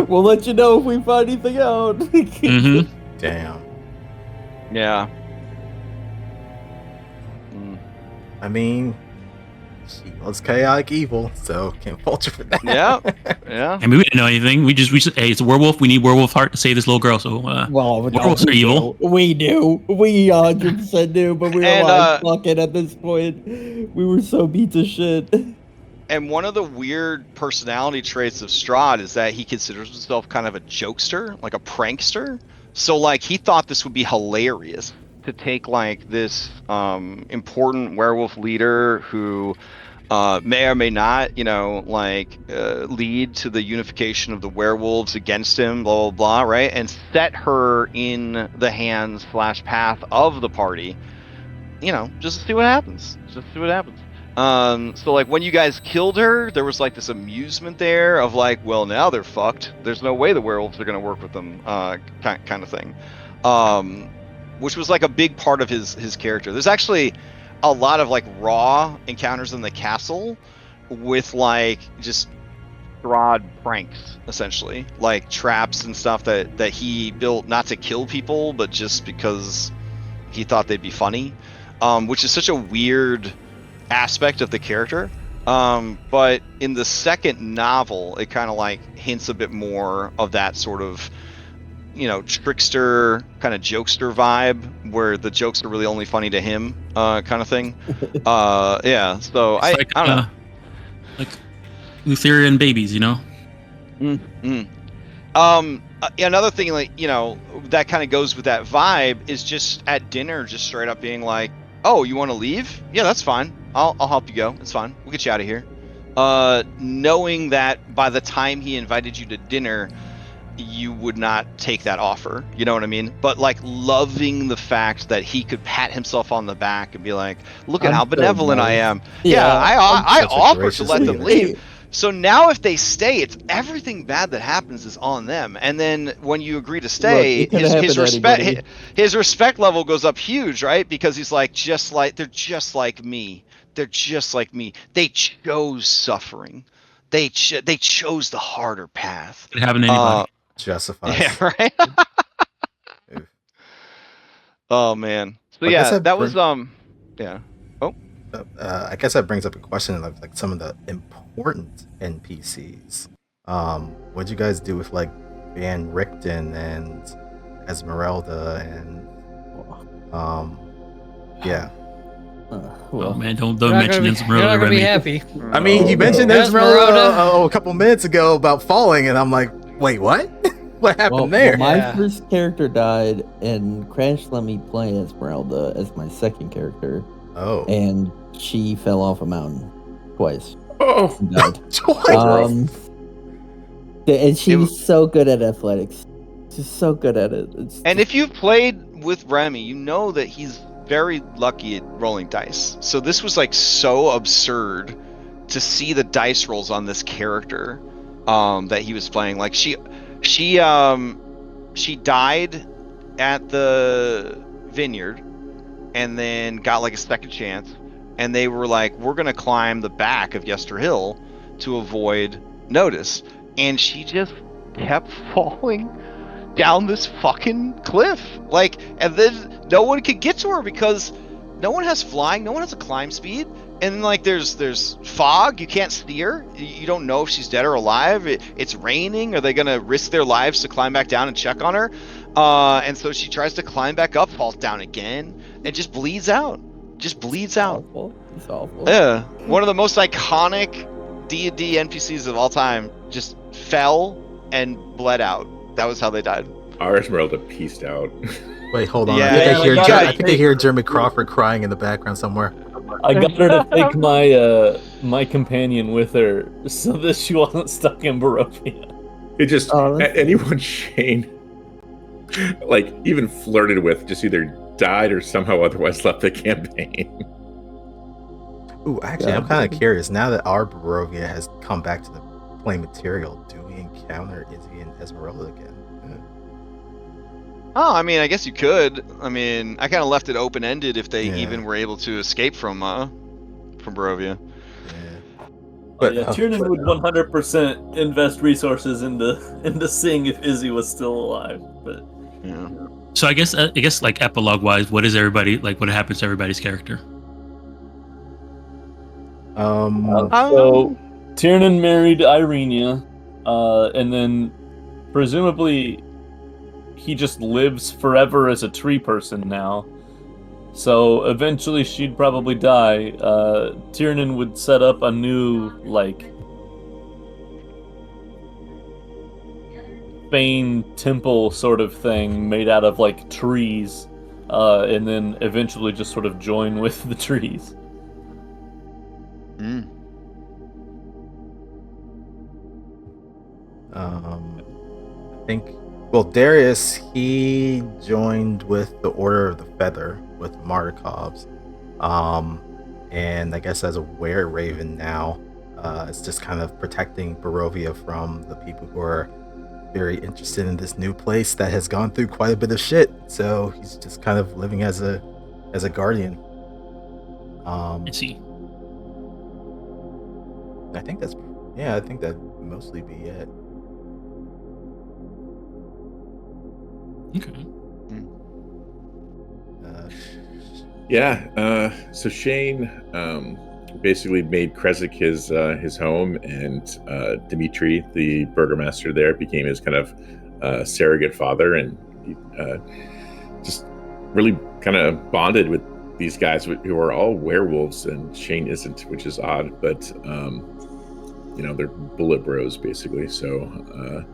we'll let you know if we find anything out. Mm-hmm. Damn. Yeah. I mean, she was chaotic evil, so can't fault her for that. Yeah. I mean, we didn't know anything. We just hey, it's a werewolf. We need werewolf heart to save this little girl. So werewolves are evil. We do. We 100% do, but we were like, fuck it at this point. We were so beat to shit. And one of the weird personality traits of Strahd is that he considers himself kind of a jokester, like a prankster. So like he thought this would be hilarious to take like this important werewolf leader who may or may not, you know, like lead to the unification of the werewolves against him, blah, blah, blah, right? And set her in the hands / path of the party, you know, just to see what happens. So like when you guys killed her, there was like this amusement there of like, well, now they're fucked. There's no way the werewolves are going to work with them, kind of thing. Which was like a big part of his character. There's actually a lot of like raw encounters in the castle with like just Strahd pranks, essentially, like traps and stuff that he built not to kill people, but just because he thought they'd be funny, which is such a weird aspect of the character. But in the second novel, it kind of like hints a bit more of that sort of, you know, trickster kind of jokester vibe where the jokes are really only funny to him, kind of thing. Yeah, so I don't know, like Lutherian babies, you know. Another thing, like, you know, that kind of goes with that vibe is just at dinner, just straight up being like, "Oh, you want to leave? Yeah, that's fine. I'll help you go. It's fine. We'll get you out of here." Knowing that by the time he invited you to dinner, you would not take that offer, you know what I mean? But like loving the fact that he could pat himself on the back and be like, "Look at how benevolent I am." Yeah, I offered to let them leave. So now if they stay, it's everything bad that happens is on them. And then when you agree to stay, his respect level goes up huge, right? Because he's like, they're just like me. They're just like me. They chose suffering. They chose the harder path. It happened to anybody. Justifies. Yeah, right. Oh man. So yeah, that was yeah. Oh. I guess that brings up a question of like some of the important NPCs. What'd you guys do with like Van Richten and Esmeralda and yeah. Well, man, don't mention Esmeralda. You're not gonna be happy. I mean, you mentioned Esmeralda a couple minutes ago about falling, and I'm like, wait, what? What happened there? My first character died, and Crash let me play Esmeralda as my second character. Oh. And she fell off a mountain twice. Oh, twice. And she was so good at athletics. She's so good at it. And if you've played with Remy, you know that he's very lucky at rolling dice. So this was like so absurd to see the dice rolls on this character that he was playing. Like she died at the vineyard and then got like a second chance, and they were like, "We're gonna climb the back of Yester Hill to avoid notice," and she just kept falling down this fucking cliff, like, and then no one could get to her because no one has flying, no one has a climb speed, And like there's fog, you can't see her. You don't know if she's dead or alive. It's raining. Are they gonna risk their lives to climb back down and check on her? And so she tries to climb back up, falls down again, and just bleeds out. It's awful. It's awful. Yeah, one of the most iconic D&D NPCs of all time just fell and bled out. That was how they died. Our Esmeralda pieced out. Wait, hold on. Yeah, I think I hear Jeremy Crawford crying in the background somewhere. I got her to take my companion with her so that she wasn't stuck in Barovia. It just anyone Shane like even flirted with just either died or somehow otherwise left the campaign. Ooh, actually, I'm kind of curious. Now that our Barovia has come back to the plane material, do we encounter Izzy and Esmeralda again? Oh, I mean, I guess you could. I mean, I kind of left it open-ended if they even were able to escape from Barovia. But Tiernan would 100% invest resources into seeing if Izzy was still alive. But so I guess like epilogue-wise, what is everybody like? What happens to everybody's character? So Tiernan married Irenia, and then presumably he just lives forever as a tree person now. So eventually she'd probably die. Tiernan would set up a new, like, Bane temple sort of thing made out of, like, trees, and then eventually just sort of join with the trees. I think, well, Darius, he joined with the Order of the Feather with Mardikovs. And I guess as a were-raven now, it's just kind of protecting Barovia from the people who are very interested in this new place that has gone through quite a bit of shit. So he's just kind of living as a guardian. I see. I think that'd mostly be it. Okay. So Shane basically made Kresik his home, and Dimitri, the burgomaster there, became his kind of surrogate father, and he just really kind of bonded with these guys who are all werewolves, and Shane isn't, which is odd, but they're bullet bros basically. So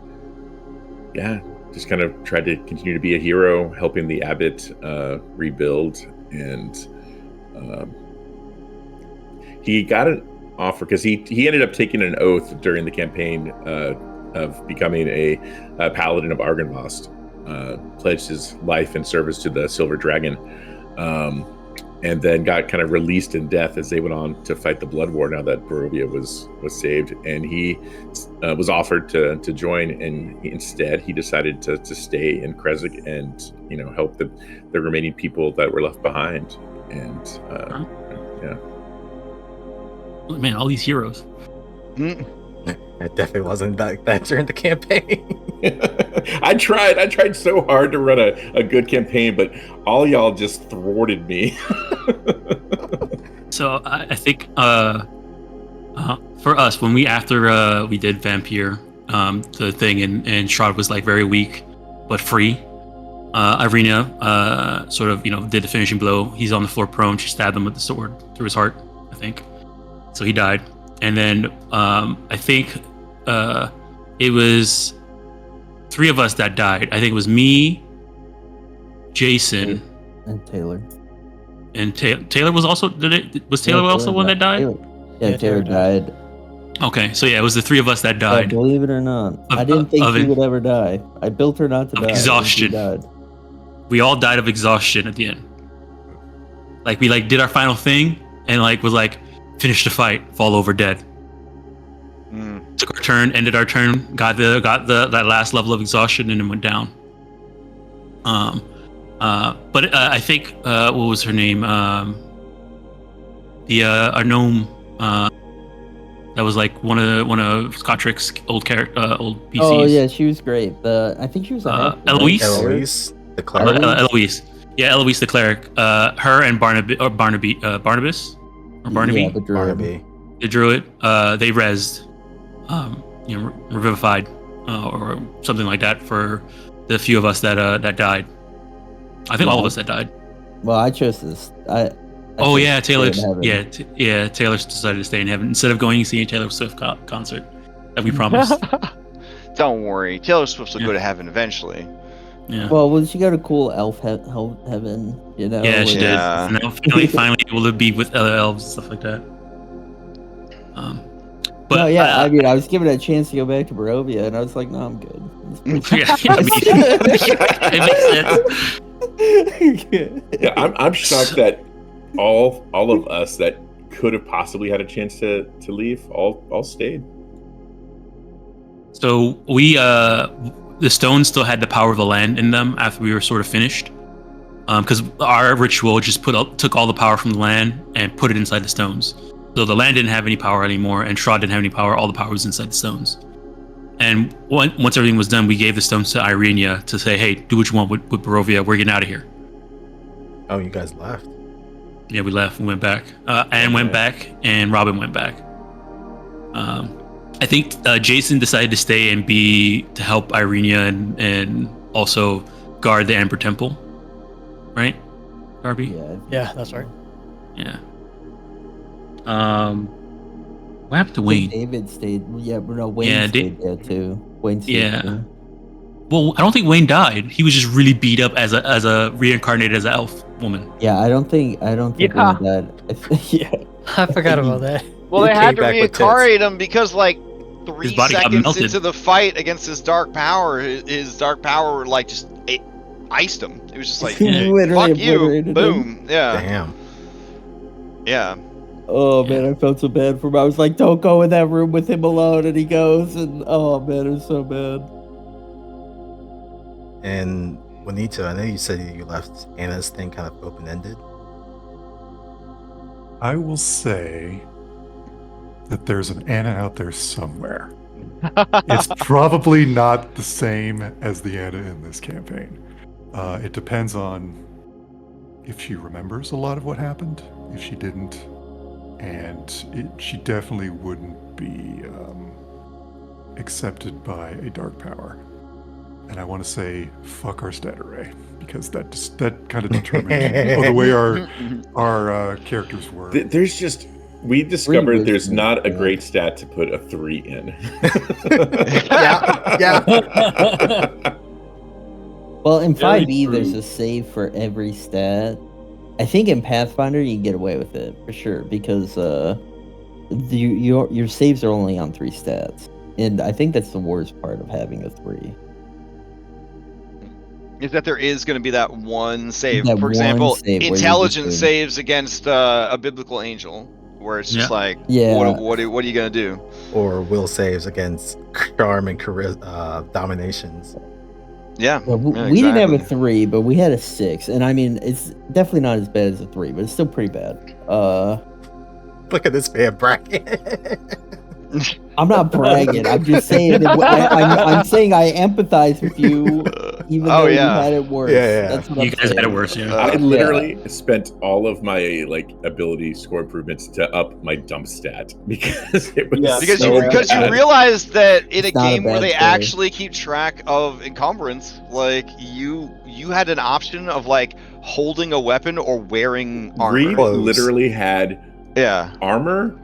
just kind of tried to continue to be a hero, helping the abbot rebuild. And he got an offer because he ended up taking an oath during the campaign of becoming a paladin of Argynvost, pledged his life and service to the Silver Dragon, and then got kind of released in death as they went on to fight the Blood War now that Barovia was saved. And he was offered to join, and instead he decided to stay in Kresik and help the remaining people that were left behind. And man, all these heroes. It definitely wasn't that during the campaign. I tried so hard to run a good campaign, but all y'all just thwarted me. So I think for us, when we did Vampire, the thing, and Strahd was like very weak but free. Irina sort of did the finishing blow. He's on the floor prone. She stabbed him with the sword through his heart, I think. So he died. And then I think it was 3 of us that died. I think it was me, Jason, and Taylor. And Taylor was also. Was Taylor also one that died? Taylor died. Okay, so yeah, it was the 3 of us that died. Believe it or not, I didn't think she would ever die. I built her not to die. Exhaustion. She died. We all died of exhaustion at the end. Like we did our final thing and was finish the fight, fall over dead. Took our turn, ended our turn, got that last level of exhaustion, and then went down. But I think what was her name? Our gnome. That was one of Scotrick's old PCs. Oh yeah, she was great. I think she was Eloise. Eloise, the cleric. Eloise. Yeah, Eloise the cleric. Her and Barnabas. or Barnaby. Yeah, the druid. Barnaby. The druid. They rezzed, revivified, or something like that for the few of us that died. I think all of us that died. Well, I chose this. Oh yeah, Taylor. Heaven. Yeah. Taylor decided to stay in heaven instead of going and seeing Taylor Swift concert that we promised. Don't worry, Taylor Swift will go to heaven eventually. Yeah. Well, she got a cool elf heaven, you know. Yeah, she did. Yeah. And now finally able to be with other elves and stuff like that. But No, yeah, I mean, I was given a chance to go back to Barovia, and I was like, no, I'm good. It makes sense. Yeah, I'm shocked that all of us that could have possibly had a chance to leave all stayed. So we the stones still had the power of the land in them after we were sort of finished, because our ritual just took all the power from the land and put it inside the stones. So the land didn't have any power anymore, and Strahd didn't have any power. All the power was inside the stones. And once everything was done, we gave the stones to Irenia to say, "Hey, do what you want with Barovia. We're getting out of here." Oh, you guys left. Yeah, we left. We went back. Anne went back, and Robin went back. I think Jason decided to stay and to help Irenia and also guard the Amber Temple. Right, Darby? Yeah, that's right. Yeah. What happened to Wayne? David stayed. Yeah, no, Wayne stayed there too. Wayne stayed too. Well, I don't think Wayne died. He was just really beat up as a reincarnated as an elf woman. Yeah, I don't think Wayne died. Yeah, I forgot about that. Well, they had to reincarnate him because, like, 3 seconds into the fight against his dark power, his dark power, like, just iced him. It was just like, fuck you, boom. Yeah. Damn. Yeah. Oh man, I felt so bad for him. I was like, don't go in that room with him alone, and he goes, and oh man, it was so bad. And Juanito, I know you said you left Anna's thing kind of open-ended. I will say that there's an Anna out there somewhere. It's probably not the same as the Anna in this campaign. It depends on if she remembers a lot of what happened. If she didn't, and she definitely wouldn't be accepted by a dark power. And I want to say fuck our stat array, because that kind of determines the way our characters were. We discovered there's not a great stat to put a 3 in. Yeah. Well, in 5e, there's a save for every stat. I think in Pathfinder you can get away with it for sure, because your saves are only on 3 stats, and I think that's the worst part of having a 3. Is that there is going to be that one save. For example, intelligence saves against a biblical angel, where it's just like, what are you going to do? Or will saves against charm and dominations. Yeah. We didn't have a 3, but we had a 6, and I mean, it's definitely not as bad as a 3, but it's still pretty bad. Look at this man bragging. I'm not bragging. I'm just saying that I'm saying I empathize with you, even though you had it worse. Yeah. That's what you guys had it worse. Yeah. I literally spent all of my ability score improvements to up my dump stat because it was because you realized that in a game where they actually keep track of encumbrance, like you had an option of like holding a weapon or wearing armor. Reed literally had armor,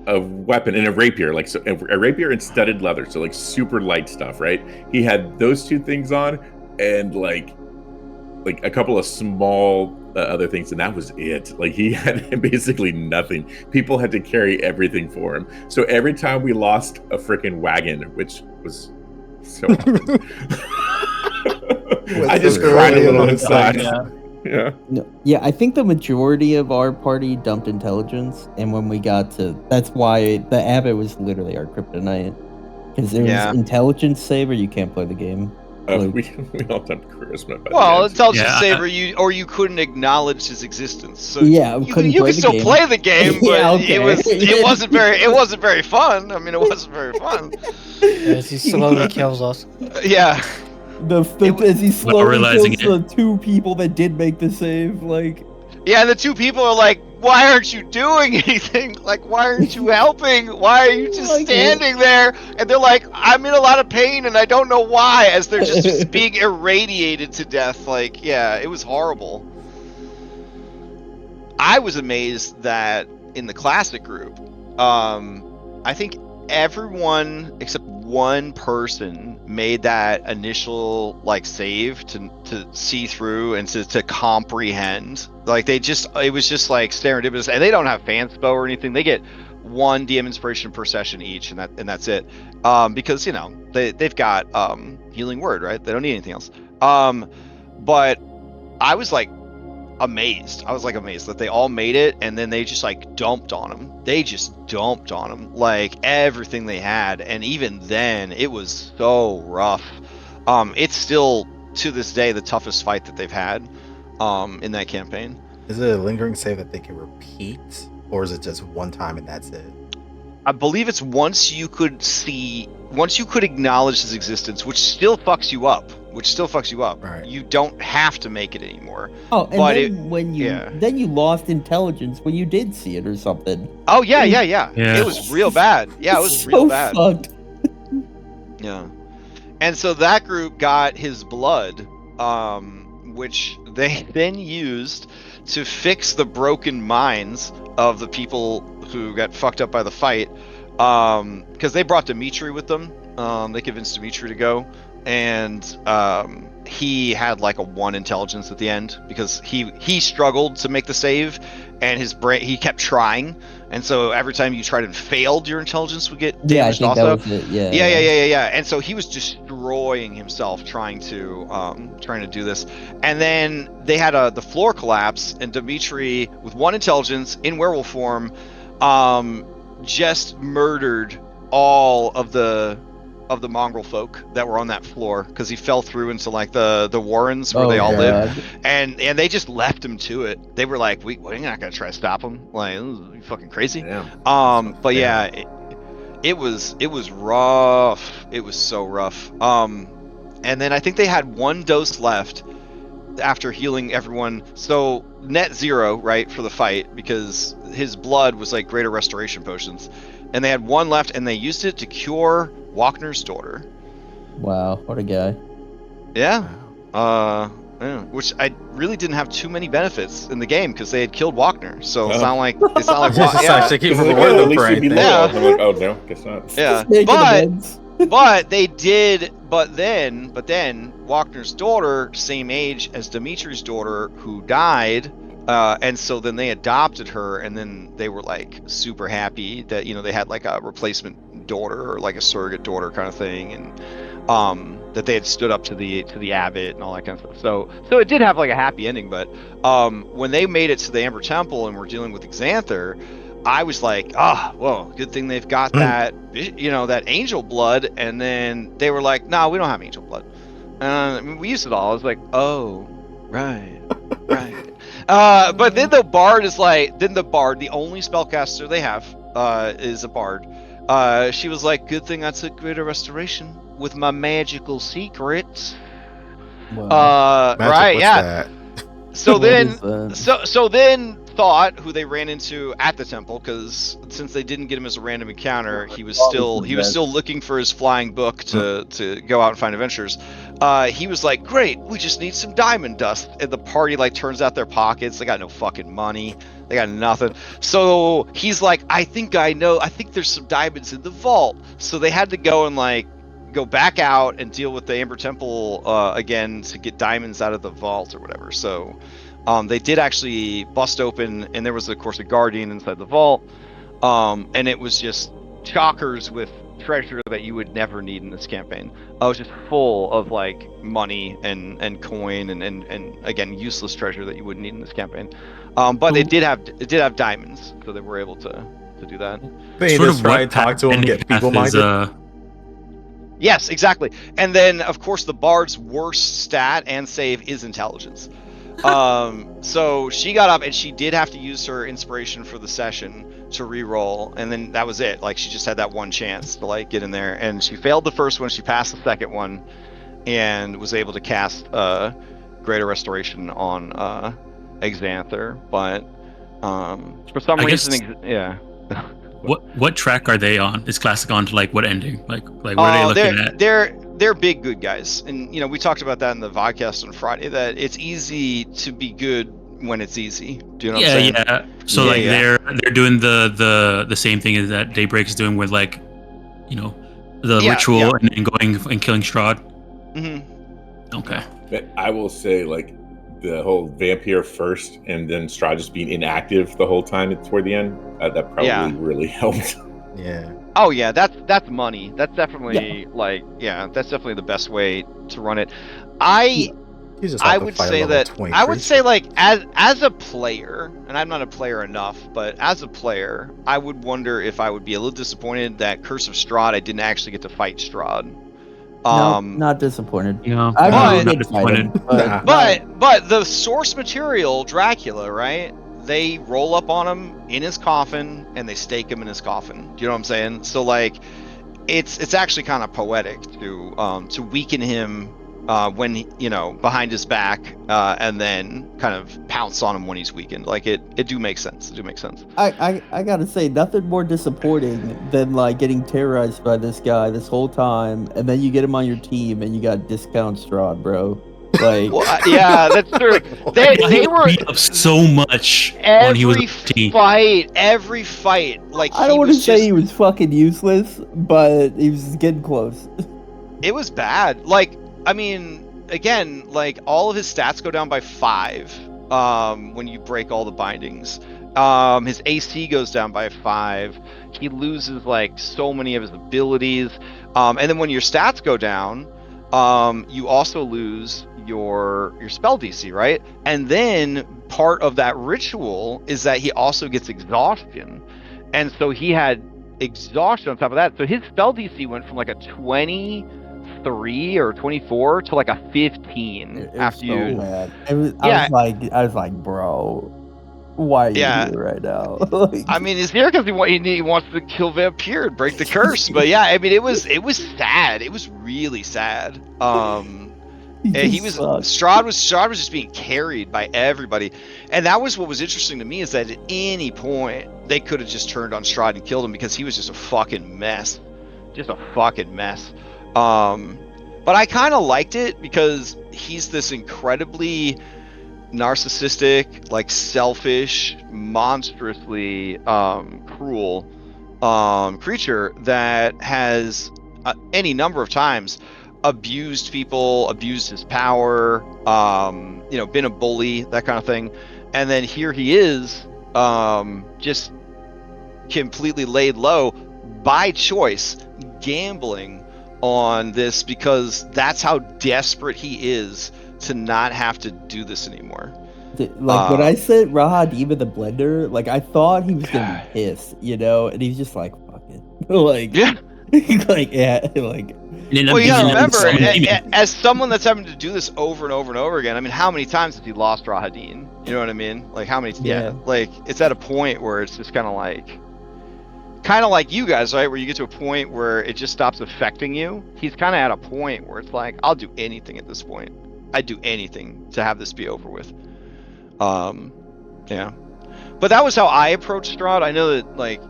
a weapon, and a rapier, like a rapier and studded leather, so like super light stuff, right? He had those 2 things on, and like a couple of small other things, and that was it. Like he had basically nothing. People had to carry everything for him. So every time we lost a freaking wagon, which was so awesome, I just cried a little inside. Yeah, I think the majority of our party dumped intelligence, and when we got to, that's why the abbot was literally our kryptonite, because there was intelligence save or you can't play the game. We all dumped charisma. Intelligence save or you couldn't acknowledge his existence. So you could still play the game, but it wasn't very fun. I mean, it wasn't very fun. As he slowly kills us. Yeah. As he slowly kills the 2 people that did make the save, like. Yeah, the 2 people are like why aren't you doing anything? Like, why aren't you helping? Why are you just standing there? And they're like, I'm in a lot of pain and I don't know why, as they're just being irradiated to death. Like, yeah, it was horrible. I was amazed that in the classic group, I think everyone except one person made that initial like save to see through and to comprehend. Like it was just like serendipitous, and they don't have fan spell or anything. They get 1 DM inspiration per session each, and that's it. Because they've got healing word, right? They don't need anything else. But I was like amazed. I was like amazed that they all made it, and then they just like dumped on them. They just dumped on them like everything they had, and even then it was so rough. It's still to this day the toughest fight that they've had in that campaign. Is it a lingering save that they can repeat, or is it just one time and that's it? I believe it's once you could acknowledge his existence, which still fucks you up. Right. You don't have to make it anymore. Oh, and then you lost intelligence when you did see it or something. Oh yeah. It was real bad. Yeah, it was real bad. Fucked. Yeah. And so that group got his blood, which they then used to fix the broken minds of the people who got fucked up by the fight, because they brought Dimitri with them. They convinced Dimitri to go, and he had like a 1 intelligence at the end because he struggled to make the save, and his brain, he kept trying, and so every time you tried and failed, your intelligence would get damaged. I think also. that was it. Yeah. And so he was destroying himself trying to do this, and then they had the floor collapse, and Dimitri with 1 intelligence in werewolf form, just murdered all of the mongrel folk that were on that floor because he fell through into like the warrens where they all live, and they just left him to it. They were like, we're not gonna try to stop him. Like, this is fucking crazy. But yeah, it was rough. It was so rough. And then I think they had 1 dose left after healing everyone, so net 0, right, for the fight, because his blood was like greater restoration potions, and they had 1 left, and they used it to cure Wagner's daughter. Wow, what a guy. Yeah. Which I really didn't have too many benefits in the game because they had killed Wagner, so it's not like actually keep rewarding them for anything. Oh no, guess not. Yeah, but they did. But then Wagner's daughter, same age as Dimitri's daughter, who died, and so then they adopted her, and then they were like super happy that they had like a replacement daughter or like a surrogate daughter kind of thing, and that they had stood up to the abbot and all that kind of stuff. So it did have like a happy ending. But when they made it to the Amber Temple and were dealing with Xanther, I was like, well, good thing they've got that, that angel blood. And then they were like, no, we don't have angel blood. We used it all. I was like, oh, right. But then the bard is like, the only spellcaster they have is a bard. She was like, good thing I took greater restoration with my magical secrets. Wow. Right, yeah. That? So then Thought, who they ran into at the temple, because since they didn't get him as a random encounter, he was still looking for his flying book to go out and find adventures. He was like, great, we just need some diamond dust. And the party like turns out their pockets. They got no fucking money. They got nothing. So he's like, I think there's some diamonds in the vault. So they had to go and like go back out and deal with the Amber Temple again to get diamonds out of the vault or whatever. So they did actually bust open, and there was of course a guardian inside the vault, and it was just chockers with treasure that you would never need in this campaign. It was just full of like money and coin and again useless treasure that you wouldn't need in this campaign. But it did have diamonds, so they were able to do that. They just try and talk to him, get people minded. Yes, exactly. And then of course the bard's worst stat and save is intelligence. So she got up and she did have to use her inspiration for the session to re-roll, and then that was it. Like she just had that one chance to like get in there, and she failed the first one, she passed the second one, and was able to cast greater restoration on Xanther. But For some I guess- reason, yeah. What track are they on? Is Classic on to like what ending? Like what are they looking at? They're big good guys, and we talked about that in the vodcast on Friday. That it's easy to be good when it's easy. Do you know what I'm saying? Yeah. So they're doing the same thing as that Daybreak is doing with like, the ritual and going and killing Strahd. Mm-hmm. Okay. But I will say, like, the whole vampire first and then Strahd just being inactive the whole time toward the end, that probably really helped. Yeah. Oh yeah, that's money. That's definitely that's definitely the best way to run it. I would say like as a player, and I'm not a player enough, but as a player, I would wonder if I would be a little disappointed that Curse of Strahd I didn't actually get to fight Strahd. No, not disappointed. No, I'm not disappointed. But the source material, Dracula, right? They roll up on him in his coffin and they stake him in his coffin. Do you know what I'm saying? So like, it's actually kind of poetic to weaken him when behind his back, and then kind of pounce on him when he's weakened. Like it do make sense. It do make sense. I gotta say, nothing more disappointing than like getting terrorized by this guy this whole time, and then you get him on your team and you got discount Strahd, bro. Like, yeah, that's true. They were beat up so much when he was every fight. Like, I don't want to say he was fucking useless, but he was getting close. It was bad. Like, I mean, again, like all of his stats go down by 5 when you break all the bindings. His AC goes down by 5. He loses like so many of his abilities. And then when your stats go down, you also lose your spell DC, right? And then part of that ritual is that he also gets exhaustion. And so he had exhaustion on top of that. So his spell DC went from like a 23 or 24 to like a 15 after you. Bad. I was like, bro, why are you here right now? I mean, he's here because he wants to kill Vampire and break the curse. But yeah, I mean, it was sad. It was really sad. Strahd was just being carried by everybody, and that was what was interesting to me, is that at any point they could have just turned on Strahd and killed him because he was just a fucking mess, But I kind of liked it because he's this incredibly narcissistic, like selfish, monstrously cruel creature that has any number of times abused people, abused his power, been a bully, that kind of thing. And then here he is, just completely laid low by choice, gambling on this because that's how desperate he is to not have to do this anymore. Like when I said Rahadim in the blender, like I thought he was gonna be pissed, and he's just like, fuck it. Like, yeah. Like, yeah, like. Well, you gotta remember, as someone that's having to do this over and over and over again, I mean, how many times has he lost Rahadim? You know what I mean? Like, how many? Yeah. Like, it's at a point where it's just kind of like you guys, right? Where you get to a point where it just stops affecting you. He's kind of at a point where it's like, I'll do anything at this point. I'd do anything to have this be over with. Yeah. But that was how I approached Strahd. I know that, like,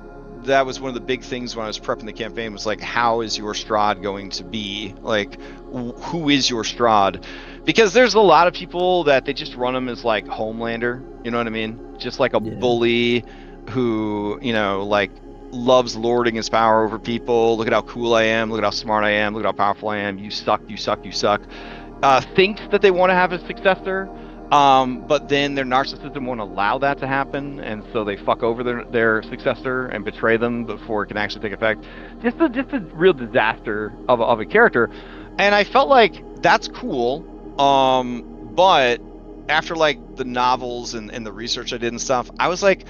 that was one of the big things when I was prepping the campaign, was like, how is your Strahd going to be? Like, who is your Strahd? Because there's a lot of people that they just run him as like Homelander, you know what I mean? Just like a bully who, like loves lording his power over people. Look at how cool I am, look at how smart I am, look at how powerful I am. You suck, you suck, you suck. Thinks that they want to have a successor. But then their narcissism won't allow that to happen, and so they fuck over their successor and betray them before it can actually take effect. Just a real disaster of a character, and I felt like that's cool. But after like the novels and the research I did and stuff, I was like,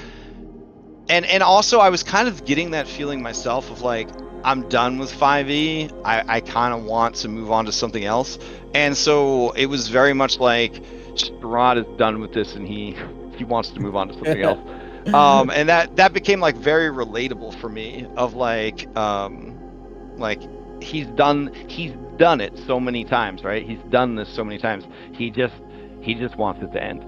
and also I was kind of getting that feeling myself of like, I'm done with 5e. I kind of want to move on to something else, and so it was very much like, Strahd is done with this and he wants to move on to something else. And that became like very relatable for me, of like he's done it so many times, right? He's done this so many times. He just wants it to end.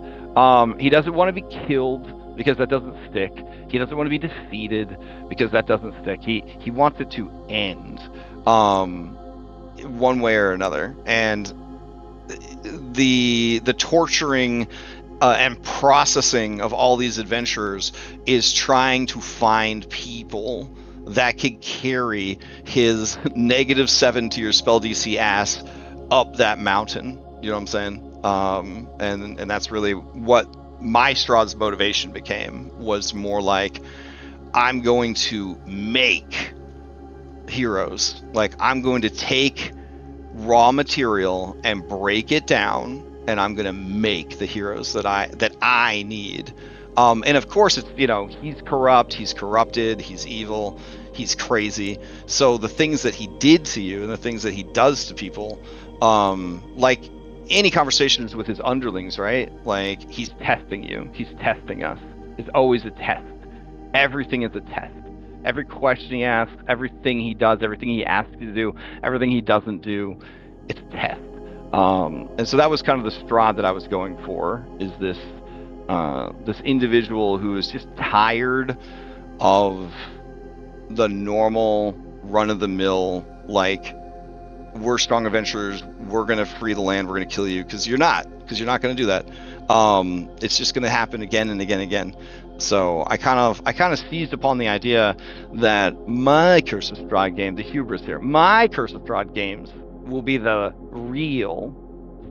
He doesn't want to be killed because that doesn't stick. He doesn't want to be defeated because that doesn't stick. He wants it to end, one way or another. And the torturing and processing of all these adventurers is trying to find people that could carry his -7 to your spell DC ass up that mountain. You know what I'm saying? And that's really what my Strahd's motivation became, was more like, I'm going to make heroes. Like, I'm going to take raw material and break it down, and I'm going to make the heroes that I need. And of course, it's, he's corrupt, he's corrupted, he's evil, he's crazy. So the things that he did to you and the things that he does to people, like any conversations with his underlings, right? Like, he's testing you, he's testing us. It's always a test. Everything is a test. Every question he asks, everything he does, everything he asks you to do, everything he doesn't do, it's a test. And so that was kind of the Strahd that I was going for, is this individual who is just tired of the normal run-of-the-mill, like, we're strong adventurers, we're going to free the land, we're going to kill you, because you're not going to do that. It's just going to happen again and again and again. So I kind of seized upon the idea that my Curse of Strahd game, the hubris here, my Curse of Strahd games will be the real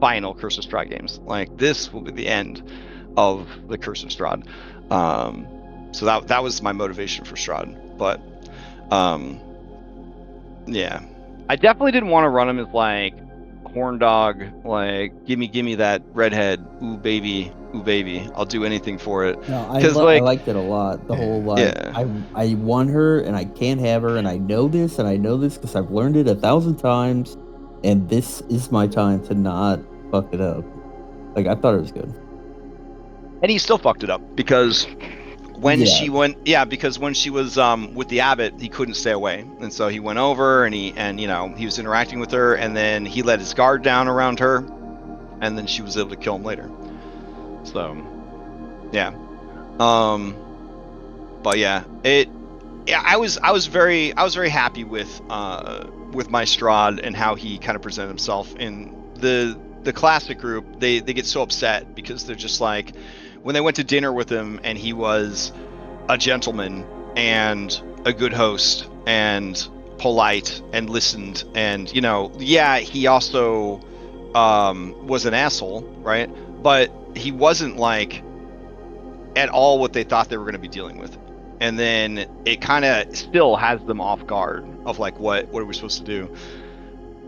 final Curse of Strahd games. Like, this will be the end of the Curse of Strahd. So that was my motivation for Strahd. But yeah, I definitely didn't want to run him as like horn dog, like gimme that redhead, ooh baby, I'll do anything for it. No, I liked it a lot. The whole I won her and I can't have her, and I know this because I've learned it 1,000 times, and this is my time to not fuck it up. Like, I thought it was good. And he still fucked it up, because when she went, because when she was with the abbot, he couldn't stay away, and so he went over and he was interacting with her, and then he let his guard down around her, and then she was able to kill him later. So, yeah, but yeah, I was very happy with my Strahd and how he kind of presented himself. In the classic group, they get so upset because they're just like, when they went to dinner with him and he was a gentleman and a good host and polite and listened, and he also was an asshole, right? But he wasn't like at all what they thought they were going to be dealing with. And then it kind of still has them off guard of like, what are we supposed to do?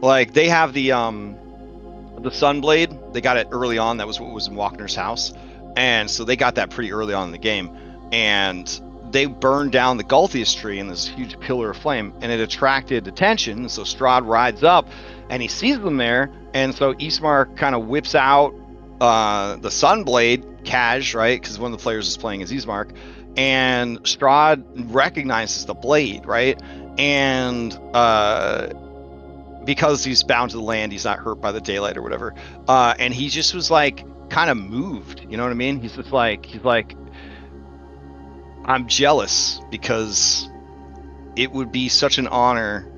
Like, they have the Sunblade, they got it early on. That was what was in Walkner's house. And so they got that pretty early on in the game, and they burned down the Gulthius tree in this huge pillar of flame, and it attracted attention. So Strahd rides up and he sees them there, and so Ismar kind of whips out the Sunblade cache, right? Because one of the players is playing as Ismark, and Strahd recognizes the blade, right? And because he's bound to the land, he's not hurt by the daylight or whatever, and he just was like kind of moved, you know what I mean? He's like, I'm jealous, because it would be such an honor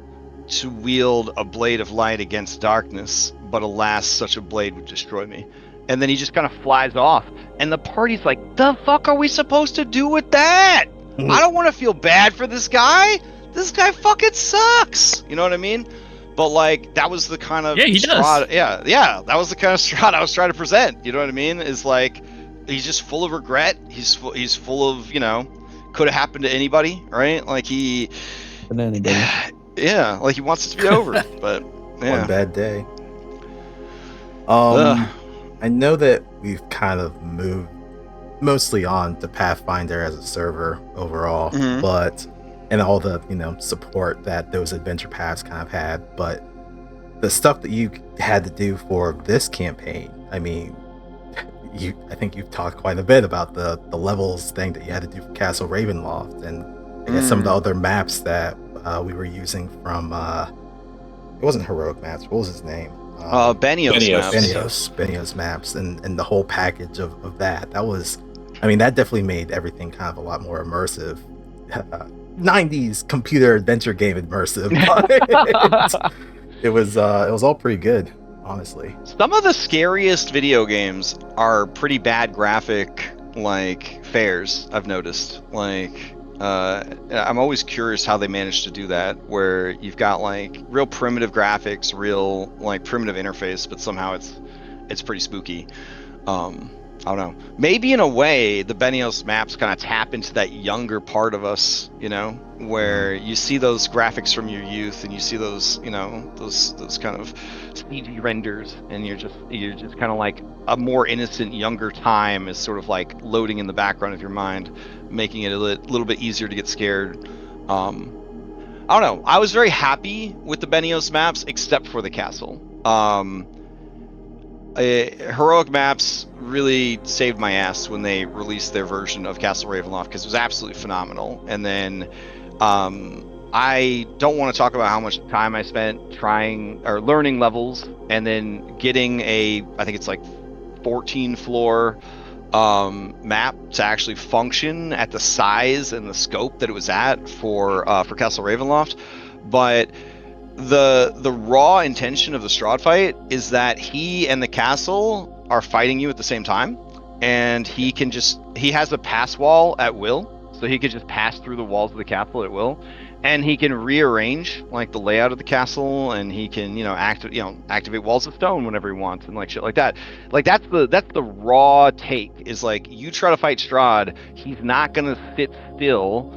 to wield a blade of light against darkness, but alas, such a blade would destroy me. And then he just kind of flies off, and the party's like, the fuck are we supposed to do with that? I don't want to feel bad for this guy. This guy fucking sucks. You know what I mean? But like, that was the kind of Strahd, that was the kind of Strahd I was trying to present. You know what I mean? Is like, he's just full of regret. He's full of, could have happened to anybody, right? Like he wants it to be over. But yeah. One bad day. I know that we've kind of moved mostly on to Pathfinder as a server overall, but and all the support that those adventure paths kind of had, but the stuff that you had to do for this campaign, I mean, I think you've talked quite a bit about the levels thing that you had to do for Castle Ravenloft, and I guess some of the other maps that we were using from it wasn't Heroic Maps, what was his name? Benio's maps. Benio's maps, and the whole package of that was I mean, that definitely made everything kind of a lot more immersive. 90s computer adventure game immersive. But it was all pretty good, honestly. Some of the scariest video games are pretty bad graphic like fares, I've noticed. Like I'm always curious how they managed to do that, where you've got like real primitive graphics, real like primitive interface, but somehow it's pretty spooky. I don't know. Maybe in a way, the Benios maps kind of tap into that younger part of us, you know, where you see those graphics from your youth, and you see those, you know, those kind of CG renders, and you're just kind of like a more innocent, younger time is sort of like loading in the background of your mind, making it a little bit easier to get scared. I don't know. I was very happy with the Benios maps, except for the castle. Heroic Maps really saved my ass when they released their version of Castle Ravenloft, because it was absolutely phenomenal. And then I don't want to talk about how much time I spent trying or learning levels, and then getting I think it's like 14 floor map to actually function at the size and the scope that it was at for Castle Ravenloft. But the raw intention of the Strahd fight is that he and the castle are fighting you at the same time, and he has a pass wall at will, so he could just pass through the walls of the castle at will, and he can rearrange like the layout of the castle, and he can activate walls of stone whenever he wants, and like shit like that. Like that's the raw take, is like, you try to fight Strahd, he's not gonna sit still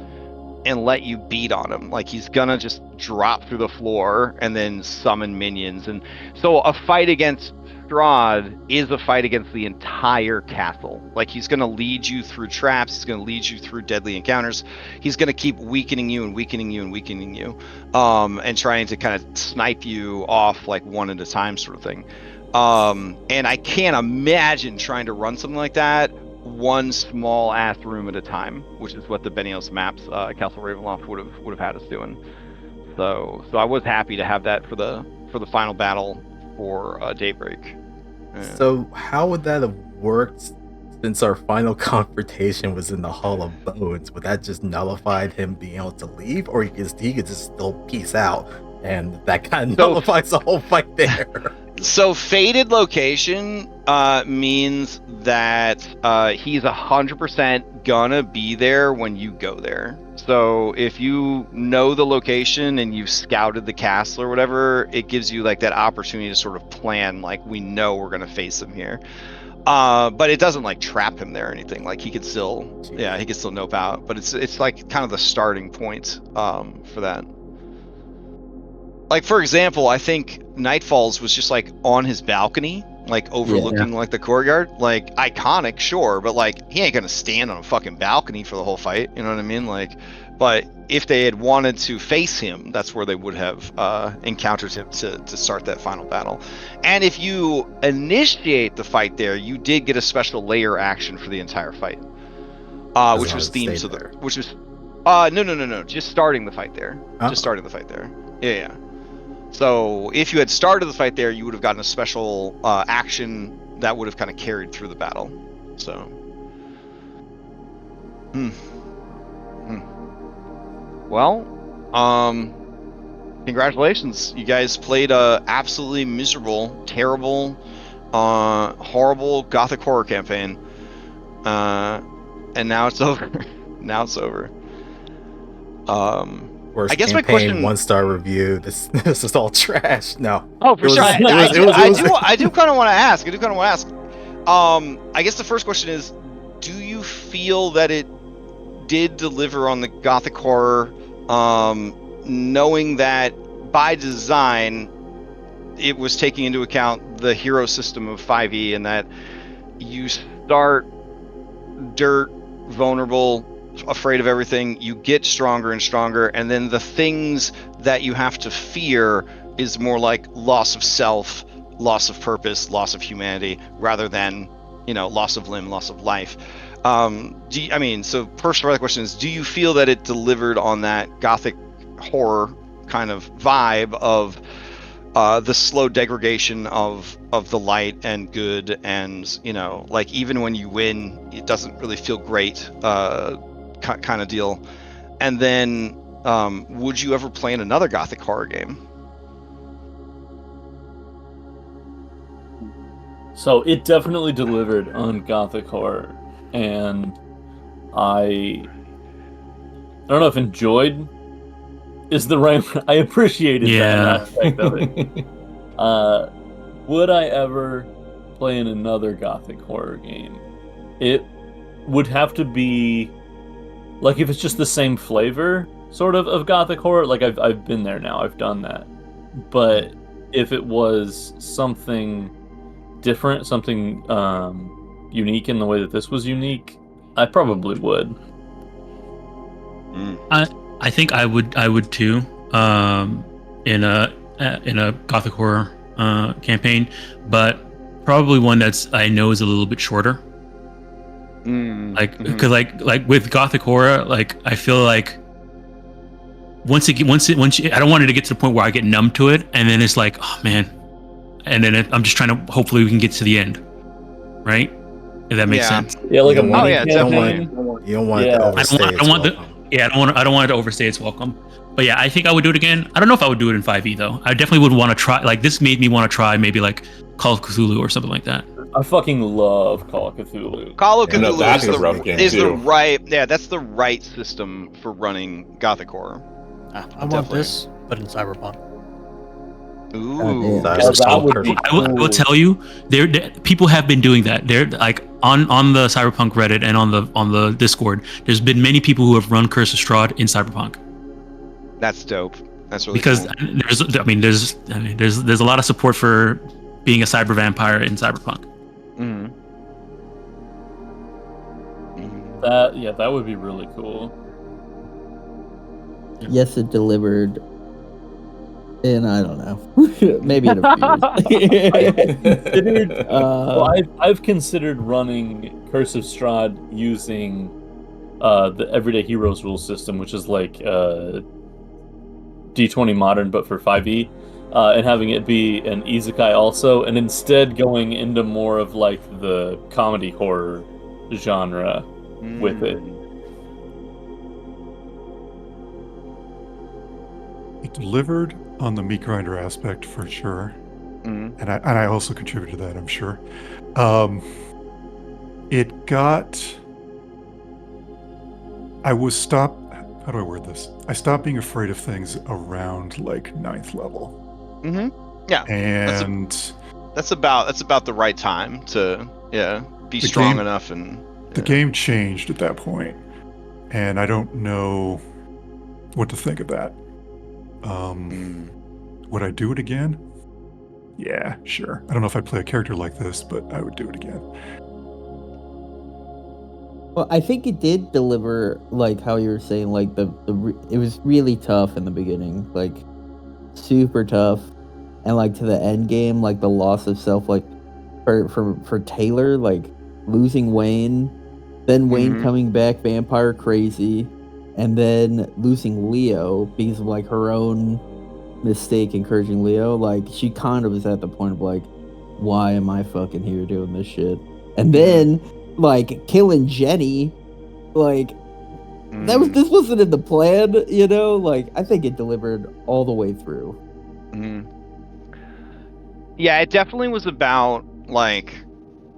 and let you beat on him. Like, he's gonna just drop through the floor and then summon minions. And so a fight against Strahd is a fight against the entire castle. Like, he's gonna lead you through traps, he's gonna lead you through deadly encounters, he's gonna keep weakening you and weakening you and weakening you, and trying to kind of snipe you off like one at a time, sort of thing. And I can't imagine trying to run something like that one small ass room at a time, which is what the Benios maps Castle Ravenloft would have had us doing. So I was happy to have that for the final battle for Daybreak. So how would that have worked, since our final confrontation was in the Hall of Bones? Would that just nullified him being able to leave, or he could just still peace out, and that kind of nullifies the whole fight there? So fated location means that he's 100% gonna be there when you go there. So if you know the location and you've scouted the castle or whatever, it gives you like that opportunity to sort of plan, like, we know we're gonna face him here. But it doesn't like trap him there or anything. Like, he could still nope out. But it's like kind of the starting point for that. Like, for example, I think Nightfalls was just like on his balcony, like overlooking like the courtyard. Like, iconic, sure, but like, he ain't gonna stand on a fucking balcony for the whole fight, you know what I mean? Like, but if they had wanted to face him, that's where they would have encountered him to start that final battle. And if you initiate the fight there, you did get a special layer action for the entire fight, which was themed to the, which was no, just starting the fight there. Just starting the fight there. Yeah. So if you had started the fight there, you would have gotten a special action that would have kind of carried through the battle. So, well, congratulations, you guys played a absolutely miserable, terrible, horrible gothic horror campaign, and now it's over. Now it's over. Worst I guess campaign, my question, 1-star review. This is all trash. No. Oh, for sure. I do kind of want to ask. I guess the first question is, do you feel that it did deliver on the gothic horror, knowing that by design it was taking into account the hero system of 5e, and that you start dirt, vulnerable, afraid of everything, you get stronger and stronger, and then the things that you have to fear is more like loss of self, loss of purpose, loss of humanity, rather than, loss of limb, loss of life. So first part of the question is, do you feel that it delivered on that gothic horror kind of vibe of the slow degradation of the light and good, and like even when you win, it doesn't really feel great, kind of deal. And then, would you ever play in another Gothic horror game? So it definitely delivered on Gothic horror, and I don't know if enjoyed is the right. I appreciated that aspect of it. Would I ever play in another Gothic horror game? It would have to be like if it's just the same flavor, sort of Gothic horror. Like I've been there now. I've done that. But if it was something different, something unique in the way that this was unique, I probably would. I think I would too. In a Gothic horror campaign, but probably one that's I know is a little bit shorter. Because like with Gothic horror, like I feel like once I don't want it to get to the point where I get numb to it, and then it's like, oh man, and then I'm just trying to hopefully we can get to the end, right? If that makes sense. Yeah, like definitely. You don't want it to overstay its welcome. I don't want it to overstay its welcome. But yeah, I think I would do it again. I don't know if I would do it in 5e though. I definitely would want to try. Like this made me want to try maybe like Call of Cthulhu or something like that. I fucking love Call of Cthulhu. Call of Cthulhu that's a rough game too. That's the right system for running Gothic horror. I want this, but in Cyberpunk. Ooh, I will tell you, there people have been doing that. They're like on the Cyberpunk Reddit and on the Discord. There's been many people who have run Curse of Strahd in Cyberpunk. That's dope. That's really because cool. There's a lot of support for being a cyber vampire in Cyberpunk. That would be really cool. Yes, it delivered. And I don't know, maybe in a few years. Well, I've considered running Curse of Strahd using the Everyday Heroes rule system, which is like D20 Modern, but for 5e, and having it be an Isekai also, and instead going into more of like the comedy horror genre with it. It delivered on the meatgrinder aspect for sure, and I also contributed to that, I'm sure. It got. I was stopped. How do I word this? I stopped being afraid of things around like 9th level. Yeah, and that's about the right time to be strong enough. And the game changed at that point, and I don't know what to think of that. Would I do it again? Yeah, sure. I don't know if I'd play a character like this, but I would do it again. Well, I think it did deliver, like how you were saying, like it was really tough in the beginning, like super tough, and like to the end game, like the loss of self, like for Taylor, like losing Wayne, then Wayne coming back vampire crazy, and then losing Leo because of like her own mistake encouraging Leo. Like she kind of was at the point of like, why am I fucking here doing this shit? And then like killing Jenny, like this wasn't in the plan, you know? Like I think it delivered all the way through. Yeah, it definitely was about like,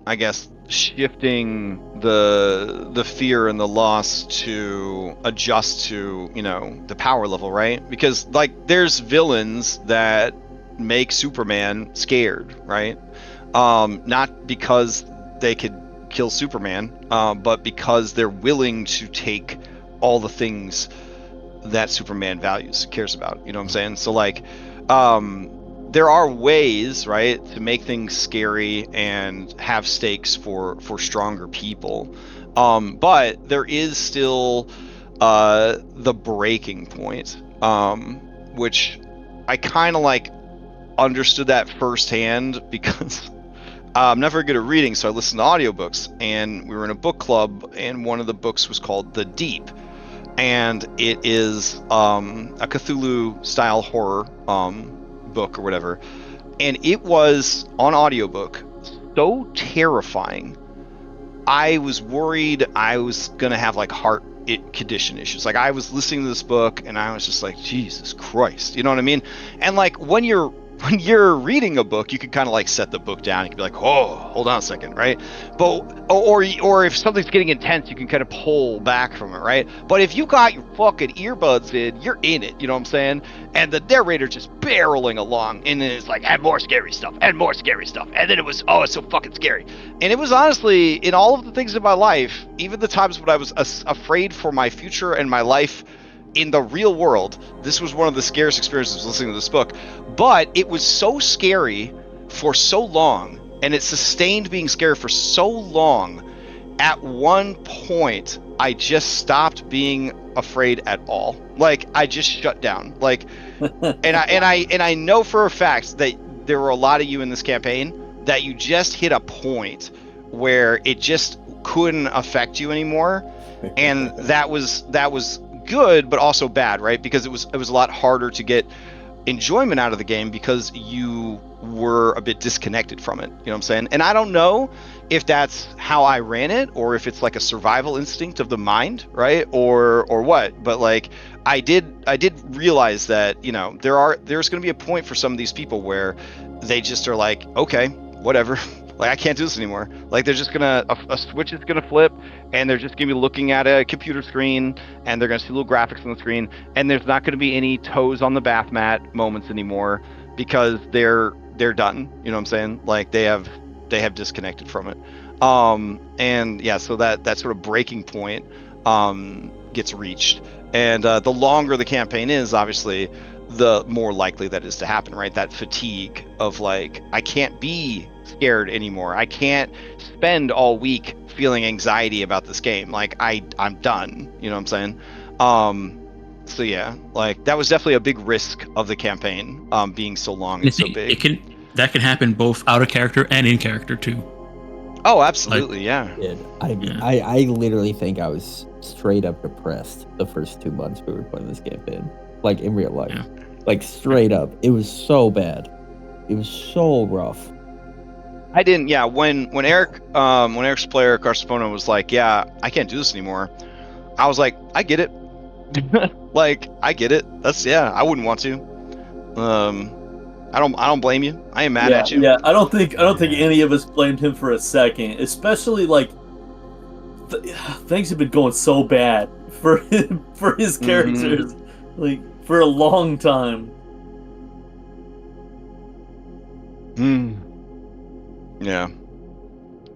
I guess, shifting the fear and the loss to adjust to, the power level, right? Because like there's villains that make Superman scared, right? Not because they could kill Superman, but because they're willing to take all the things that Superman values, cares about. You know what I'm saying? So like, there are ways, right, to make things scary and have stakes for stronger people, but there is still the breaking point, which I kind of like understood that firsthand because I'm not very good at reading, so I listened to audiobooks, and we were in a book club, and one of the books was called The Deep, and it is a Cthulhu style horror book or whatever, and it was on audiobook so terrifying. I was worried I was gonna have like heart condition issues. Like I was listening to this book and I was just like, Jesus Christ, you know what I mean? And like when you're reading a book, you can kind of like set the book down. You can be like, oh, hold on a second, right? But or if something's getting intense, you can kind of pull back from it, right? But if you got your fucking earbuds in, you're in it, you know what I'm saying? And the narrator just barreling along, and then it's like, and more scary stuff, and more scary stuff, and then it was, oh, it's so fucking scary. And it was honestly, in all of the things in my life, even the times when I was afraid for my future and my life in the real world, this was one of the scariest experiences listening to this book. But it was so scary for so long, and it sustained being scary for so long. At one point, I just stopped being afraid at all. Like I just shut down. Like, and I know for a fact that there were a lot of you in this campaign that you just hit a point where it just couldn't affect you anymore, and that was good, but also bad, right? Because it was a lot harder to get enjoyment out of the game because you were a bit disconnected from it. You know what I'm saying? And I don't know if that's how I ran it, or if it's like a survival instinct of the mind, right? Or what? But like I did realize that, you know, there's going to be a point for some of these people where they just are like, okay, whatever. Like, I can't do this anymore. Like, they're just gonna, a switch is gonna flip, and they're just gonna be looking at a computer screen, and they're gonna see little graphics on the screen, and there's not gonna be any toes on the bath mat moments anymore, because they're done. You know what I'm saying? Like, they have disconnected from it. And yeah, so that sort of breaking point gets reached. And the longer the campaign is, obviously, the more likely that is to happen, right? That fatigue of like, I can't be scared anymore. I can't spend all week feeling anxiety about this game. Like I'm done. You know what I'm saying? So yeah, like that was definitely a big risk of the campaign, being so long and so big. That can happen both out of character and in character too. Oh, absolutely, yeah. I literally think I was straight up depressed the first 2 months we were playing this campaign. Like in real life. Yeah. Like straight up. It was so bad. It was so rough. I didn't, yeah, when Eric's player, Carspona, was like, yeah, I can't do this anymore, I was like, I get it. Like, I get it. I wouldn't want to. I don't blame you. I am mad at you. Yeah, I don't think any of us blamed him for a second. Especially like things have been going so bad for his characters, like for a long time. Yeah.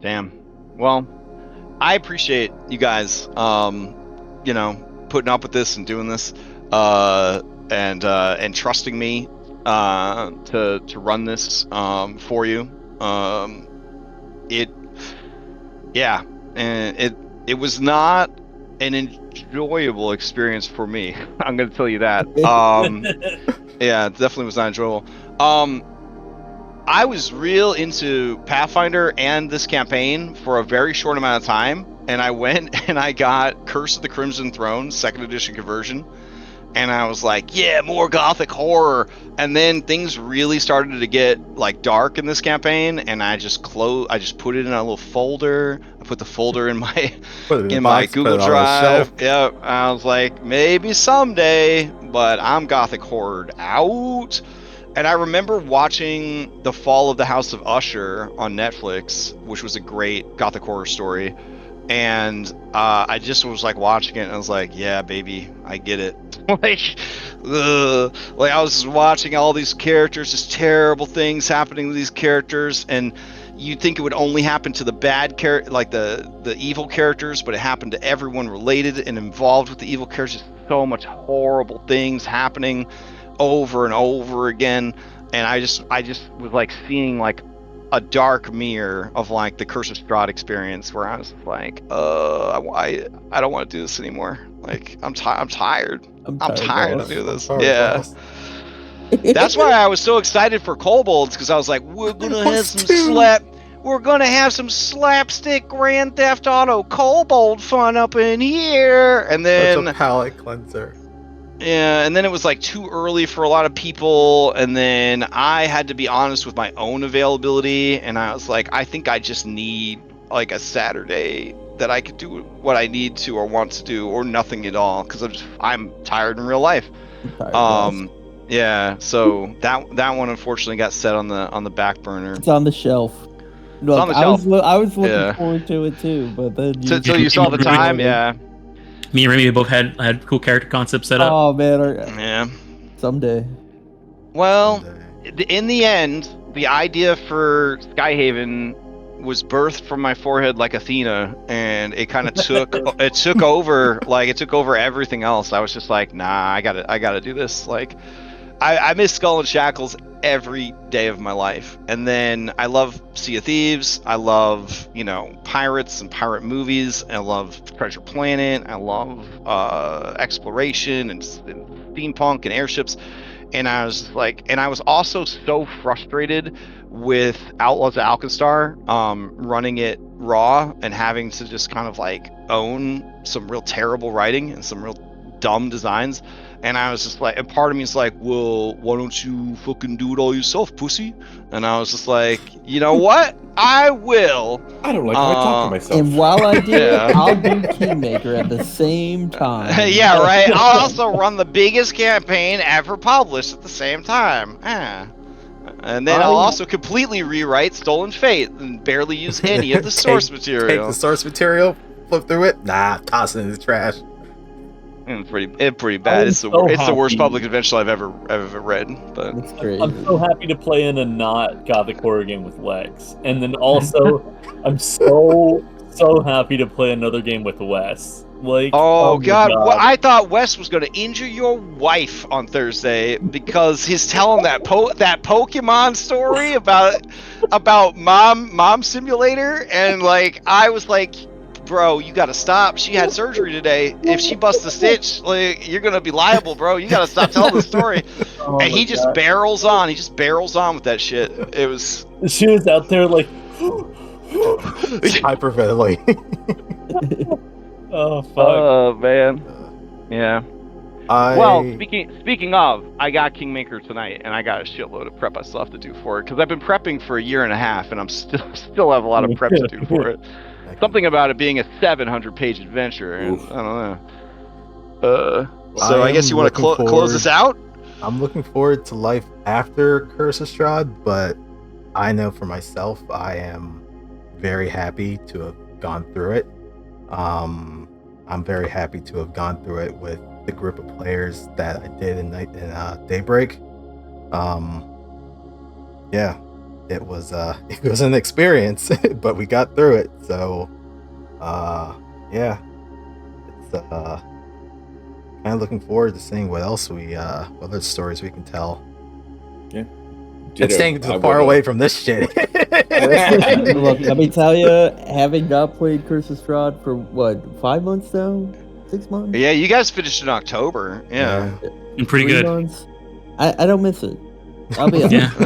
Damn. Well, I appreciate you guys, you know, putting up with this and doing this, and trusting me to run this for you. It was not an enjoyable experience for me. I'm gonna tell you that. Yeah, it definitely was not enjoyable. I was real into Pathfinder and this campaign for a very short amount of time, and I went and I got Curse of the Crimson Throne 2nd edition conversion, and I was like, yeah, more gothic horror. And then things really started to get like dark in this campaign, and I just put it in a little folder. I put the folder in my Google Drive. Yeah, I was like, maybe someday, but I'm gothic horrored out. And I remember watching The Fall of the House of Usher on Netflix, which was a great gothic horror story. And I just was like watching it, and I was like, yeah, baby, I get it. Like I was just watching all these characters, just terrible things happening to these characters, and you'd think it would only happen to the bad like the evil characters, but it happened to everyone related and involved with the evil characters. So much horrible things happening over and over again, and I just was like seeing like a dark mirror of like the Curse of Strahd experience, where I was like, I don't want to do this anymore. Like I'm tired. I'm tired of doing this. Yeah. That's why I was so excited for Kobolds, because I was like, we're gonna have some slapstick Grand Theft Auto Kobold fun up in here, and then such a palate cleanser. Yeah, and then it was like too early for a lot of people, and then I had to be honest with my own availability, and I was like, I think I just need like a Saturday that I could do what I need to or want to do, or nothing at all, because I'm tired in real life. Yeah, so that one unfortunately got set on the back burner. It's on the shelf. Look, on the shelf. I was looking forward to it too, but then so you saw the time, yeah. Me and Remy both had cool character concepts set up. Oh man, yeah. Someday. Well, in the end, the idea for Skyhaven was birthed from my forehead like Athena, and it kind of took over everything else. I was just like, nah, I gotta do this. Like, I miss Skull and Shackles every day of my life. And then I love Sea of Thieves. I love, pirates and pirate movies. I love Treasure Planet. I love exploration and steampunk and airships. And I was like, and I was also so frustrated with Outlaws of Alkenstar running it raw and having to just kind of like own some real terrible writing and some real dumb designs. And I was just like, and part of me is like, well, why don't you fucking do it all yourself, pussy? And I was just like, you know what? I will. I don't like how I talk to myself. And while I do it, I'll do Kingmaker at the same time. Yeah, right. I'll also run the biggest campaign ever published at the same time. And then I'll also completely rewrite Stolen Fate and barely use any of the source material. Take the source material, flip through it, toss it in the trash. It's pretty bad. It's the worst public adventure I've ever read. But it's crazy. I'm so happy to play in a not gothic horror game with Lex, and then also I'm so happy to play another game with Wes. Like, oh god. Well, I thought Wes was going to injure your wife on Thursday because he's telling that Pokemon story about mom simulator, and like I was like, bro, you gotta stop. She had surgery today. If she busts a stitch, like, you're gonna be liable, bro. You gotta stop telling the story. And he just barrels on. He just barrels on with that shit. It was. She was out there like hyperventilating. Oh fuck. Oh man. Yeah. Well, speaking of, I got Kingmaker tonight, and I got a shitload of prep I still have to do for it because I've been prepping for a year and a half, and I'm still have a lot of prep to do for it. Something about it being a 700-page adventure, and I don't know. So I guess you want to close this out? I'm looking forward to life after Curse of Strahd, but I know for myself, I am very happy to have gone through it. I'm very happy to have gone through it with the group of players that I did in Daybreak. Yeah. It was an experience, but we got through it. So, yeah, it's kind of looking forward to seeing what other stories we can tell. Yeah, and staying far away from this shit. Look, let me tell you, having not played Curse of Strahd for what, 5 months now, 6 months? Yeah, you guys finished in October. Yeah. Pretty good. Months. I don't miss it. I'll be honest. So,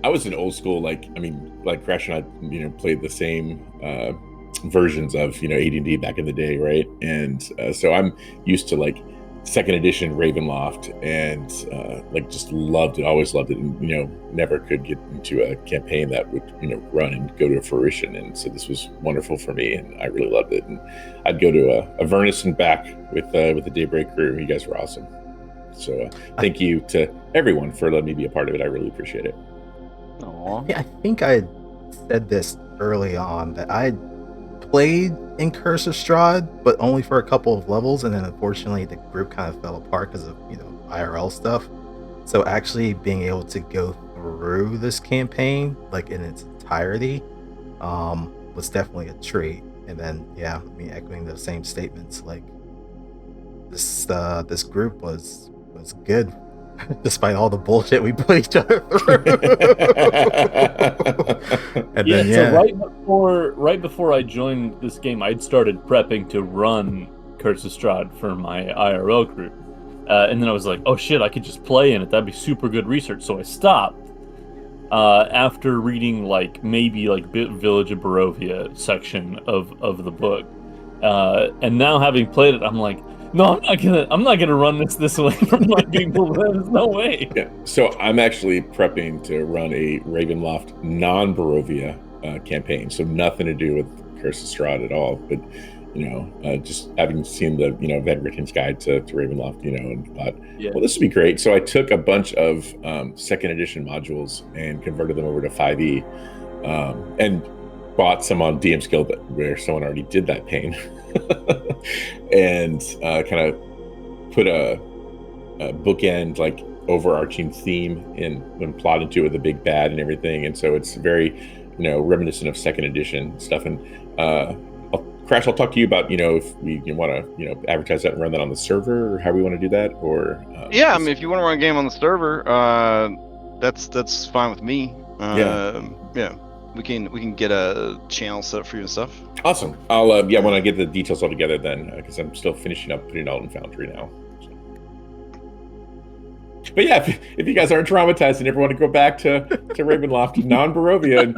I was an old school, like Crash and I, played the same versions of AD&D back in the day, right? And so I'm used to like second edition Ravenloft, and just loved it, always loved it, and never could get into a campaign that would run and go to fruition. And so this was wonderful for me, and I really loved it. And I'd go to Avernus and back with the Daybreak crew. You guys were awesome. So thank you to everyone for letting me be a part of it. I really appreciate it. Aww. Yeah, I think I said this early on that I played in Curse of Strahd, but only for a couple of levels, and then unfortunately the group kind of fell apart because of IRL stuff. So actually being able to go through this campaign like in its entirety was definitely a treat. And then echoing those same statements, like this group was good despite all the bullshit we put each other through. And so right before I joined this game, I'd started prepping to run Curse of Strahd for my IRL group, and then I was like, oh shit, I could just play in it. That'd be super good research. So I stopped after reading maybe Village of Barovia section of the book. And now having played it, I'm like, no, I'm not gonna run this away from my people. There's no way. Yeah. So I'm actually prepping to run a Ravenloft non-Barovia campaign. So nothing to do with Curse of Strahd at all. But just having seen the Vet Written's guide to Ravenloft, and thought, well, this would be great. So I took a bunch of second edition modules and converted them over to 5e, and bought some on DM's Guild where someone already did that pain. And kind of put a bookend, like, overarching theme and plot into it with a big bad and everything. And so it's very, reminiscent of second edition stuff. And Crash, I'll talk to you about, if we want to, advertise that and run that on the server, or how we want to do that, or I mean, if you want to run a game on the server, that's fine with me. We can get a channel set up for you and stuff. Awesome. I'll when I get the details all together then, because I'm still finishing up putting it all in Foundry now. So. But yeah, if you guys aren't traumatized and ever want to go back to Ravenloft, non-Barovia, and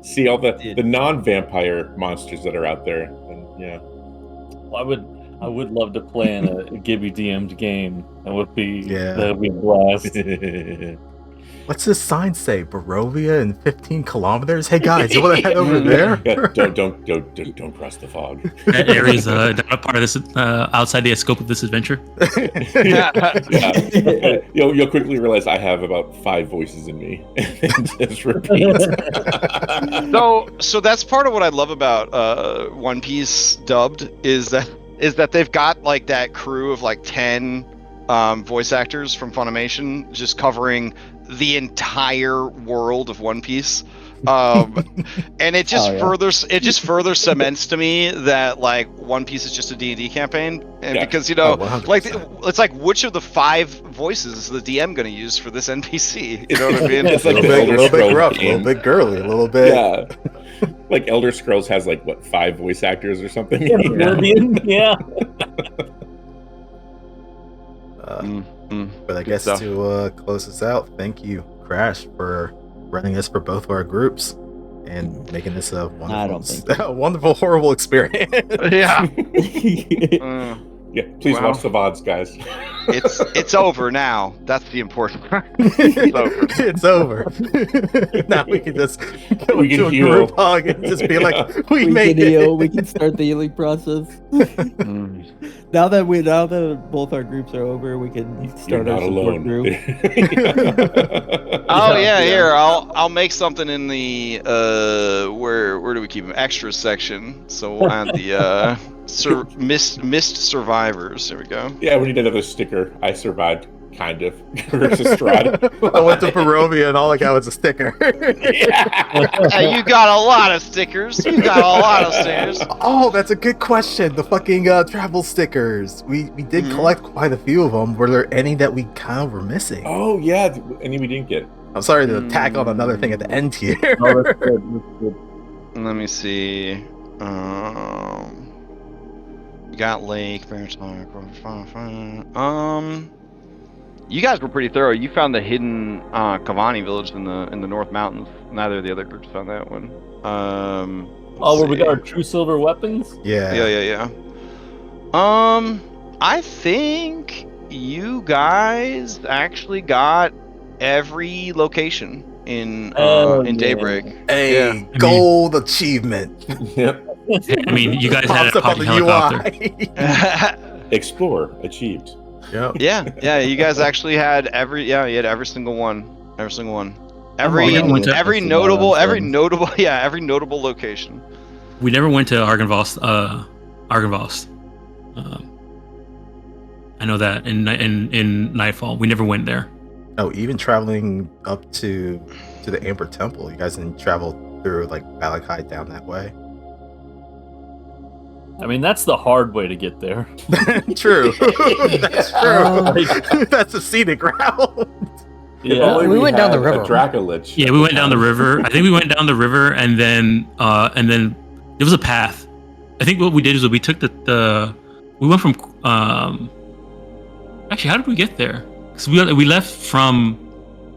see all the non-vampire monsters that are out there, then Well, I would love to play in a Gibby DM'd game. That would be a blast. What's this sign say? Barovia in 15 kilometers? Hey guys, you want to head over there? Yeah, don't cross the fog. That area's not a part of this, outside the scope of this adventure. You'll quickly realize I have about 5 voices in me. Just repeat. So that's part of what I love about One Piece dubbed is that they've got like that crew of like 10 voice actors from Funimation just covering the entire world of One Piece, and it just further cements to me that like One Piece is just a D&D campaign, and because like it's like, which of the 5 voices is the DM going to use for this NPC? You know what I mean? It's like a little bit gruff, a little bit girly, a little bit. Like Elder Scrolls has like 5 voice actors or something. Yeah. But I guess to close this out, thank you, Crash, for running this for both of our groups and making this a wonderful, horrible experience. Yeah. Please watch the VODs, guys. It's over now. That's the important part. It's over. Now we can just go into a group hug and just be like, we made it. We can start the healing process. Now that both our groups are over, we can start our support group. Here I'll make something in the where do we keep them? Extras section. So we'll add the missed survivors. There we go. Yeah, we need another sticker. I survived, kind of. Curse of Strahd. I went to Barovia and all I got was a sticker. You got a lot of stickers. Oh, that's a good question. The fucking travel stickers. We did collect quite a few of them. Were there any that we kind of were missing? Oh yeah, any we didn't get. I'm sorry to tack on another thing at the end here. Oh, that's good. Let me see. Got Lake, you guys were pretty thorough. You found the hidden Kavani village in the North Mountains. Neither of the other groups found that one. Where we got our true silver weapons? Yeah. I think you guys actually got every location in Daybreak. Hey, gold achievement. Yep. I mean, you guys had a fucking helicopter. Explore achieved. Yep. Yeah. You guys actually had every single one. Every notable location. We never went to Argynvost. I know that in Nightfall, we never went there. Oh, even traveling up to the Amber Temple, you guys didn't travel through like Valakai down that way. I mean, that's the hard way to get there. True. That's true. That's a scenic route. Yeah, we went down the river. Dracolich. Yeah, we went down the river. I think we went down the river, and then there was a path. I think what we did is we took we went from. Actually, how did we get there? Because we left from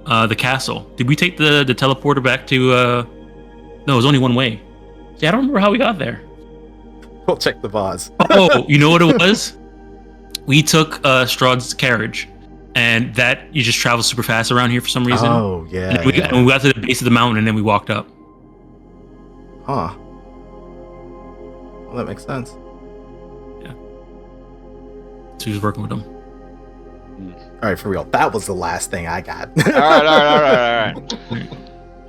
the castle. Did we take the teleporter back to? No, it was only one way. Yeah, I don't remember how we got there. We'll check the vase. Oh, you know what it was? We took Strahd's carriage, and that you just travel super fast around here for some reason. Oh, yeah. And we got to the base of the mountain, and then we walked up. Huh. Well, that makes sense. Yeah. So he was working with them. All right, for real. That was the last thing I got. All right.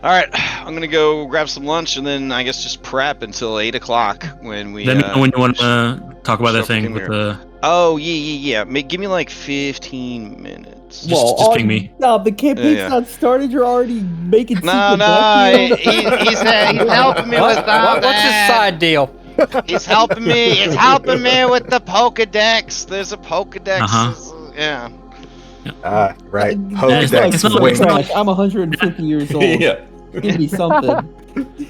All right, I'm gonna go grab some lunch and then I guess just prep until 8 o'clock when we. Let me know when you want to talk about that thing with the. Oh yeah. Give me like 15 minutes. Just ping me. No, the campaign's not started. You're already making. No. He's helping me with What's his side deal? He's helping me. He's helping me with the Pokedex. There's a Pokedex. Yeah. Right. Pokedex. I'm 150 years old. Yeah. Give me something.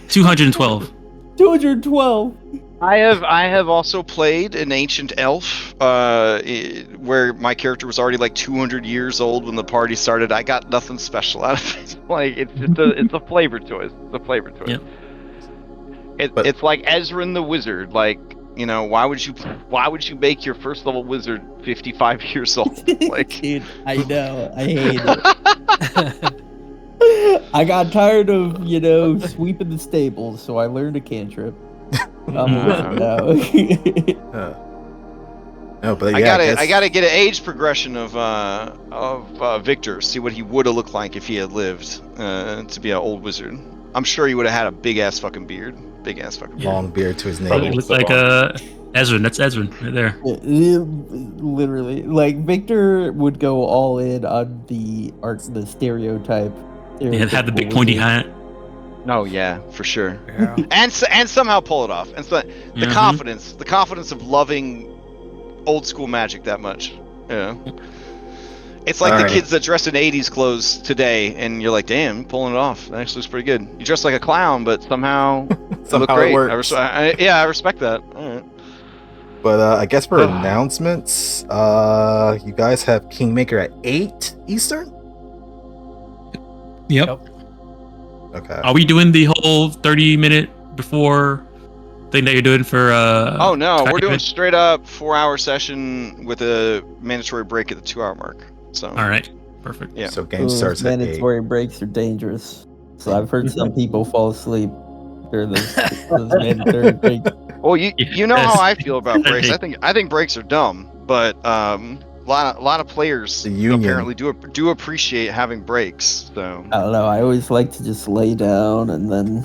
212. 212. I have also played an ancient elf, where my character was already like 200 years old when the party started. I got nothing special out of it. Like it's a flavor choice. It's a flavor choice. Yep. It's like Ezran the wizard. Like, you know, why would you make your first level wizard 55 years old? Like, dude, I know. I hate it. I got tired of, sweeping the stables, so I learned a cantrip. I'm a wizard now. No, but yeah, I gotta get an age progression of Victor. See what he would have looked like if he had lived to be an old wizard. I'm sure he would have had a big ass fucking beard. Long beard to his name. Probably looks like Ezran. That's Ezran right there. Literally, like Victor would go all in on the stereotype. Yeah, have the big pointy hat. Oh yeah, for sure. Yeah. And somehow pull it off. And so the confidence of loving old school magic that much. Yeah. It's like the kids that dress in 80s clothes today, and you're like, damn, pulling it off. That actually looks pretty good. You dress like a clown, but somehow you look great. It works. I respect that. All right. But I guess for announcements, you guys have Kingmaker at 8 Eastern? Yep. Okay. Are we doing the whole 30-minute before thing that you're doing for Oh no, we're doing straight up 4-hour session with a mandatory break at the 2-hour mark. So all right, perfect. Yeah. So game starts at 8. Mandatory breaks are dangerous. So I've heard some people fall asleep during those mandatory breaks. Well, you know how I feel about breaks. I think breaks are dumb, but a lot of players apparently do appreciate having breaks. So I don't know. I always like to just lay down and then.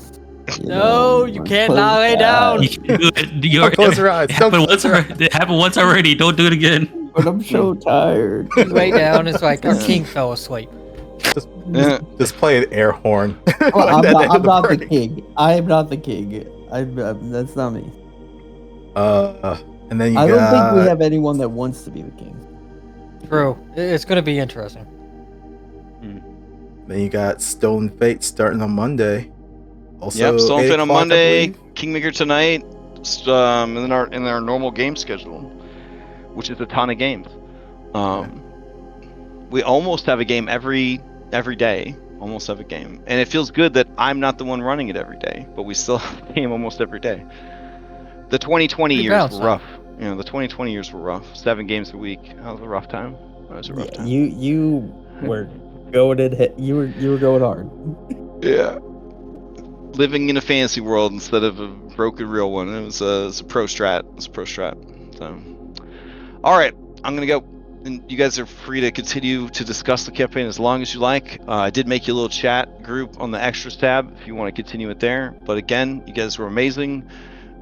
You can't not lay down. You can do it. Don't close your eyes. It happened once already. Don't do it again. But I'm so tired. You lay down. It's like our king fell asleep. Just play an air horn. Well, I'm not the king. I am not the king. That's not me. And then I don't think we have anyone that wants to be the king. True. It's going to be interesting. Then you got Stolen Fate starting on Monday. Also, Stolen Fate on Monday, Kingmaker tonight, in our normal game schedule, which is a ton of games. We almost have a game every day. Almost have a game, and it feels good that I'm not the one running it every day, but we still have a game almost every day. The 2020 years were rough. The 2020 years were rough. 7 games a week. That was a rough time. You were going in. You were going hard. Yeah. Living in a fantasy world instead of a broken real one. It was a pro strat. So, all right, I'm gonna go. And you guys are free to continue to discuss the campaign as long as you like. I did make you a little chat group on the extras tab if you want to continue it there. But again, you guys were amazing.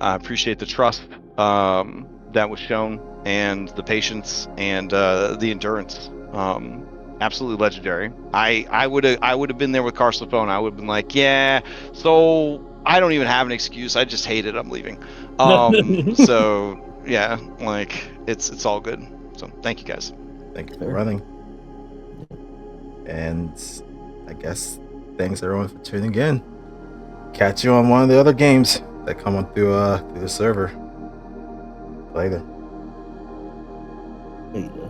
I appreciate the trust that was shown, and the patience, and the endurance. Absolutely legendary. I would have been there with Carsophone. I would have been like, yeah, so I don't even have an excuse. I just hate it. I'm leaving. So yeah, like it's all good. So thank you guys. Thank you for running. And I guess thanks everyone for tuning in. Catch you on one of the other games that come on through the server later. There you go.